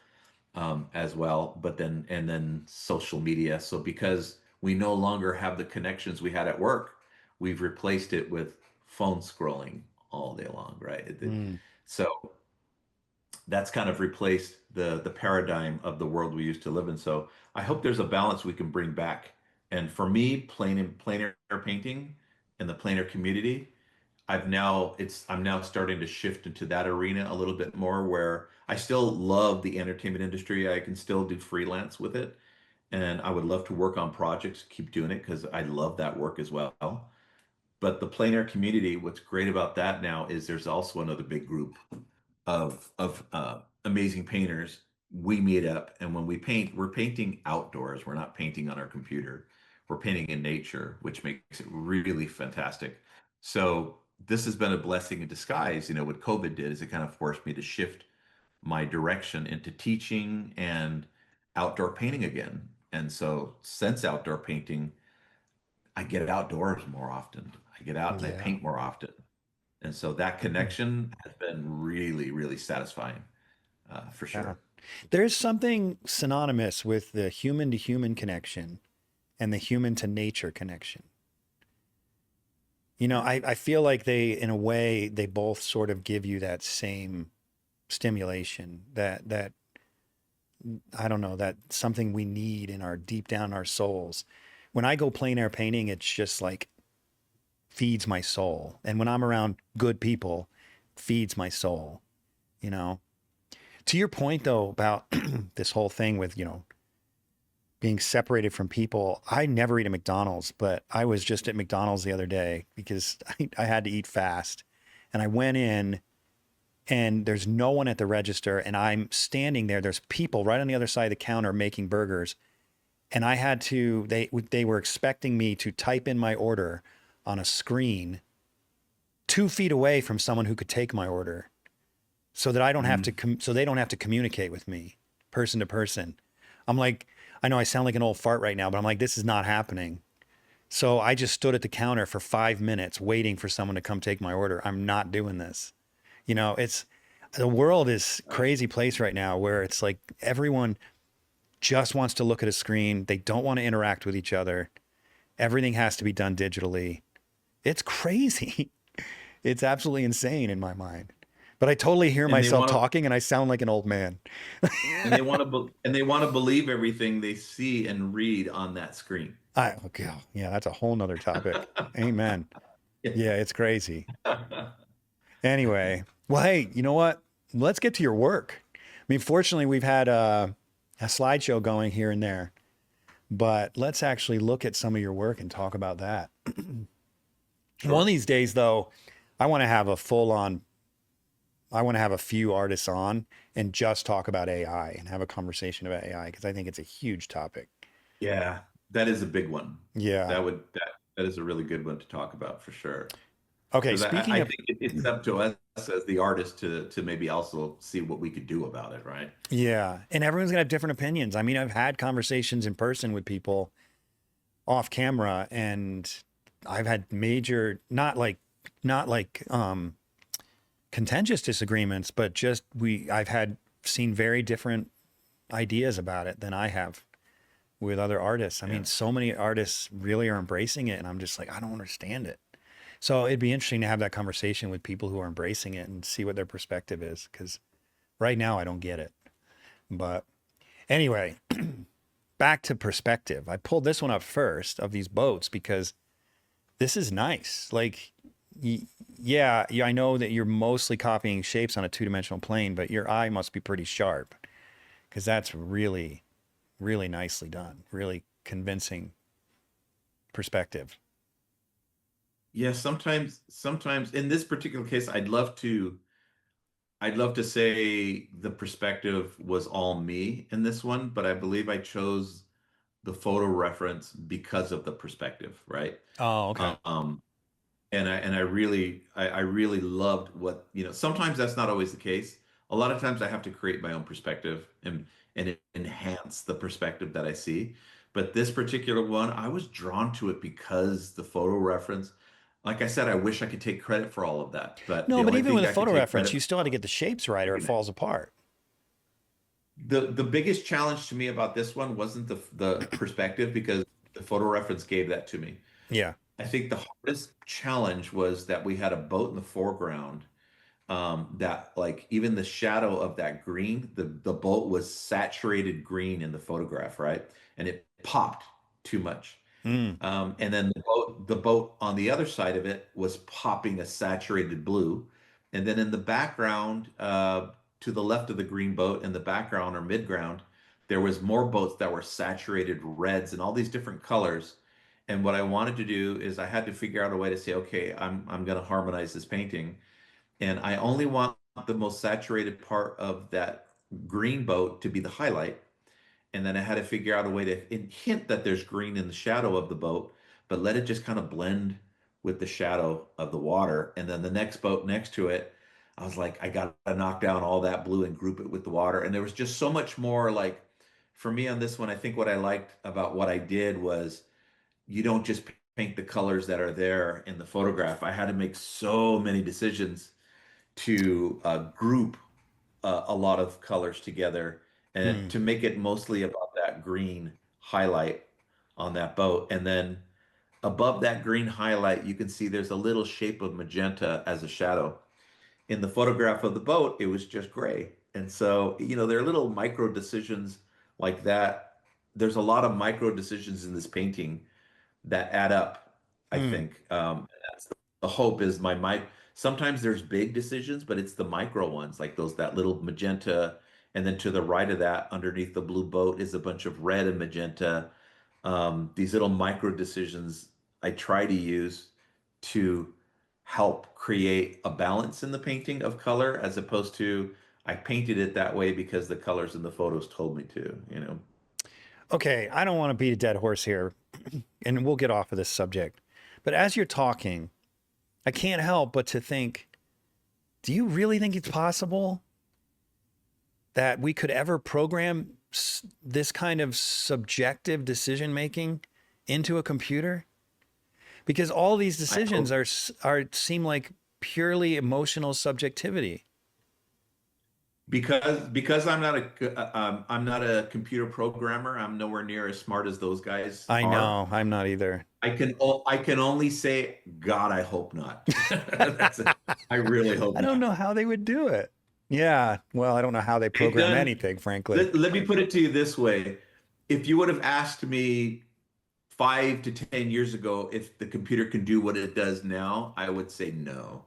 as well. But then social media. So because we no longer have the connections we had at work, we've replaced it with phone scrolling all day long, right? Mm. So that's kind of replaced the paradigm of the world we used to live in. So I hope there's a balance we can bring back. And for me, plain air painting in the plein air community, I'm now starting to shift into that arena a little bit more, where I still love the entertainment industry. I can still do freelance with it, and I would love to work on projects, keep doing it because I love that work as well. But the plein air community, what's great about that now is there's also another big group of amazing painters. We meet up, and when we paint, we're painting outdoors. We're not painting on our computer. We're painting in nature, which makes it really fantastic. So this has been a blessing in disguise. What COVID did is it kind of forced me to shift my direction into teaching and outdoor painting again. And so since outdoor painting, I get outdoors more often. I get out and I Yeah. paint more often. And so that connection has been really, really satisfying, for Yeah. sure. There's something synonymous with the human to human connection and the human to nature connection. I feel like in a way, they both sort of give you that same stimulation that I don't know, that something we need in our deep down our souls. When I go plein air painting, it's just like feeds my soul. And when I'm around good people, feeds my soul, you know? To your point though about this whole thing with, being separated from people, I never eat at McDonald's, but I was just at McDonald's the other day because I had to eat fast. And I went in and there's no one at the register and I'm standing there. There's people right on the other side of the counter making burgers. And I had to, they were expecting me to type in my order on a screen 2 feet away from someone who could take my order so that I don't have to, Mm. so they don't have to communicate with me person to person. I'm like, I know I sound like an old fart right now, but I'm like, this is not happening. So I just stood at the counter for 5 minutes waiting for someone to come take my order. I'm not doing this. It's the world is a crazy place right now where it's like everyone just wants to look at a screen. They don't want to interact with each other. Everything has to be done digitally. It's crazy. It's absolutely insane in my mind. But I totally hear And they myself want to talking and I sound like an old man. and they want to believe everything they see and read on that screen. Okay, yeah, that's a whole nother topic. Amen. Yeah, it's crazy. Anyway, well, hey, you know what? Let's get to your work. I mean, fortunately, we've had a slideshow going here and there, but let's actually look at some of your work and talk about that. Sure. One of these days, though, I want to have a full on, I want to have a few artists on and just talk about AI and have a conversation about AI because I think it's a huge topic. Yeah, that is a big one. Yeah. That is a really good one to talk about for sure. Okay. Because Speaking I of, think it's up to us as the artist to maybe also see what we could do about it, right? yeah, and everyone's gonna have different opinions. I mean, I've had conversations in person with people off camera, and I've had major, not like contentious disagreements, but just I've had seen very different ideas about it than I have with other artists. I Yeah. mean, so many artists really are embracing it, and I'm just like, I don't understand it. So it'd be interesting to have that conversation with people who are embracing it and see what their perspective is, because right now I don't get it. But anyway, back to perspective. I pulled this one up first of these boats because this is nice. Like, yeah, I know that you're mostly copying shapes on a two-dimensional plane, but your eye must be pretty sharp because that's really, really nicely done. Really convincing perspective. Yeah, sometimes in this particular case, I'd love to say the perspective was all me in this one, but I believe I chose the photo reference because of the perspective, right? Oh, okay. Um, and I really loved what, sometimes that's not always the case. A lot of times I have to create my own perspective and enhance the perspective that I see. But this particular one, I was drawn to it because the photo reference, like I said, I wish I could take credit for all of that, but No, the but only even with thing a I could photo take reference, credit you for still had to get the shapes right or it is falls apart. the biggest challenge to me about this one wasn't the perspective because the photo reference gave that to me. Yeah. I think the hardest challenge was that we had a boat in the foreground, that like even the shadow of that green, the boat was saturated green in the photograph, right? And it popped too much. Mm. And then the boat on the other side of it was popping a saturated blue. And then in the background, to the left of the green boat in the background or midground, there was more boats that were saturated reds and all these different colors. And what I wanted to do is I had to figure out a way to say, okay, I'm going to harmonize this painting, and I only want the most saturated part of that green boat to be the highlight. And then I had to figure out a way to hint that there's green in the shadow of the boat, but let it just kind of blend with the shadow of the water. And then the next boat next to it, I was like, I got to knock down all that blue and group it with the water. And there was just so much more, like, for me on this one, I think what I liked about what I did was you don't just paint the colors that are there in the photograph. I had to make so many decisions to group a lot of colors together and Mm. to make it mostly about that green highlight on that boat. And then above that green highlight, you can see there's a little shape of magenta as a shadow. In the photograph of the boat, it was just gray. And so, there are little micro decisions like that. There's a lot of micro decisions in this painting that add up, I Mm. think. That's the hope is my sometimes there's big decisions, but it's the micro ones, like that little magenta, and then to the right of that, underneath the blue boat, is a bunch of red and magenta. These little micro decisions I try to use to help create a balance in the painting of color, as opposed to I painted it that way because the colors in the photos told me to. Okay, I don't want to beat a dead horse here, and we'll get off of this subject. But as you're talking, I can't help but to think, do you really think it's possible that we could ever program this kind of subjective decision making into a computer? Because all these I decisions hope. are seem like purely emotional subjectivity. because I'm not a computer programmer. I'm nowhere near as smart as those guys I are. know, I'm not either. I can only say, God, I hope not. That's it. I really hope I don't not. know how they would do it. Yeah, well, I don't know how they They've program done. anything, frankly. Let me put it to you this way: if you would have asked me 5 to 10 years ago if the computer can do what it does now, I would say no.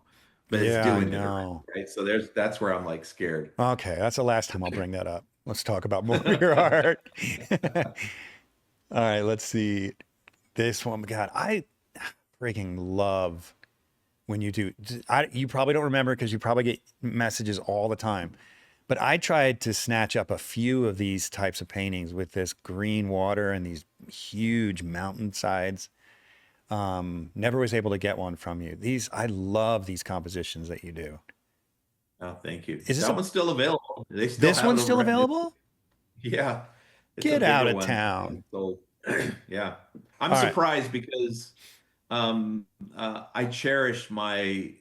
But it's Yeah, I doing it already, know. right? So that's where I'm like scared. Okay, that's the last time I'll bring that up. Let's talk about more of your art. All right, let's see. This one, God, I freaking love when you do. You probably don't remember because you probably get messages all the time. But I tried to snatch up a few of these types of paintings with this green water and these huge mountainsides. Never was able to get one from you. I love these compositions that you do. Oh, thank you. Is this That one's still available. They still this have it one's still over at available? Yeah, it's a Get out bigger of one. town. So yeah, I'm All right. surprised because I cherish my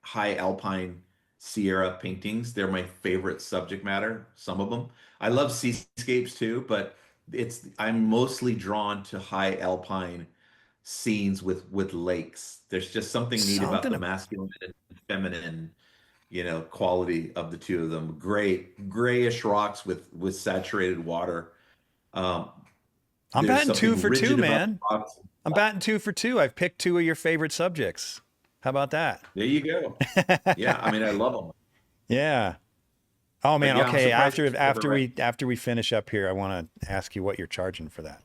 high alpine Sierra paintings. They're my favorite subject matter. Some of them. I love seascapes too, but I'm mostly drawn to high alpine scenes with lakes. There's just something neat about Something. the masculine and feminine, quality of the two of them. Grayish rocks with saturated water. Um, I'm there's batting two something for two, rigid about man. the rocks. I'm batting two for two. I've picked two of your favorite subjects. How about that? There you go. Yeah, I mean, I love them. Yeah. Oh But man. yeah, I'm Okay. surprised After it's still after around. we after we finish up here, I want to ask you what you're charging for that.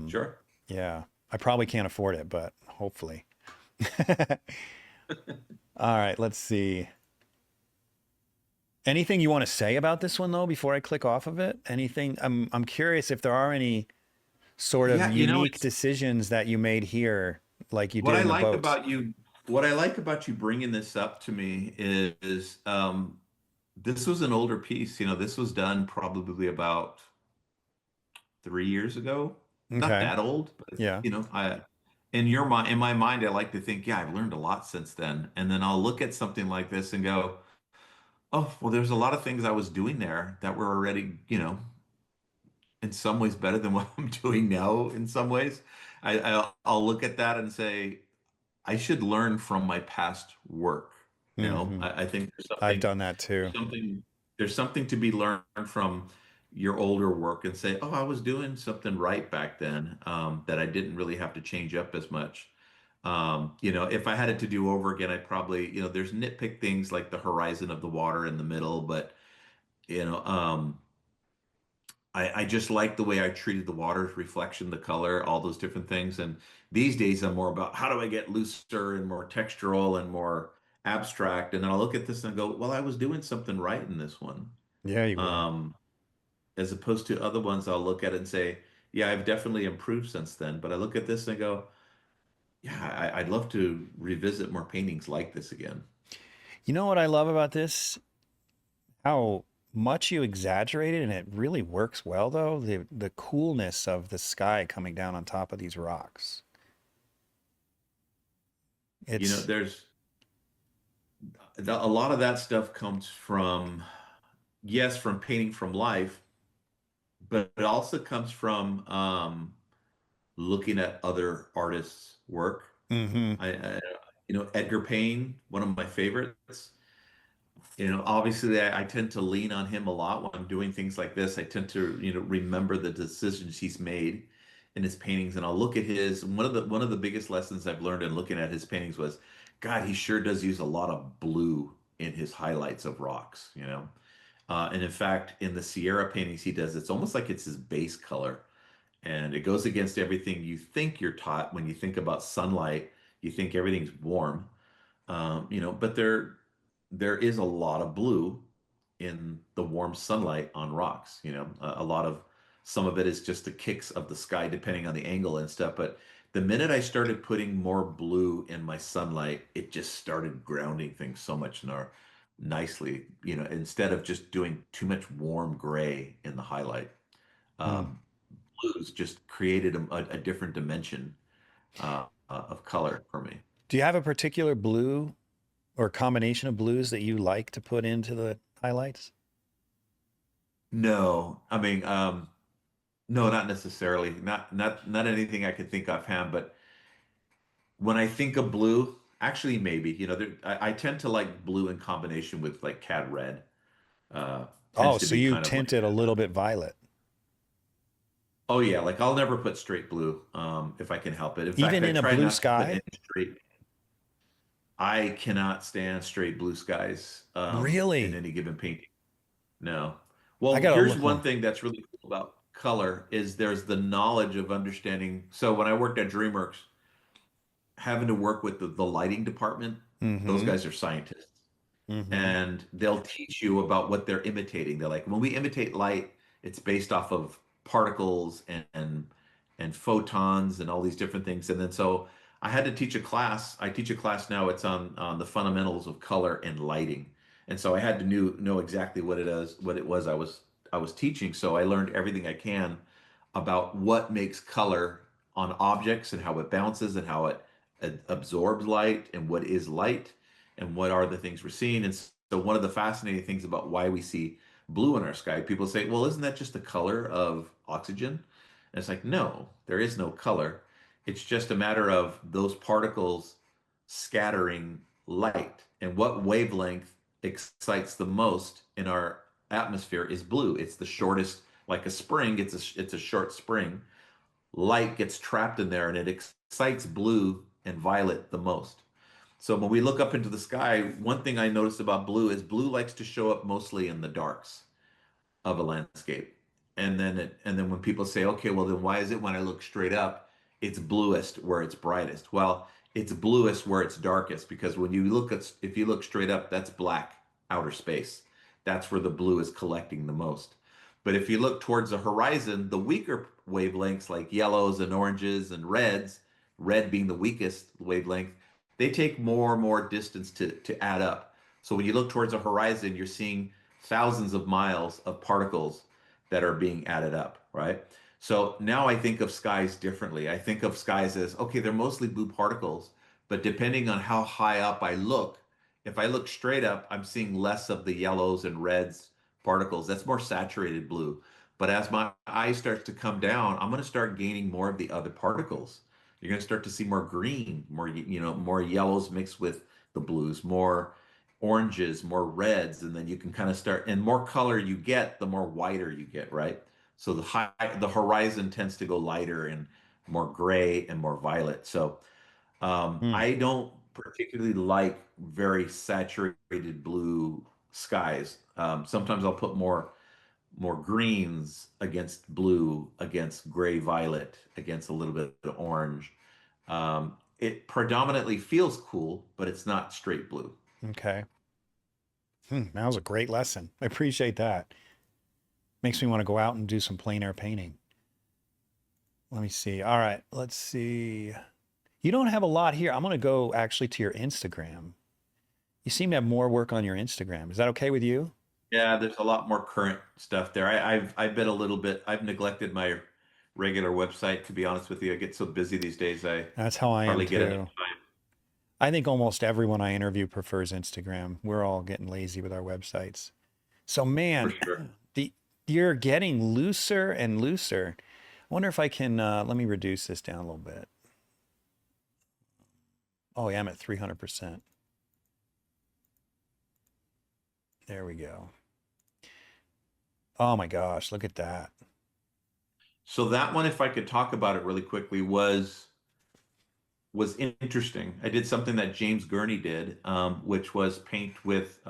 Sure. Yeah. I probably can't afford it, but hopefully. All right. Let's see. Anything you want to say about this one though before I click off of it? Anything? I'm curious if there are any sort of Yeah, unique it's decisions that you made here, like you what did I in the like boats. about you. What I like about you bringing this up to me is this was an older piece. This was done probably about 3 years ago. Not Okay. that old, but Yeah. I in my mind, I like to think, yeah, I've learned a lot since then. And then I'll look at something like this and go, oh, well, there's a lot of things I was doing there that were already, in some ways better than what I'm doing now. In some ways, I'll look at that and say, I should learn from my past work. Hmm. I think I've done that there's too. something, there's something to be learned from your older work and say, oh, I was doing something right back then, that I didn't really have to change up as much. If I had it to do over again, I'd probably, there's nitpick things like the horizon of the water in the middle, but you know, um, I just like the way I treated the water's reflection, the color, all those different things. And these days I'm more about how do I get looser and more textural and more abstract. And then I'll look at this and go, well, I was doing something right in this one. Yeah, you were. Um, as opposed to other ones, I'll look at it and say, yeah, I've definitely improved since then. But I look at this and I go, yeah, I'd love to revisit more paintings like this again. You know what I love about this? How much you exaggerate it, and it really works well though. The coolness of the sky coming down on top of these rocks. It's There's a lot of that stuff comes from, yes, from painting from life, but it also comes from looking at other artists' work. mm-hmm. Edgar Payne, one of my favorites. Obviously, I tend to lean on him a lot when I'm doing things like this. I tend to, remember the decisions he's made in his paintings, and I'll look at his. One of the biggest lessons I've learned in looking at his paintings was, God, he sure does use a lot of blue in his highlights of rocks. And in fact, in the Sierra paintings he does, it's almost like it's his base color. And it goes against everything you think you're taught when you think about sunlight. You think everything's warm, but there is a lot of blue in the warm sunlight on rocks. A lot of some of it is just the kicks of the sky, depending on the angle and stuff. But the minute I started putting more blue in my sunlight, it just started grounding things so much more nicely. Instead of just doing too much warm gray in the highlight, Mm. um, blues just created a different dimension of color for me. Do you have a particular blue or combination of blues that you like to put into the highlights? No, I mean, no, not necessarily. Not anything I could think offhand. But when I think of blue, actually, maybe I tend to like blue in combination with like cad red. Oh, Tends to so be you kind of like tint it a little bit violet. oh yeah, like I'll never put straight blue if I can help it. In fact, Even I in a try blue not to put sky? any straight. I cannot stand straight blue skies in Really? any given painting. No. I Well, gotta here's look one more. thing that's really cool about color is there's the knowledge of understanding. So when I worked at DreamWorks, having to work with the lighting department, those Mm-hmm. guys are scientists Mm-hmm. and they'll teach you about what they're imitating. They're like, when we imitate light, it's based off of particles and photons and all these different things. And then so I had to teach a class. I teach a class now. It's on the fundamentals of color and lighting. And so I had to know exactly what it was I was teaching. So I learned everything I can about what makes color on objects and how it bounces and how it absorbs light and what is light and what are the things we're seeing. And so one of the fascinating things about why we see blue in our sky, people say, well, isn't that just the color of oxygen? And it's like, no, there is no color. It's just a matter of those particles scattering light. And what wavelength excites the most in our atmosphere is blue. It's the shortest, like a spring, it's a short spring. Light gets trapped in there and it excites blue and violet the most. So when we look up into the sky, one thing I noticed about blue likes to show up mostly in the darks of a landscape. And then when people say, okay, well then why is it when I look straight up, it's bluest where it's brightest? Well, it's bluest where it's darkest because when you look at if you look straight up, that's black outer space. That's where the blue is collecting the most. But if you look towards the horizon, the weaker wavelengths like yellows and oranges and reds, red being the weakest wavelength, they take more and more distance to add up. So when you look towards the horizon, you're seeing thousands of miles of particles that are being added up, right? So now I think of skies differently. I think of skies as okay, they're mostly blue particles, but depending on how high up I look, if I look straight up, I'm seeing less of the yellows and reds particles. That's more saturated blue. But as my eye starts to come down, I'm going to start gaining more of the other particles. You're going to start to see more green, more more yellows mixed with the blues, more oranges, more reds, and then you can kind of start, and more color you get, the more whiter you get, right? So the horizon tends to go lighter and more gray and more violet. So Hmm. I don't particularly like very saturated blue skies. Sometimes I'll put more greens against blue, against gray violet, against a little bit of orange. It predominantly feels cool, but it's not straight blue. Okay. That was a great lesson. I appreciate that. Makes me want to go out and do some plein air painting. Let me see. All right. Let's see. You don't have a lot here. I'm going to go actually to your Instagram. You seem to have more work on your Instagram. Is that okay with you? Yeah, there's a lot more current stuff there. I've been a little bit. I've neglected my regular website, to be honest with you. I get so busy these days, I That's how I am hardly get enough too. time I think almost everyone I interview prefers Instagram. We're all getting lazy with our websites. So, for man, sure. the you're getting looser and looser. I wonder if I can let me reduce this down a little bit. Oh, yeah, I'm at 300%. There we go. Oh my gosh, look at that. So that one, if I could talk about it really quickly, was interesting. I did something that James Gurney did, which was paint with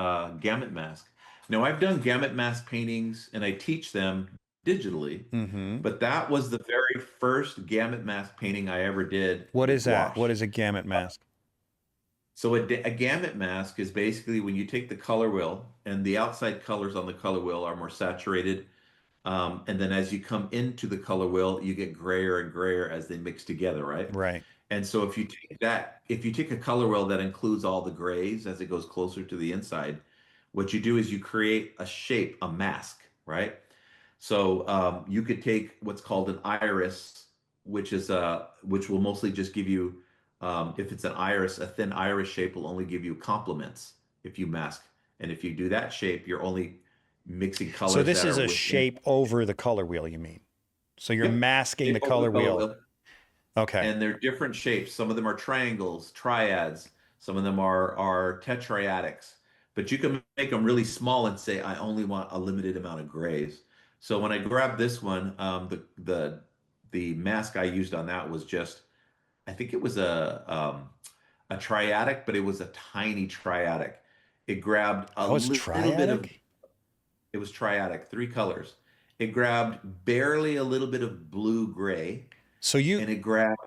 gamut mask. Now, I've done gamut mask paintings and I teach them digitally, Mm-hmm. but that was the very first gamut mask painting I ever did What with is that? gouache. What is a gamut mask? So a gamut mask is basically when you take the color wheel and the outside colors on the color wheel are more saturated. And then as you come into the color wheel, you get grayer and grayer as they mix together, right? Right. And so if you take a color wheel that includes all the grays as it goes closer to the inside, what you do is you create a shape, a mask, right? So you could take what's called an iris, which will mostly just give you, if it's an iris, a thin iris shape will only give you complements if you mask. And if you do that shape, you're only mixing So colors this that is are a within. shape over the color wheel, you mean? So you're Yep. masking Shape the over the color color wheel. wheel. Okay. And they're different shapes. Some of them are triangles, triads. Some of them are tetraiatics. But you can make them really small and say, I only want a limited amount of grays. So when I grabbed this one, the mask I used on that was just, I think it was a triadic, but it was a tiny triadic. It grabbed a Oh, it's little bit of, triadic? it was triadic, three colors. It grabbed barely a little bit of blue gray, So you and it grabbed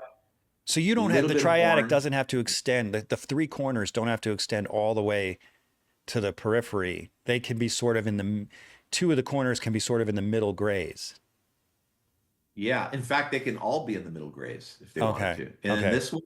so you a don't have little the bit of triadic orange. doesn't have to extend. The three corners don't have to extend all the way to the periphery. They can be sort of in the two of the corners can be sort of in the middle grays. Yeah, in fact, they can all be in the middle grays if they wanted Okay. to. And in Okay. this one,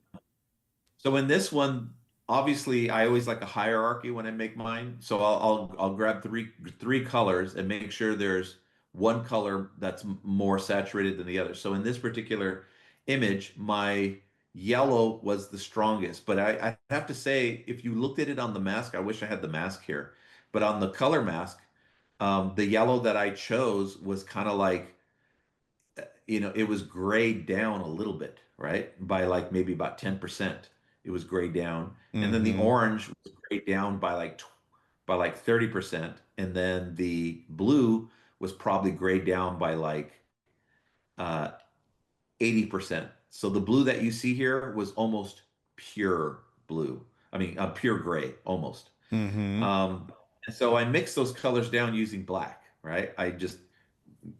so in this one, obviously, I always like a hierarchy when I make mine. So I'll grab three colors and make sure there's one color that's more saturated than the other. So in this particular image, my yellow was the strongest. But I have to say, if you looked at it on the mask, I wish I had the mask here. But on the color mask, the yellow that I chose was kind of like, it was grayed down a little bit, right? By like maybe about 10%. It was grayed down. And then the Mm-hmm. orange was grayed down by like 30%. And then the blue was probably grayed down by like uh 80%. So the blue that you see here was almost pure blue. I mean, pure gray, almost. Mm-hmm. And so I mixed those colors down using black, right? I just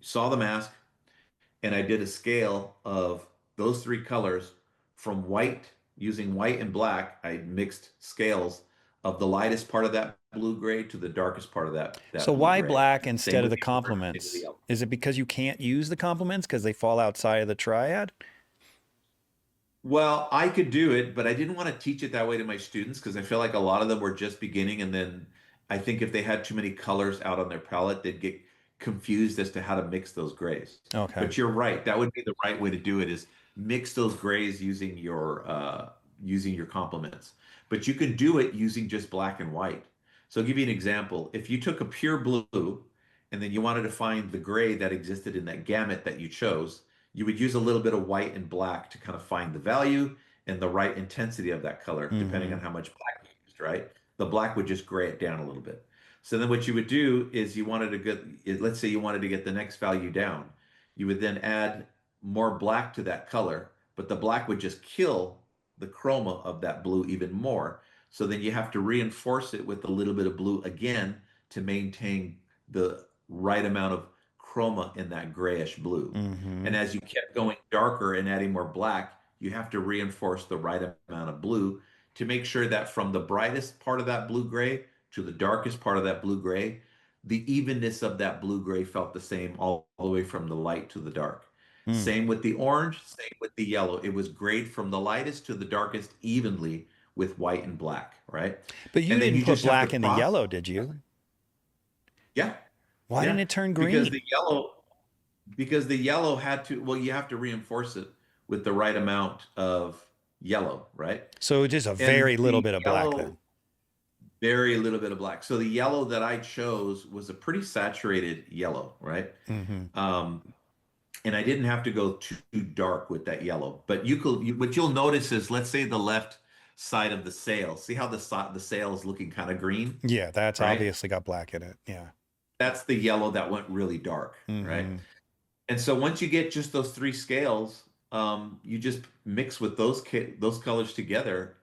saw the mask, and I did a scale of those three colors from white, using white and black. I mixed scales of the lightest part of that blue gray to the darkest part of that So blue why gray. black Same instead of with the the orange, same with the complements? yellow. Is it because you can't use the complements because they fall outside of the triad? Well, I could do it, but I didn't want to teach it that way to my students because I feel like a lot of them were just beginning. And then I think if they had too many colors out on their palette, they'd get confused as to how to mix those grays. Okay. But you're right. That would be the right way to do it is mix those grays using your complements. But you can do it using just black and white. So I'll give you an example. If you took a pure blue and then you wanted to find the gray that existed in that gamut that you chose, you would use a little bit of white and black to kind of find the value and the right intensity of that color, depending Mm-hmm. on how much black you used, right? The black would just gray it down a little bit. So then what you would do is you wanted to get, let's say you wanted to get the next value down. You would then add more black to that color, but the black would just kill the chroma of that blue even more. So then you have to reinforce it with a little bit of blue again to maintain the right amount of chroma in that grayish blue. Mm-hmm. And as you kept going darker and adding more black, you have to reinforce the right amount of blue to make sure that from the brightest part of that blue gray to the darkest part of that blue gray, the evenness of that blue gray felt the same all the way from the light to the dark. Mm. Same with the orange, same with the yellow. It was grayed from the lightest to the darkest evenly with white and black, right? But you And then didn't you put just have to black in the process. yellow, did you? Yeah, Why didn't yeah. it turn Because green? the yellow had to, well, you have to reinforce it with the right amount of yellow, right? So just a And very little the bit of black yellow, then. very little bit of black. So the yellow that I chose was a pretty saturated yellow, right? Mm-hmm. Um, and I didn't have to go too dark with that yellow. But what you'll notice is, let's say the left side of the sail. See how the sail is looking kind of green, Yeah, that's right? obviously got black in it. Yeah. That's the yellow that went really dark, right? Mm-hmm. And so once you get just those three scales, you just mix with those colors together.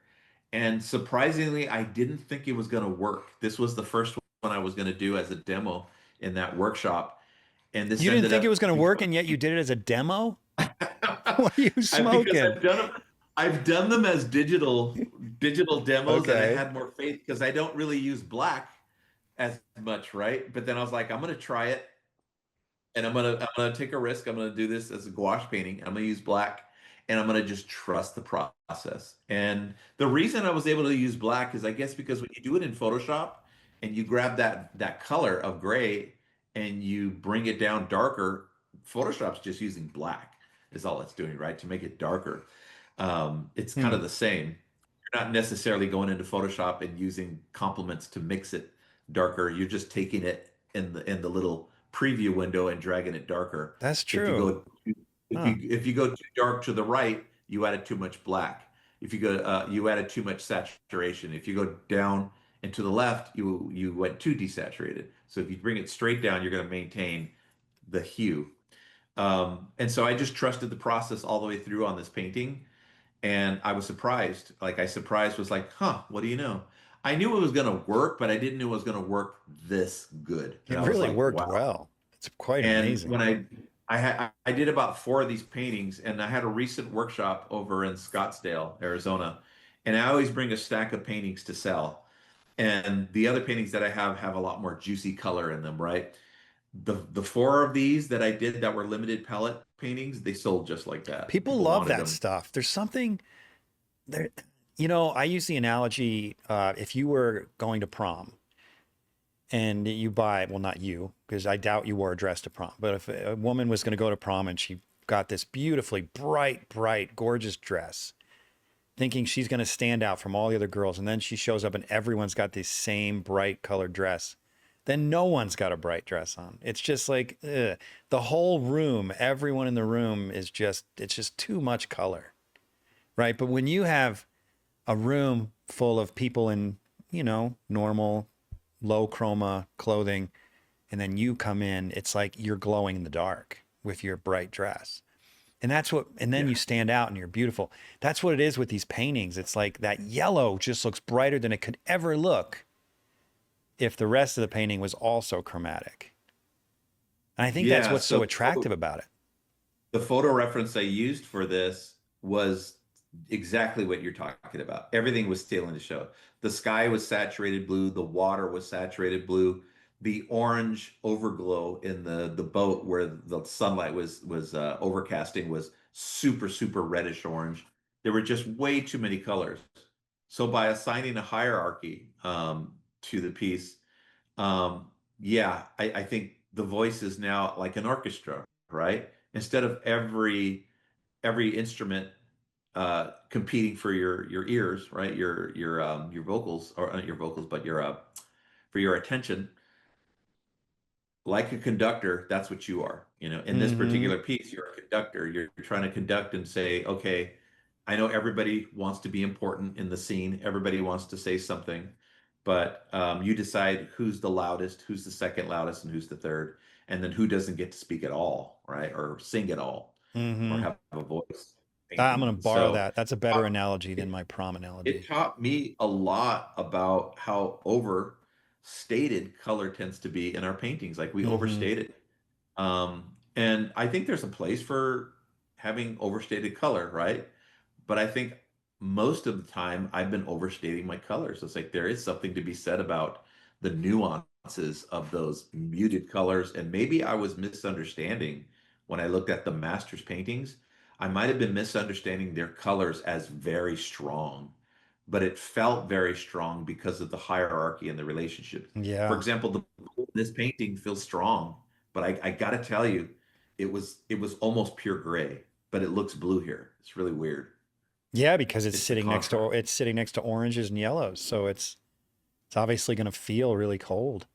And surprisingly, I didn't think it was going to work. This was the first one I was going to do as a demo in that workshop, and this You didn't ended think it was up going to work, becoming and yet you did it as a demo? What are you because smoking? I've done them as digital demos, and I Okay. had more faith because I don't really use black as much, right? But then I was like, I'm going to try it, and I'm gonna take a risk. I'm gonna do this as a gouache painting. I'm gonna use black, and I'm gonna just trust the process. And the reason I was able to use black is, I guess, because when you do it in Photoshop and you grab that color of gray and you bring it down darker, Photoshop's just using black is all it's doing, right? To make it darker. It's kind Hmm. of the same. You're not necessarily going into Photoshop and using complements to mix it darker. You're just taking it in the little preview window and dragging it darker. That's If you true. go Huh. if you go too dark to the right, you added too much black. If you go you added too much saturation. If you go down and to the left, you went too desaturated. So if you bring it straight down, you're going to maintain the hue. And so I just trusted the process all the way through on this painting. And I was surprised. Like I surprised was like, huh, what do you know? I knew it was going to work, but I didn't know it was going to work this good. And It I was really like, worked wow. well. It's quite And amazing. when I did about four of these paintings, and I had a recent workshop over in Scottsdale, Arizona, and I always bring a stack of paintings to sell. And the other paintings that I have a lot more juicy color in them, right? The four of these that I did that were limited palette paintings, they sold just like that. People People love wanted that them. stuff. There's something there. You know, I use the analogy, if you were going to prom and you buy, well, not you, because I doubt you wore a dress to prom, but if a woman was going to go to prom and she got this beautifully bright, gorgeous dress, thinking she's going to stand out from all the other girls, and then she shows up and everyone's got this same bright colored dress, then no one's got a bright dress on. It's just like ugh. The whole room, everyone in the room is just, it's just too much color, right? But when you have a room full of people in, you know, normal, low chroma clothing, and then you come in, it's like you're glowing in the dark with your bright dress. And that's what, and then Yeah. you stand out and you're beautiful. That's what it is with these paintings. It's like that yellow just looks brighter than it could ever look if the rest of the painting was also chromatic. And I think that's Yeah. what's so So attractive about it. the photo reference I used for this was exactly what you're talking about. Everything was stealing the show. The sky was saturated blue, the water was saturated blue, the orange overglow in the boat where the sunlight was overcasting was super reddish orange. There were just way too many colors. So by assigning a hierarchy to the piece, yeah, I think the voice is now like an orchestra, right? Instead of every instrument competing for your ears, right? Your vocals, or not your vocals, but your for your attention, like a conductor, that's what you are. You know, in this Mm-hmm. particular piece, you're a conductor. You're trying to conduct and say, okay, I know everybody wants to be important in the scene. Everybody wants to say something, but you decide who's the loudest, who's the second loudest, and who's the third, and then who doesn't get to speak at all, right? Or sing at all, or Mm-hmm. have a voice I'm going painting. to borrow So that. That's a better analogy than my prom it analogy. taught me a lot about how overstated color tends to be in our paintings. Like we Mm-hmm. overstate it. And I think there's a place for having overstated color, right? But I think most of the time I've been overstating my colors. It's like there is something to be said about the nuances of those muted colors. And maybe I was misunderstanding when I looked at the master's paintings. I might have been misunderstanding their colors as very strong, but it felt very strong because of the hierarchy and the relationships. For Yeah. example, this painting feels strong, but I gotta tell you, it was almost pure gray, but it looks blue here. It's really weird. Yeah, because It's the contrast. it's sitting next to oranges and yellows, so it's obviously going to feel really cold.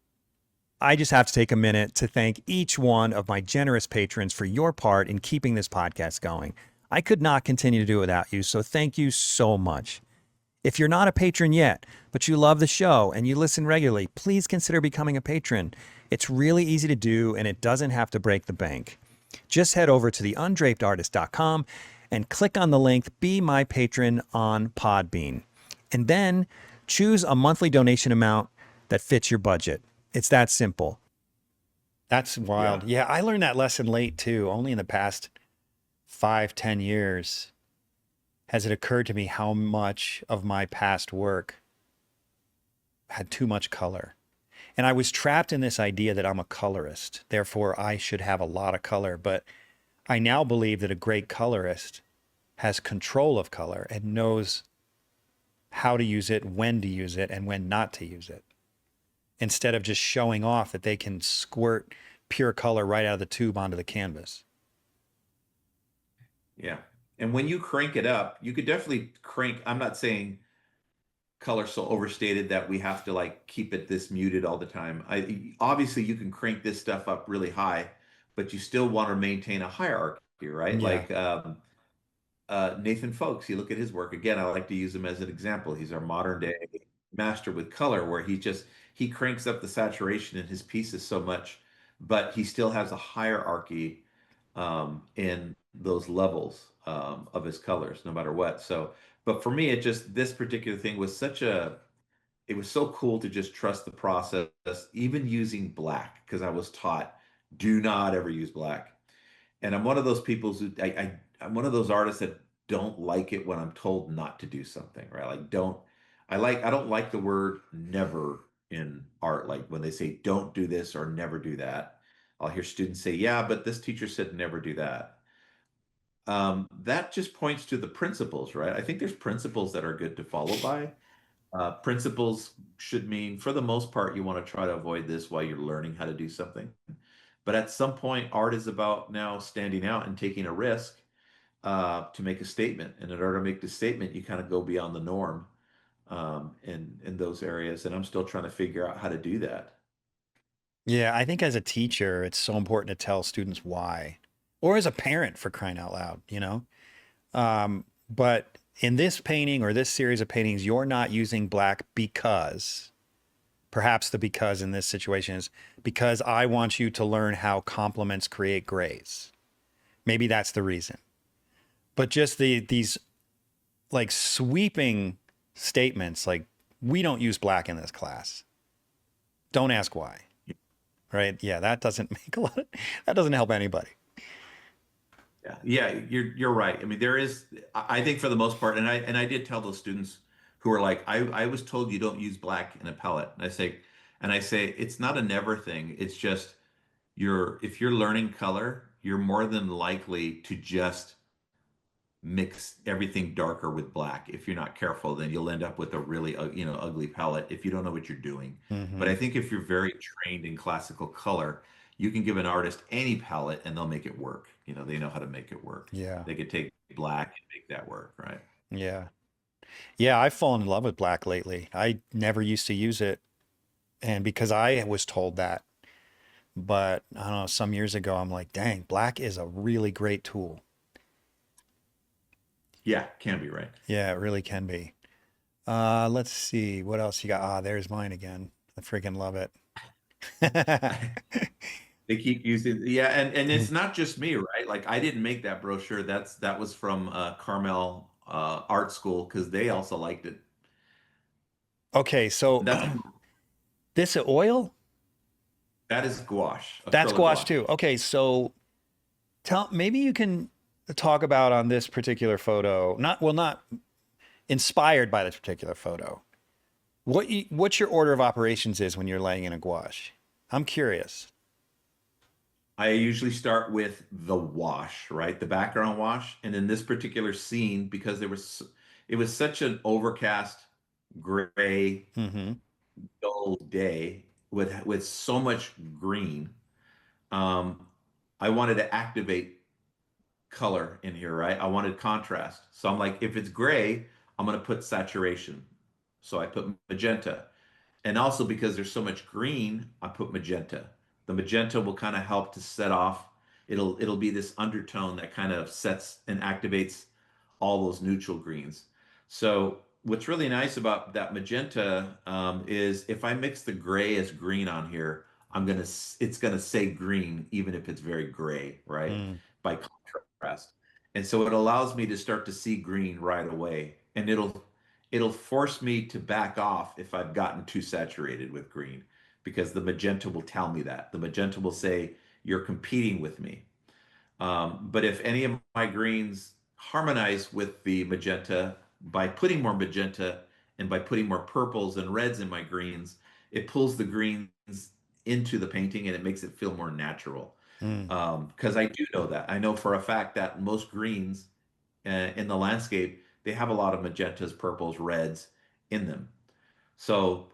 I just have to take a minute to thank each one of my generous patrons for your part in keeping this podcast going. I could not continue to do it without you, so thank you so much. If you're not a patron yet, but you love the show and you listen regularly, please consider becoming a patron. It's really easy to do and it doesn't have to break the bank. Just head over to theundrapedartist.com and click on the link Be My Patron on Podbean. And then choose a monthly donation amount that fits your budget. It's that simple. That's Yeah. wild. Yeah, I learned that lesson late too. Only in the past 5, 10 years has it occurred to me how much of my past work had too much color. And I was trapped in this idea that I'm a colorist. Therefore, I should have a lot of color. But I now believe that a great colorist has control of color and knows how to use it, when to use it, and when not to use it. Instead of just showing off that they can squirt pure color right out of the tube onto the canvas. Yeah. And when you crank it up, you could definitely crank. I'm not saying color so overstated that we have to like keep it this muted all the time. I obviously you can crank this stuff up really high, but you still want to maintain a hierarchy, right? Yeah. Like Nathan Folks, you look at his work again. I like to use him as an example. He's our modern day master with color, where he cranks up the saturation in his pieces so much, but he still has a hierarchy in those levels of his colors, no matter what. So, but for me, it just this particular thing was it was so cool to just trust the process, even using black, because I was taught do not ever use black. And I'm one of those people who I'm one of those artists that don't like it when I'm told not to do something, right? Like I don't like the word never in art. Like when they say don't do this or never do that. I'll hear students say, yeah, but this teacher said never do that. That just points to the principles, right? I think there's principles that are good to follow by. Principles should mean, for the most part, you want to try to avoid this while you're learning how to do something. But at some point, art is about now standing out and taking a risk to make a statement. And in order to make the statement, you kind of go beyond the norm in those areas. And I'm still trying to figure out how to do that. Yeah, I think as a teacher, it's so important to tell students why, or as a parent for crying out loud, you know? But in this painting or this series of paintings, you're not using black because, perhaps the because in this situation is because I want you to learn how complements create grays. Maybe that's the reason. But just these like sweeping statements like we don't use black in this class. Don't ask why. Right? Yeah, that doesn't make a lot of, that doesn't help anybody. Yeah, yeah, you're right. I mean, there is, I think for the most part, and I did tell those students who are like, I was told you don't use black in a palette. And I say it's not a never thing. It's just if you're learning color, you're more than likely to just mix everything darker with black. If you're not careful, then you'll end up with a really ugly palette if you don't know what you're doing. But Mm-hmm. I think if you're very trained in classical color, you can give an artist any palette and they'll make it work. They know how to make it work. Yeah. They could take black and make that work, right? Yeah. Yeah, I've fallen in love with black lately. I never used to use it. And because I was told that, but I don't know, some years ago, I'm like, dang, black is a really great tool. Yeah, can be right. Yeah, it really can be. Let's see what else you got. Ah, there's mine again. I freaking love it. They keep using, yeah, and it's not just me, right? Like I didn't make that brochure. That was from Carmel Art School because they also liked it. Okay, so That's this oil, that is gouache, that's acrylic gouache gouache. too. Okay, so maybe you can talk about on this particular photo, not inspired by this particular photo. What's your order of operations is when you're laying in a gouache? I'm curious. I usually start with the wash, right? The background wash. And in this particular scene, because it was such an overcast, gray, Mm-hmm. dull day with so much green, um, I wanted to activate color in here, right? I wanted contrast. So I'm like, if it's gray, I'm going to put saturation. So I put magenta. And also because there's so much green, I put magenta. The magenta will kind of help to set off. It'll be this undertone that kind of sets and activates all those neutral greens. So what's really nice about that magenta is if I mix the gray as green on here, it's gonna say green even if it's very gray, right? Mm, By contrast. And so it allows me to start to see green right away. And it'll force me to back off if I've gotten too saturated with green because the magenta will tell me that. The magenta will say, you're competing with me. But if any of my greens harmonize with the magenta by putting more magenta and by putting more purples and reds in my greens, it pulls the greens into the painting and it makes it feel more natural. mm, Because I do know that. I know for a fact that most greens in the landscape, they have a lot of magentas, purples, reds in them. So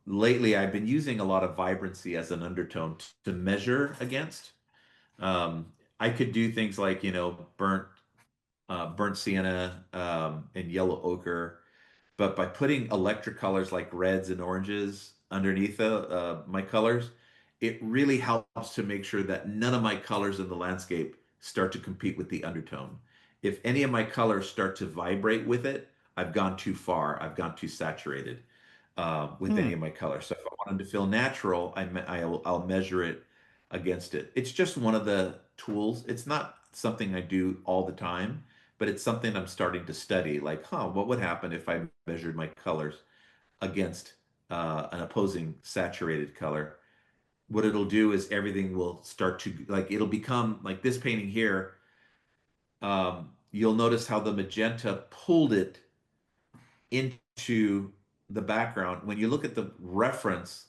lately, I've been using a lot of vibrancy as an undertone to measure against. I could do things like burnt sienna and yellow ochre. But by putting electric colors like reds and oranges underneath my colors, it really helps to make sure that none of my colors in the landscape start to compete with the undertone. If any of my colors start to vibrate with it, I've gone too far. I've gone too saturated with Hmm. any of my colors. So if I want them to feel natural, I'll measure it against it. It's just one of the tools. It's not something I do all the time, but it's something I'm starting to study. Like, what would happen if I measured my colors against an opposing saturated color? What it'll do is everything will start to like it'll become like this painting here. You'll notice how the magenta pulled it into the background. When you look at the reference,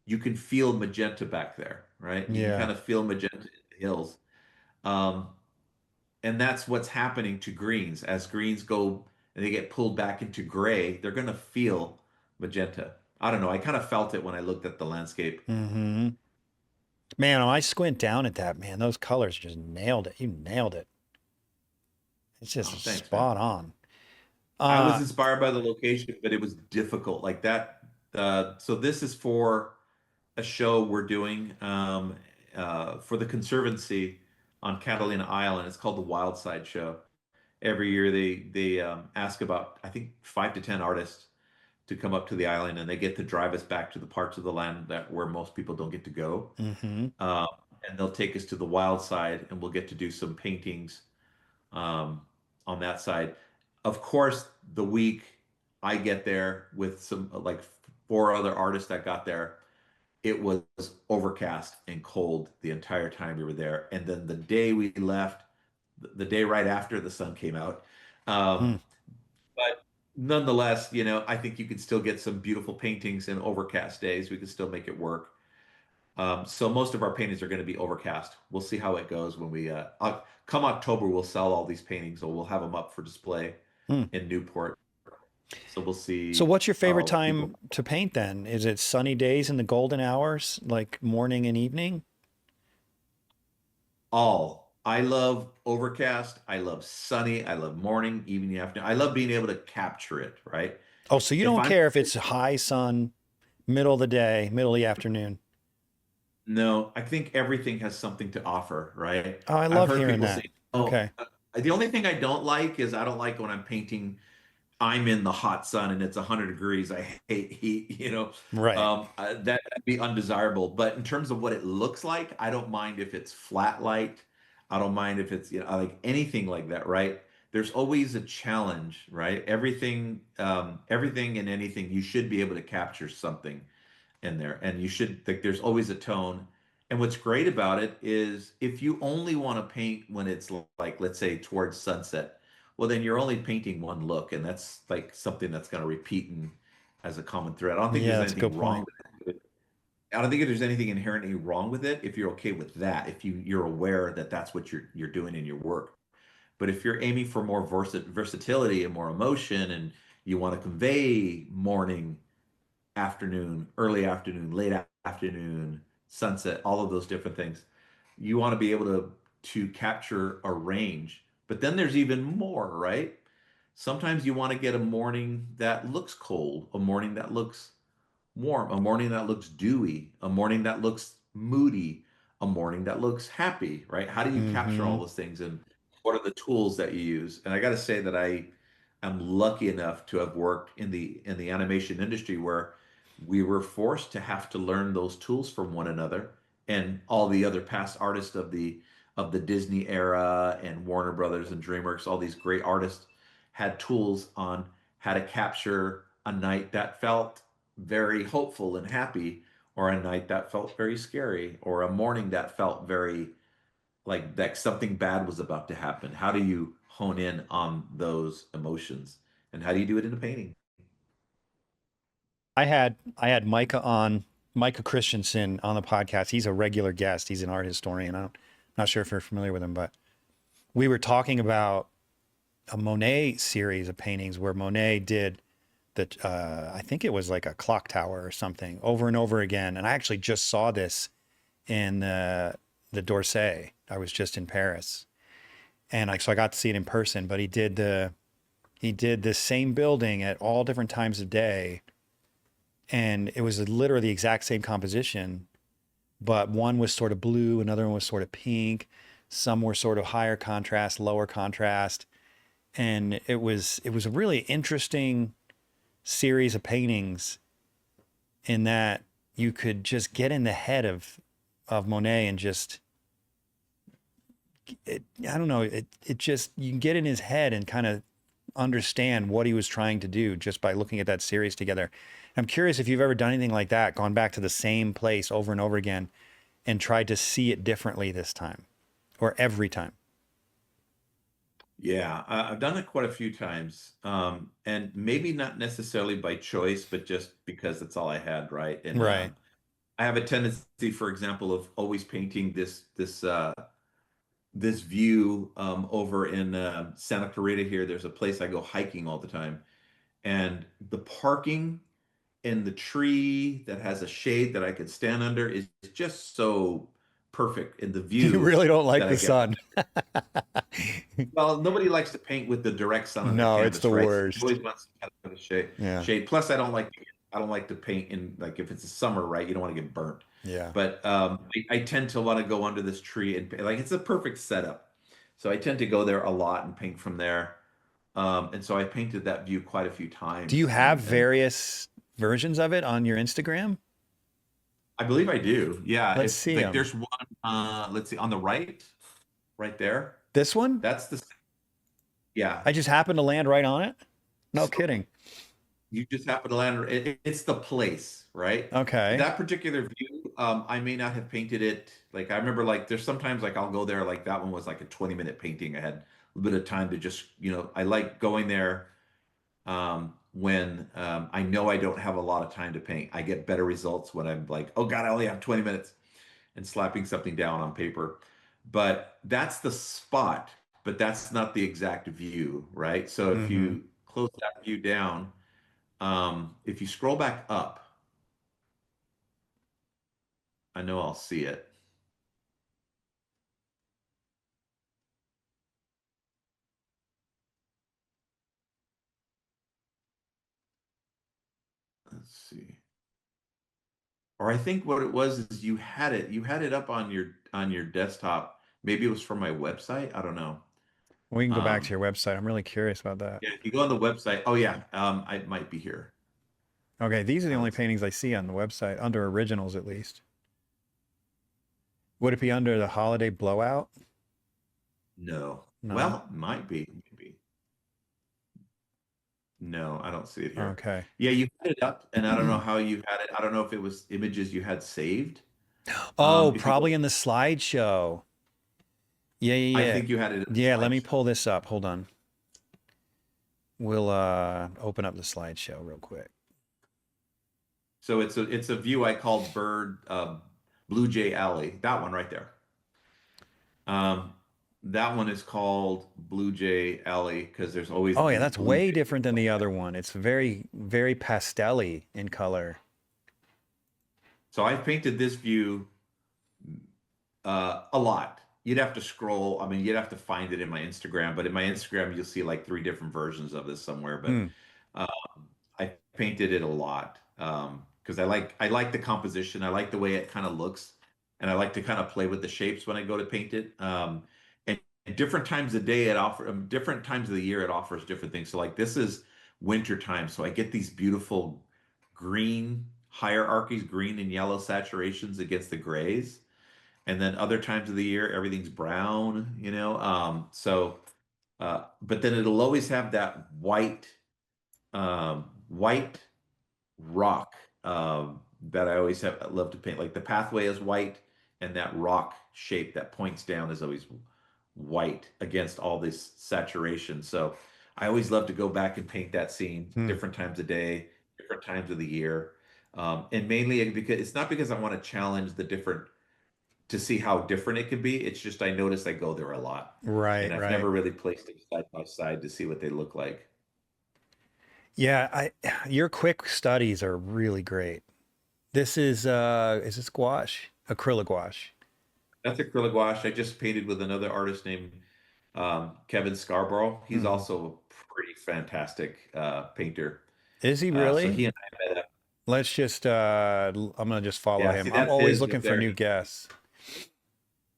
you can feel magenta back there, right? You can Yeah. kind of feel magenta in the hills. Um, and that's what's happening to greens. As greens go and they get pulled back into gray, they're going to feel magenta. I don't know. I kind of felt it when I looked at the landscape. Mm-hmm. Man, when I squint down at that, man, those colors just nailed it. You nailed it. It's just Oh, thanks, man. spot on. I was Uh, inspired by the location, but it was difficult like that. So this is for a show we're doing for the Conservancy on Catalina Island. It's called the Wild Side Show. Every year they ask about I think 5 to 10 artists to come up to the island, and they get to drive us back to the parts of the land that where most people don't get to go. mm-hmm. Um, and they'll take us to the wild side, and we'll get to do some paintings um, on that side. Of course, the week I get there with some like 4 other artists that got there, it was overcast and cold the entire time we were there. And then the day we left, the day right after the sun came out. Um, Hmm. but nonetheless, I think you could still get some beautiful paintings in overcast days. We could still make it work. So most of our paintings are going to be overcast. We'll see how it goes when come October, we'll sell all these paintings or we'll have them up for display Hmm. in Newport. So we'll So see what's your favorite what people time to paint then? Is it sunny days in the golden hours, like morning and evening? all. I love overcast. I love sunny. I love morning, evening, afternoon. I love being able to capture it, right? Oh, so you If don't I'm care if it's high sun, middle of the day, middle of the afternoon. No, I think everything has something to offer, right? Oh, I I've love heard hearing people say, that. oh, Okay. the only thing I don't like is I don't like when I'm in the hot sun and it's 100 degrees. I hate heat, Right. that'd be undesirable. But in terms of what it looks like, I don't mind if it's flat light. I don't mind if it's, like anything like that, right? There's always a challenge, right? Everything and anything, you should be able to capture something in there, and you should like there's always a tone. And what's great about it is if you only want to paint when it's like, let's say, towards sunset, well then you're only painting one look, and that's like something that's going to repeat as a common thread. I don't think Yeah, there's that's a good anything wrong point. with it. I don't think there's anything inherently wrong with it if you're okay with that, if you're aware that that's what you're doing in your work. But if you're aiming for more versatility and more emotion, and you want to convey morning, afternoon, early afternoon, late afternoon, sunset, all of those different things. You want to be able to capture a range. But then there's even more, right? Sometimes you want to get a morning that looks cold, a morning that looks warm, a morning that looks dewy, a morning that looks moody, a morning that looks happy, right? How do you capture Mm-hmm. all those things, and what are the tools that you use? And I got to say that I am lucky enough to have worked in the animation industry where we were forced to have to learn those tools from one another, and all the other past artists of the Disney era and Warner Brothers and DreamWorks, all these great artists had tools on how to capture a night that felt very hopeful and happy, or a night that felt very scary, or a morning that felt very like that something bad was about to happen. How do you hone in on those emotions, and how do you do it in a painting? I had Micah Christensen on the podcast. He's a regular guest. He's an art historian. I'm not sure if you're familiar with him, but we were talking about a Monet series of paintings where Monet did I think it was like a clock tower or something over and over again. And I actually just saw this in the d'Orsay. I was just in Paris, and so I got to see it in person. But he did He did this same building at all different times of day, and it was literally the exact same composition, but one was sort of blue, another one was sort of pink, some were sort of higher contrast, lower contrast, and it was a really interesting series of paintings in that you could just get in the head of Monet and just I don't know, it just you can get in his head and kind of understand what he was trying to do just by looking at that series together. I'm curious if you've ever done anything like that, gone back to the same place over and over again and tried to see it differently this time or every time. Yeah, I've done it quite a few times, and maybe not necessarily by choice, but just because that's all I had, right? And Right. I have a tendency, for example, of always painting this view over in Santa Clarita here. There's a place I go hiking all the time, and the parking and the tree that has a shade that I could stand under is just so perfect. And the You view really don't like that I the get. sun. Well, nobody likes to paint with the direct sun on their No, it's the canvas, right? So you worst. always want some kind of shade. Yeah. Shade. Plus, I don't like to paint in, like, if it's a summer, right? You don't want to get burnt. Yeah. But I tend to want to go under this tree and like it's a perfect setup. So I tend to go there a lot and paint from there. And so I painted that view quite a few Do you times, have and various versions of it on your Instagram? I believe I do. Yeah, Let's if see like them. there's one, let's see, on the right there. This one? That's the yeah. I just happened to land right on it. No So kidding. you just happen to land. It's the place, right? Okay. That particular view, I may not have painted it. Like I remember, like there's sometimes like I'll go there. Like that one was like a 20-minute painting. I had a little bit of time to just, I like going there when I know I don't have a lot of time to paint. I get better results when I'm like, oh God, I only have 20 minutes and slapping something down on paper. But that's the spot, but that's not the exact view, right? So if Mm-hmm. you close that view down, if you scroll back up, I know I'll see it. Let's see. Or I think what it was is you had it up on your desktop. Maybe it was from my website. I don't know. We can go back to Um, your website. I'm really curious about that. yeah, if you go on the website, oh yeah, I might be here. Okay, these are the only Let's paintings I see on the website, under originals at least. Would it be under the holiday blowout? no. No. Well, might be, maybe. No, I don't see it here. Okay. Yeah, you had it up, and I don't know how you had it. I don't know if it was images you had saved. Oh, If you go, probably in the slideshow. Yeah, I yeah, yeah. think you had it in the Yeah, let me slideshow. pull this up. Hold on. We'll open up the slideshow real quick. So it's a view I called Blue Jay Alley. That one right there. Um, that one is called Blue Jay Alley because there's always Oh yeah, these that's blue way jays. different than the other one. It's very, very pastel-y in color. So I've painted this view a lot. You'd have to scroll. I mean, you'd have to find it in my Instagram, but in my Instagram, you'll see like three different versions of this somewhere. But Hmm. I painted it a lot because I like the composition. I like the way it kind of looks, and I like to kind of play with the shapes when I go to paint it. And different times of day different times of the year it offers different things. So like this is winter time, so I get these beautiful green hierarchies, green and yellow saturations against the grays. And then other times of the year everything's brown, but then it'll always have that white rock that I always have love to paint. Like the pathway is white, and that rock shape that points down is always white against all this saturation. So I always love to go back and paint that scene Hmm. different times of day, different times of the year. And mainly because it's not because I want to challenge the different to see how different it could be. It's just I notice I go there a lot. And Right, I've right. never really placed them side by side to see what they look like. Yeah, your quick studies are really great. Is this gouache? Acrylic gouache. That's acrylic gouache. I just painted with another artist named Kevin Scarborough. He's Hmm. also a pretty fantastic painter. Is he So really? he and I met up. Let's just I'm gonna just follow Yeah, him. see, I'm that's always his right looking for there. new guests.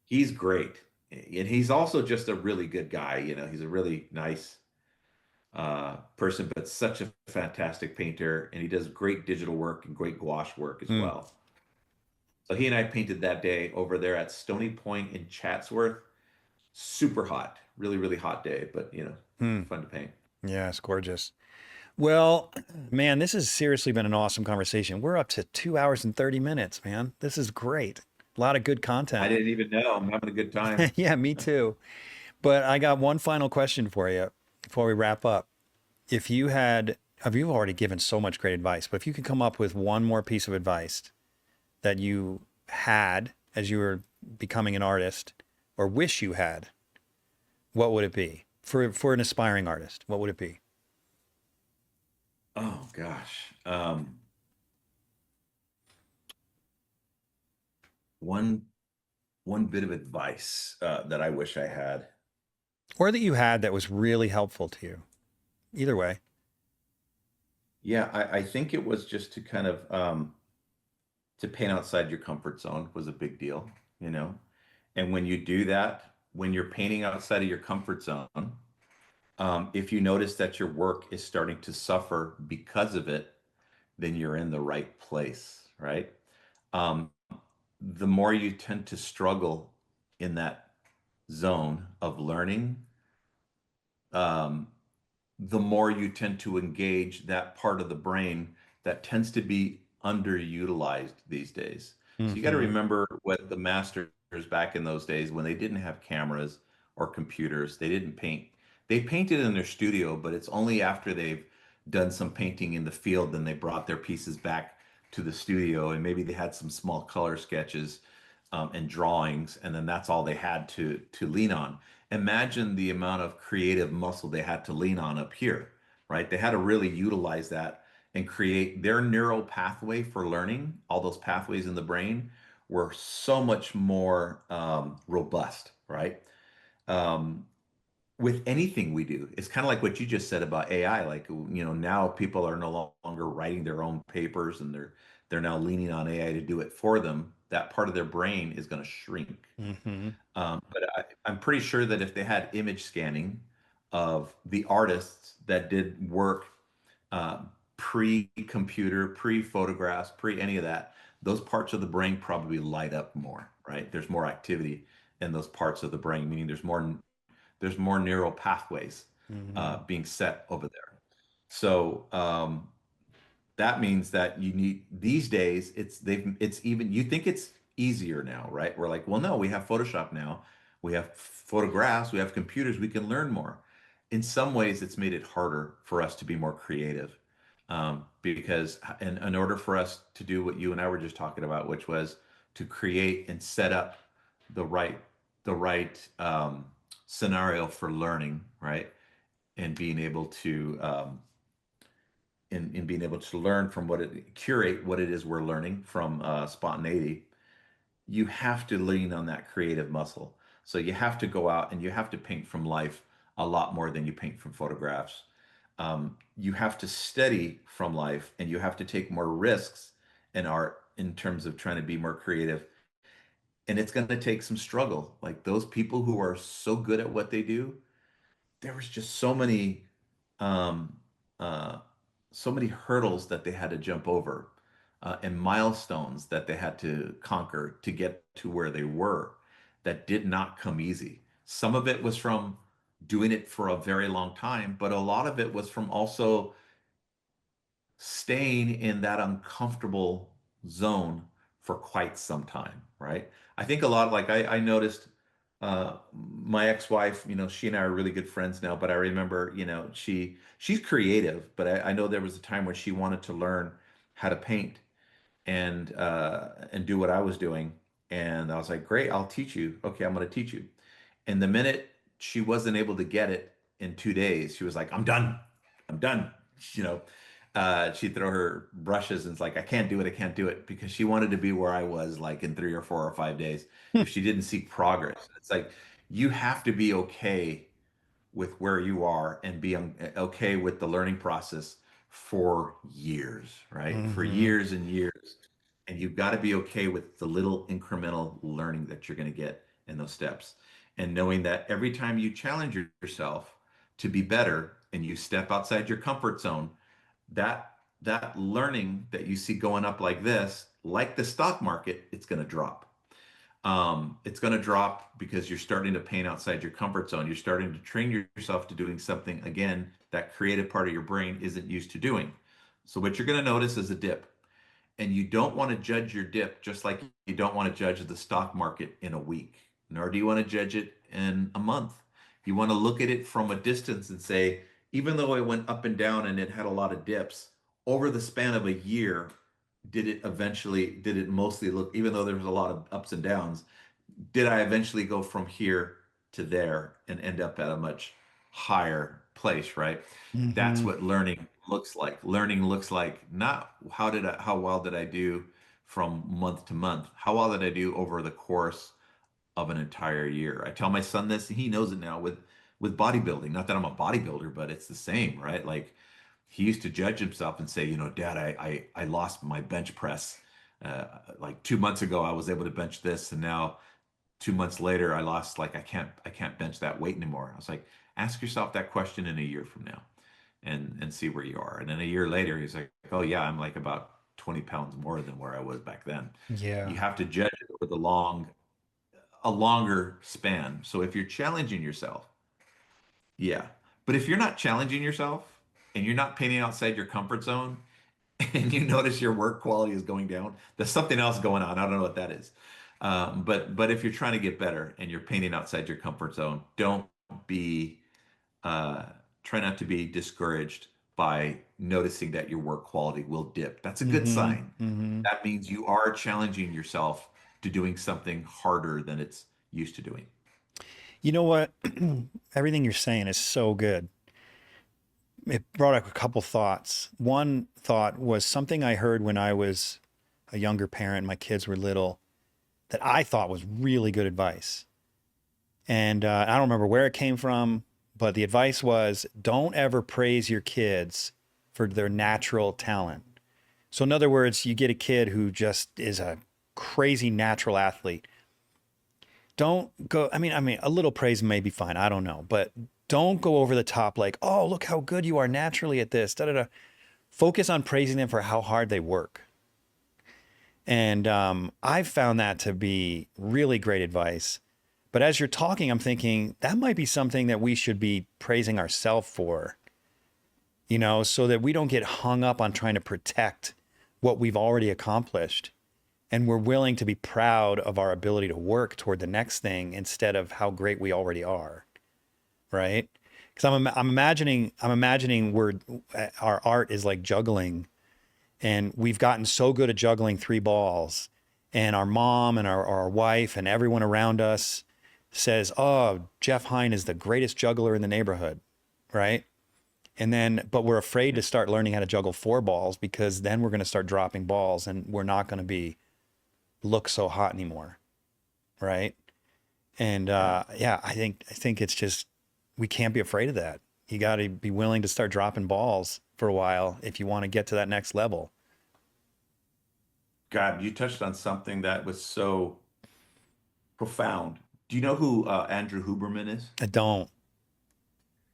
He's great, and he's also just a really good guy. He's a really nice person, but such a fantastic painter, and he does great digital work and great gouache work as Hmm. well. So he and I painted that day over there at Stony Point in Chatsworth. Super hot, really, really hot day, but Hmm. fun to paint. Yeah, it's gorgeous. Well, man, this has seriously been an awesome conversation. We're up to 2 hours and 30 minutes, man. This is great. A lot of good I content. didn't even know. I'm having a good time. Yeah, me too. But I got one final question for you before we wrap up. If you had, you've already given so much great advice, but if you could come up with one more piece of advice that you had as you were becoming an artist or wish you had, what would it be for an aspiring artist? What would it be? Oh gosh. One one bit of advice that I wish I had. Or that you had that was really helpful to you? Either way. Yeah, I think it was just to kind of to paint outside your comfort zone was a big deal, you know. And when you do that, when you're painting outside of your comfort zone, if you notice that your work is starting to suffer because of it, then you're in the right place, right? Um, the more you tend to struggle in that zone of learning, um, the more you tend to engage that part of the brain that tends to be underutilized these days. So you got to Hmm. remember what the masters back in those days when they didn't have cameras or computers, they didn't paint. They painted in their studio, but it's only after they've done some painting in the field then they brought their pieces back to the studio and maybe they had some small color sketches and drawings, and then that's all they had to lean on. Imagine the amount of creative muscle they had to lean on up here, right? They had to really utilize that and create their neural pathway for learning. All those pathways in the brain were so much more robust, right? Um, with anything we do, it's kind of like what you just said about AI. Like, now people are no longer writing their own papers and they're now leaning on AI to do it for them. That part of their brain is going to shrink. Hmm. But I'm pretty sure that if they had image scanning of the artists that did work uh, pre-computer, pre-photographs, pre any of that, those parts of the brain probably light up more, right? There's more activity in those parts of the brain, meaning there's more neural pathways Hmm. being set over there. So that means that you need these days it's even you think it's easier now, right? We're like, well, no, we have Photoshop now, we have photographs, we have computers, we can learn more. In some ways it's made it harder for us to be more creative, because in order for us to do what you and I were just talking about, which was to create and set up the right scenario for learning, right, and being able to in being able to learn from curate what it is we're learning from spontaneity, you have to lean on that creative muscle. So you have to go out and you have to paint from life a lot more than you paint from photographs. You have to study from life and you have to take more risks in art in terms of trying to be more creative. And it's going to take some struggle. Like those people who are so good at what they do, there was just um, uh, so many hurdles that they had to jump over, and milestones that they had to conquer to get to where they were that did not come easy. Some of it was from doing it for a very long time, but a lot of it was from also staying in that uncomfortable zone for quite some time, right? I think a lot like I noticed my ex-wife, she and I are really good friends now, but I remember, she's creative, but I know there was a time when she wanted to learn how to paint and do what I was doing. And I was like, great, I'll teach you. Okay, I'm going to teach you. And the minute she wasn't able to get it in 2 days, she was like, I'm done. I'm done. You know, she'd throw her brushes and it's like, I can't do it. I can't do it because she wanted to be where I was like in 3 or 4 or 5 days if she didn't see progress. It's like, you have to be okay with where you are and be okay with the learning process for years, right? For Mm-hmm. years and years. And you've got to be okay with the little incremental learning that you're going to get in those steps. And knowing that every time you challenge yourself to be better and you step outside your comfort zone, that learning that you see going up like this, like the stock market, it's going to drop. It's going to drop because you're starting to paint outside your comfort zone. You're starting to train yourself to doing something again that creative part of your brain isn't used to doing. So what you're going to notice is a dip, and you don't want to judge your dip just like you don't want to judge the stock market in a week, nor do you want to judge it in a month. You want to look at it from a distance and say, even though it went up and down and it had a lot of dips, over the span of a year, did it mostly look, even though there was a lot of ups and downs, did I eventually go from here to there and end up at a much higher place, right? That's Mm-hmm. what learning looks like. Learning looks like not how well did I do from month to month? How well did I do over the course of an entire year? I tell my son this, and he knows it now with bodybuilding. Not that I'm a bodybuilder, but it's the same, right? Like he used to judge himself and say, Dad, I lost my bench press. Like 2 months ago, I was able to bench this, and now 2 months later, I lost, like I can't bench that weight anymore. I was like, ask yourself that question in a year from now, and see where you are. And then a year later, he's like, oh yeah, I'm like about 20 pounds more than where I was back then. You Yeah. have to judge it with a longer span. So if you're challenging yourself, yeah. But if you're not challenging yourself and you're not painting outside your comfort zone, and you notice your work quality is going down, there's something else going on. I don't know what that is. But if you're trying to get better and you're painting outside your comfort zone, don't be uh, try not to be discouraged by noticing that your work quality will dip. That's a good Mm-hmm. sign. Mm-hmm. That means you are challenging yourself to doing something harder than it's used to doing. You know what? Everything you're saying is so good. It brought up a couple thoughts. One thought was something I heard when I was a younger parent, my kids were little, that I thought was really good advice. And I don't remember where it came from, but the advice was don't ever praise your kids for their natural talent. So, in other words, you get a kid who just is a crazy natural athlete. Don't go, I mean, a little praise may be fine. I don't know, but don't go over the top like, oh, look how good you are naturally at this. Da, da, da. Focus on praising them for how hard they work. And I've found that to be really great advice. But as you're talking, I'm thinking that might be something that we should be praising ourselves for, so that we don't get hung up on trying to protect what we've already accomplished. And we're willing to be proud of our ability to work toward the next thing instead of how great we already are. Right. Because I'm imagining our art is like juggling, and we've gotten so good at juggling three balls, and our mom and our wife and everyone around us says, oh, Jeff Hein is the greatest juggler in the neighborhood, right? And then, but we're afraid to start learning how to juggle four balls because then we're going to start dropping balls and we're not going to be look so hot anymore, right? And Yeah. yeah, I think it's just we can't be afraid of that. You got to be willing to start dropping balls for a while if you want to get to that next level. God, you touched on something that was so profound. Do you know who Andrew Huberman is? I don't.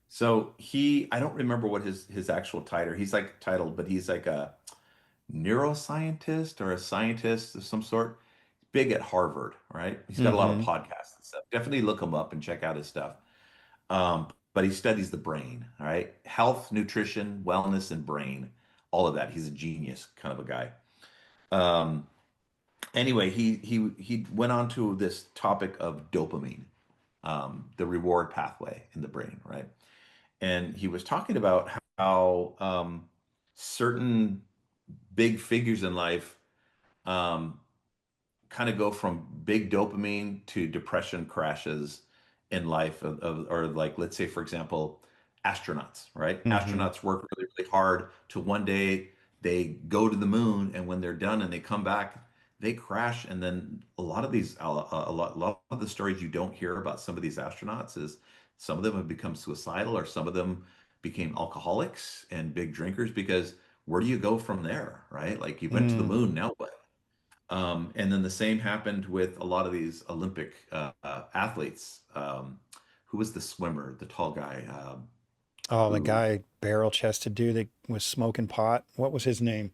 So I don't remember what his actual title. He's like titled, but he's like a neuroscientist or a scientist of some sort. Big at Harvard, right? He's got a lot of Mm-hmm. podcasts and stuff. Definitely look him up and check out his stuff. But he studies the brain, all right? Health, nutrition, wellness, and brain, all of that. He's a genius kind of a guy. Um, anyway, he went on to this topic of dopamine, the reward pathway in the brain, right? And he was talking about how certain big figures in life um, kind of go from big dopamine to depression crashes in life or like let's say for example astronauts, right? Mm-hmm. Astronauts work really really hard to one day they go to the moon, and when they're done and they come back they crash. And then a lot of the stories you don't hear about some of these astronauts is Some of them have become suicidal, or some of them became alcoholics and big drinkers, because where do you go from there, right? Like, you went to the Mm. moon, now what? And then the same happened with a lot of these Olympic athletes. Who was the swimmer, the tall guy? Oh, the Who guy barrel chested dude that was smoking pot. What was his name?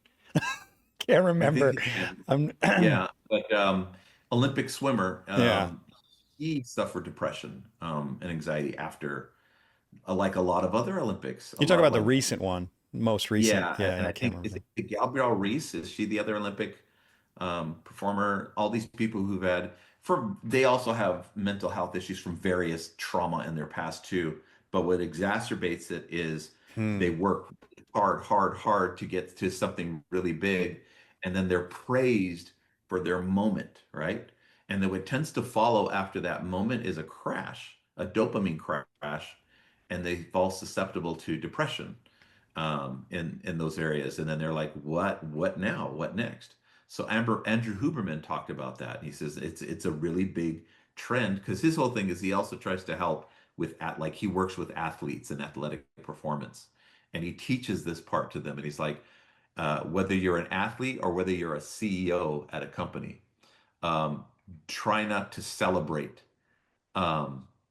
Can't I think remember. his name, I'm yeah, but Olympic swimmer. yeah. He suffered depression and anxiety after, like a lot of other Olympics, a You talk lot about the like, recent one, most recent. yeah, Yeah, and I I can't think, is remember. it Gabrielle Reese? Is she the other Olympic performer? All these people who've had, they also have mental health issues from various trauma in their past too. But what exacerbates it is they Hmm. work hard, hard, hard to get to something really big, and then they're praised for their moment, right? And then what tends to follow after that moment is a crash, a dopamine crash, and they fall susceptible to depression in those areas. And then they're like, what now? What next? So Andrew Huberman talked about that. He says it's a really big trend, because his whole thing is he also tries to help with like, he works with athletes and athletic performance, and he teaches this part to them. And he's like, whether you're an athlete or whether you're a CEO at a company, um, try not to celebrate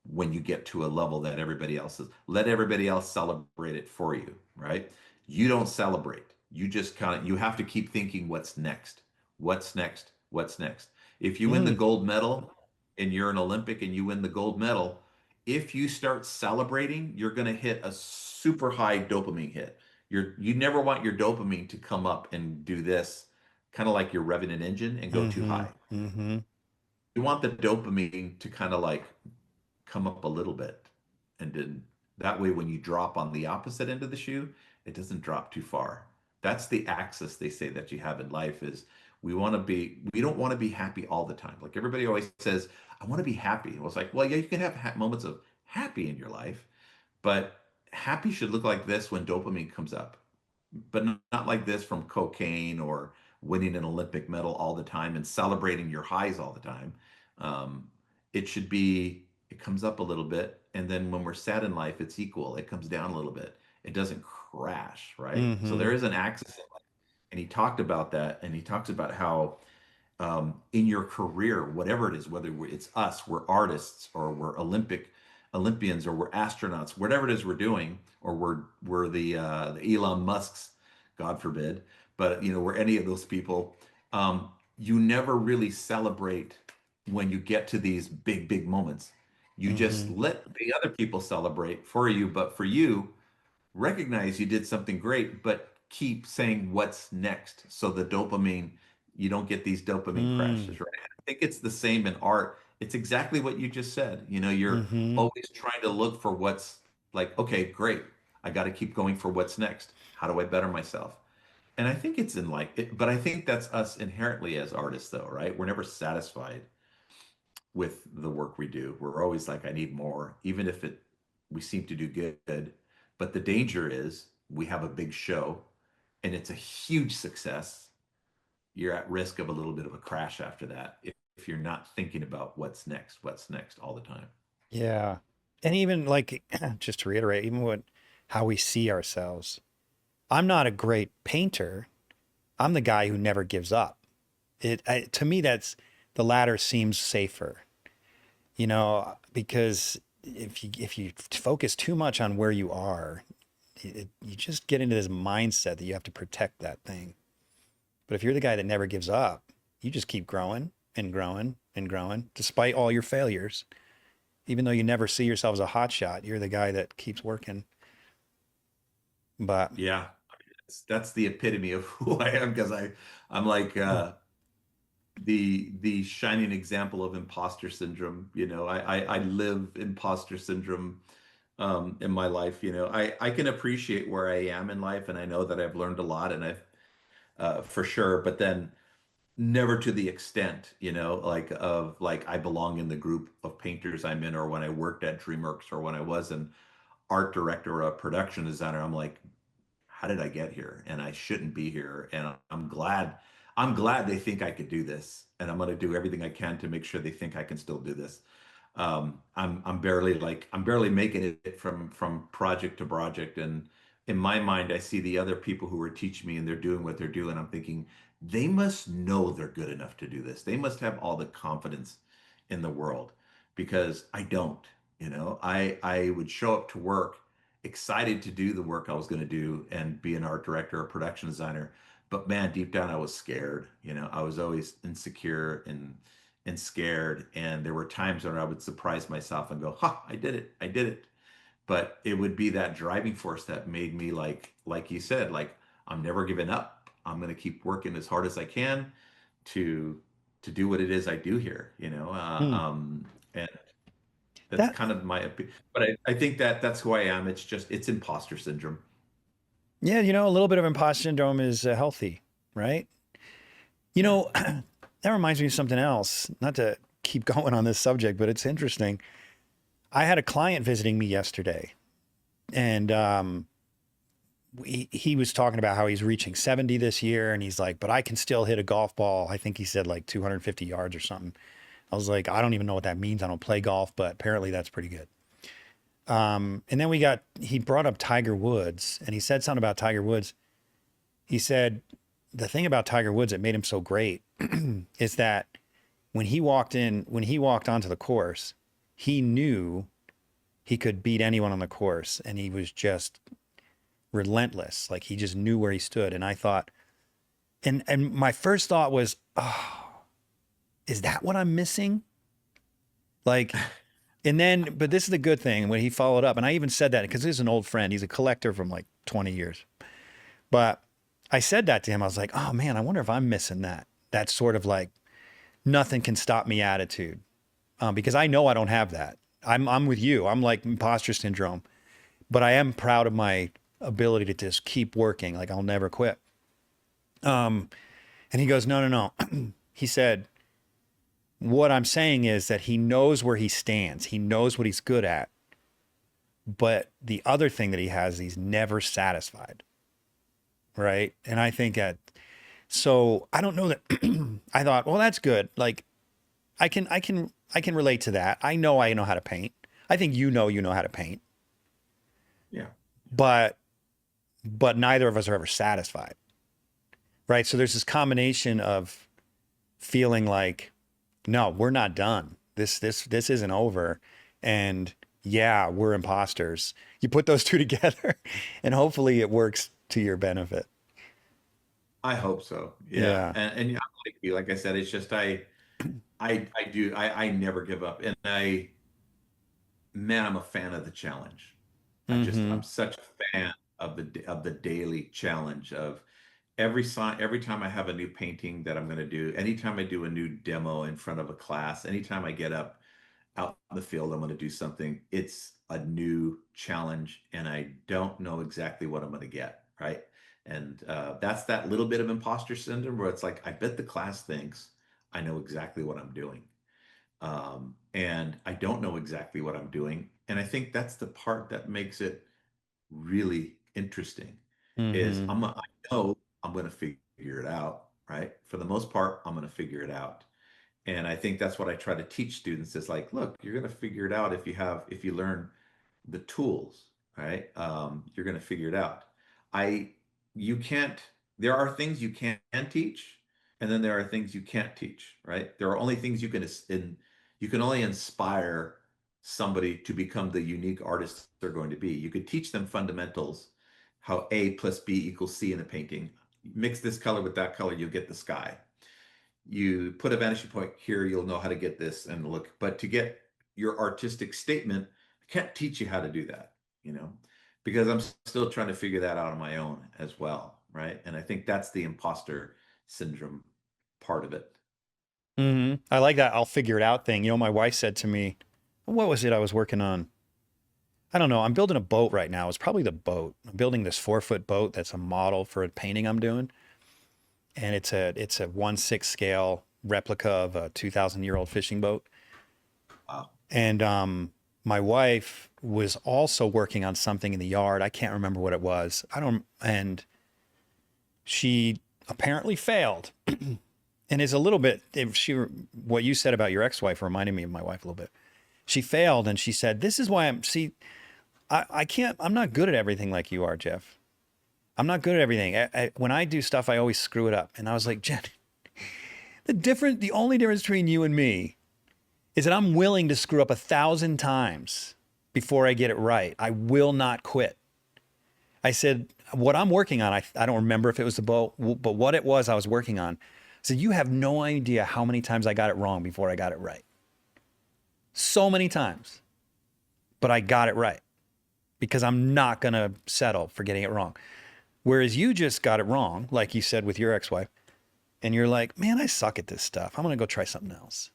when you get to a level that everybody else is. Let everybody else celebrate it for you, right? You don't celebrate. You just you have to keep thinking, what's next? What's next? What's next? If you win the Mm. gold medal and you're an Olympic and you win the gold medal, if you start celebrating, you're going to hit a super high dopamine hit. You never want your dopamine to come up and do this, kind of like you're revving an engine and go too Mm-hmm. high. Mm-hmm. You want the dopamine to kind of like come up a little bit, and then that way when you drop on the opposite end of the shoe, it doesn't drop too far. That's the axis they say that you have in life, is we don't want to be happy all the time. Like, everybody always says, I want to be happy. Well, it's like, well, yeah, you can have moments of happy in your life, but happy should look like this when dopamine comes up, but not like this from cocaine or winning an Olympic medal all the time and celebrating your highs all the time. Um, it should be, it comes up a little bit. And then when we're sad in life, it's equal. It comes down a little bit. It doesn't crash, right? So Mm-hmm. there is an axis. And he talked about that. And he talks about how in your career, whatever it is, whether it's us, we're artists, or we're Olympians, or we're astronauts, whatever it is we're doing, or we're the Elon Musks, God forbid, but we're any of those people. You never really celebrate when you get to these big moments. You just Mm-hmm. let the other people celebrate for you, but for you, recognize you did something great, but keep saying what's next. So the dopamine, you don't get these dopamine Mm. crashes, right? I think it's the same in art. It's exactly what you just said. You're Mm-hmm. always trying to look for what's, like, okay, great. I got to keep going for what's next. How do I better myself? And I think it's in like it, but I think that's us inherently as artists, though, right? We're never satisfied with the work we do. We're always like, I need more, even if we seem to do good. But the danger is we have a big show and it's a huge success. You're at risk of a little bit of a crash after that if you're not thinking about what's next all the time. Yeah. And even like, just to reiterate, even how we see ourselves. I'm not a great painter. I'm the guy who never gives up. To me, the latter seems safer, because if you focus too much on where you are, you just get into this mindset that you have to protect that thing. But if you're the guy that never gives up, you just keep growing and growing and growing, despite all your failures. Even though you never see yourself as a hot shot, you're the guy that keeps working. But Yeah, that's the epitome of who I am, because I'm like the shining example of imposter syndrome. I live imposter syndrome in my life. I can appreciate where I am in life, and I know that I've learned a lot, and I've for sure, but then never to the extent, like, of like, I belong in the group of painters I'm in, or when I worked at DreamWorks, or when I was an art director or a production designer. I'm like, how did I get here? And I shouldn't be here. And I'm glad they think I could do this. And I'm going to do everything I can to make sure they think I can still do this. I'm barely making it from project to project. And in my mind, I see the other people who are teaching me and they're doing what they're doing. I'm thinking they must know they're good enough to do this. They must have all the confidence in the world because I don't. I would show up to work excited to do the work I was going to do and be an art director or production designer. But man, deep down, I was scared. I was always insecure and scared. And there were times when I would surprise myself and go, "Ha, I did it. I did it." But it would be that driving force that made me like you said, like I'm never giving up. I'm going to keep working as hard as I can to do what it is I do here. Hmm. And that's That, kind of my opinion. But I think that that's who I am. It's imposter syndrome. yeah, a little bit of imposter syndrome is healthy, right? Yeah. That reminds me of something else. Not to keep going on this subject, but it's interesting. I had a client visiting me yesterday, and he was talking about how he's reaching 70 this year, and he's like, but I can still hit a golf ball. I think he said like 250 yards or something. I was like, I don't even know what that means. I don't play golf, but apparently that's pretty good. And then he brought up Tiger Woods, and he said something about Tiger Woods. He said, the thing about Tiger Woods that made him so great is that when he walked onto the course, he knew he could beat anyone on the course, and he was just relentless. Like he just knew where he stood. And I thought, and my first thought was, oh, is that what I'm missing? Like, and then, but this is the good thing when he followed up, and I even said that because he's an old friend. He's a collector from like 20 years. But I said that to him. I was like, oh man, I wonder if I'm missing that. That sort of like nothing can stop me attitude. Because I know I don't have that. I'm with you. I'm like imposter syndrome, but I am proud of my ability to just keep working. Like I'll never quit. And he goes, no, no, no. He said, what I'm saying is that he knows where he stands. He knows what he's good at. But the other thing that he has, he's never satisfied. Right. And I think so I don't know that I thought, well, that's good. Like I can relate to that. I know how to paint. I think you know how to paint, Yeah. but neither of us are ever satisfied. Right. So there's this combination of feeling like, no, we're not done. This isn't over. And yeah, we're imposters. You put those two together and hopefully it works to your benefit. I hope so. Yeah. Yeah. And yeah, like you, like I said, it's just I never give up. And man, I'm a fan of the challenge. Mm-hmm. I'm such a fan of the daily challenge of every time I have a new painting that I'm going to do, anytime I do a new demo in front of a class, anytime I get up out in the field, I'm going to do something. It's a new challenge, and I don't know exactly what I'm going to get, right? And that's that little bit of imposter syndrome where it's like, I bet the class thinks I know exactly what I'm doing. And I don't know exactly what I'm doing. And I think that's the part that makes it really interesting is Mm-hmm. I know I'm going to figure it out, right? For the most part, I'm going to figure it out. And I think that's what I try to teach students is like, look, you're going to figure it out if you learn the tools, right? You're going to figure it out. I, you can't, there are things you can teach, and then there are things you can't teach, right? There are only things you can only inspire somebody to become the unique artist they're going to be. You could teach them fundamentals, how A plus B equals C in a painting. Mix this color with that color, you'll get the sky. You put a vanishing point here, you'll know how to get this and look. But to get your artistic statement, I can't teach you how to do that, you know, because I'm still trying to figure that out on my own as well, right? And I think that's the imposter syndrome part of it. Mm-hmm. I like that I'll figure it out thing. My wife said to me, what was it I was working on? I don't know. I'm building a boat right now. It's probably the boat. I'm building this 4-foot boat that's a model for a painting I'm doing. And it's a 1/6 scale replica of a 2,000-year-old fishing boat. Wow. And my wife was also working on something in the yard. I can't remember what it was. And she apparently failed. And it's a little bit, if she, what you said about your ex-wife reminded me of my wife a little bit. she failed, and she said, "This is why I'm not good at everything like you are, Jeff. I'm not good at everything. When I do stuff, I always screw it up." And I was like, "Jen, the only difference between you and me is that I'm willing to screw up 1,000 times before I get it right. I will not quit." I said, "What I'm working on, I don't remember if it was the bow, but what it was I was working on." I said, "You have no idea how many times I got it wrong before I got it right. So many times, but I got it right because I'm not going to settle for getting it wrong." Whereas you just got it wrong, like you said with your ex-wife, and you're like, "Man, I suck at this stuff. I'm going to go try something else."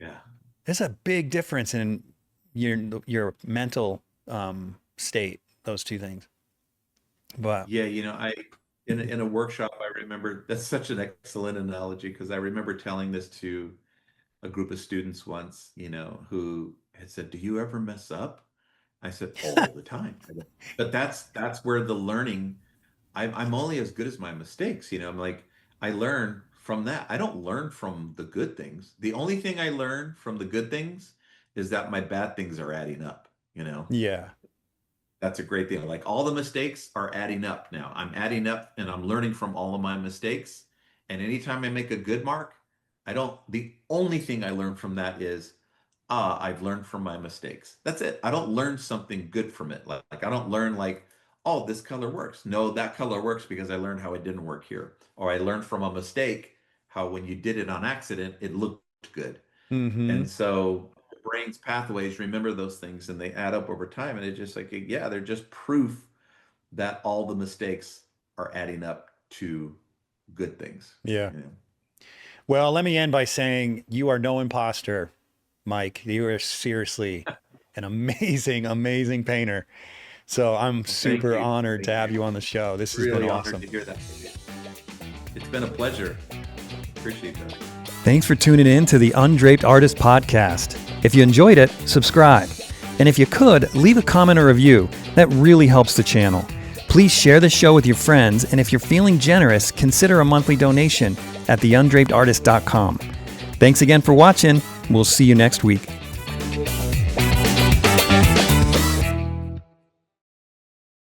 Yeah. There's a big difference in your mental state, those two things. But Yeah, in a workshop, I remember that's such an excellent analogy because I remember telling this to a group of students once, who had said, "Do you ever mess up?" I said, "All the time." But that's where the learning. I'm only as good as my mistakes. I'm like, I learn from that. I don't learn from the good things. The only thing I learn from the good things is that my bad things are adding up. yeah, That's a great thing. Like all the mistakes are adding up now. I'm adding up and I'm learning from all of my mistakes. And anytime I make a good mark, the only thing I learn from that is, I've learned from my mistakes. That's it. I don't learn something good from it. Like I don't learn like, oh, this color works. No, that color works because I learned how it didn't work here. Or I learned from a mistake, how when you did it on accident, it looked good. mm-hmm. And so the brain's pathways remember those things and they add up over time. And it's just like, yeah, they're just proof that all the mistakes are adding up to good things. Yeah. Well, let me end by saying you are no imposter, Mike. You are seriously an amazing, amazing painter. So I'm super honored to have you on the show. This has been awesome. To hear that. It's been a pleasure. Appreciate that. Thanks for tuning in to the Undraped Artist Podcast. If you enjoyed it, subscribe. And if you could, leave a comment or review. That really helps the channel. Please share the show with your friends, and if you're feeling generous, consider a monthly donation at theundrapedartist.com. Thanks again for watching. We'll see you next week.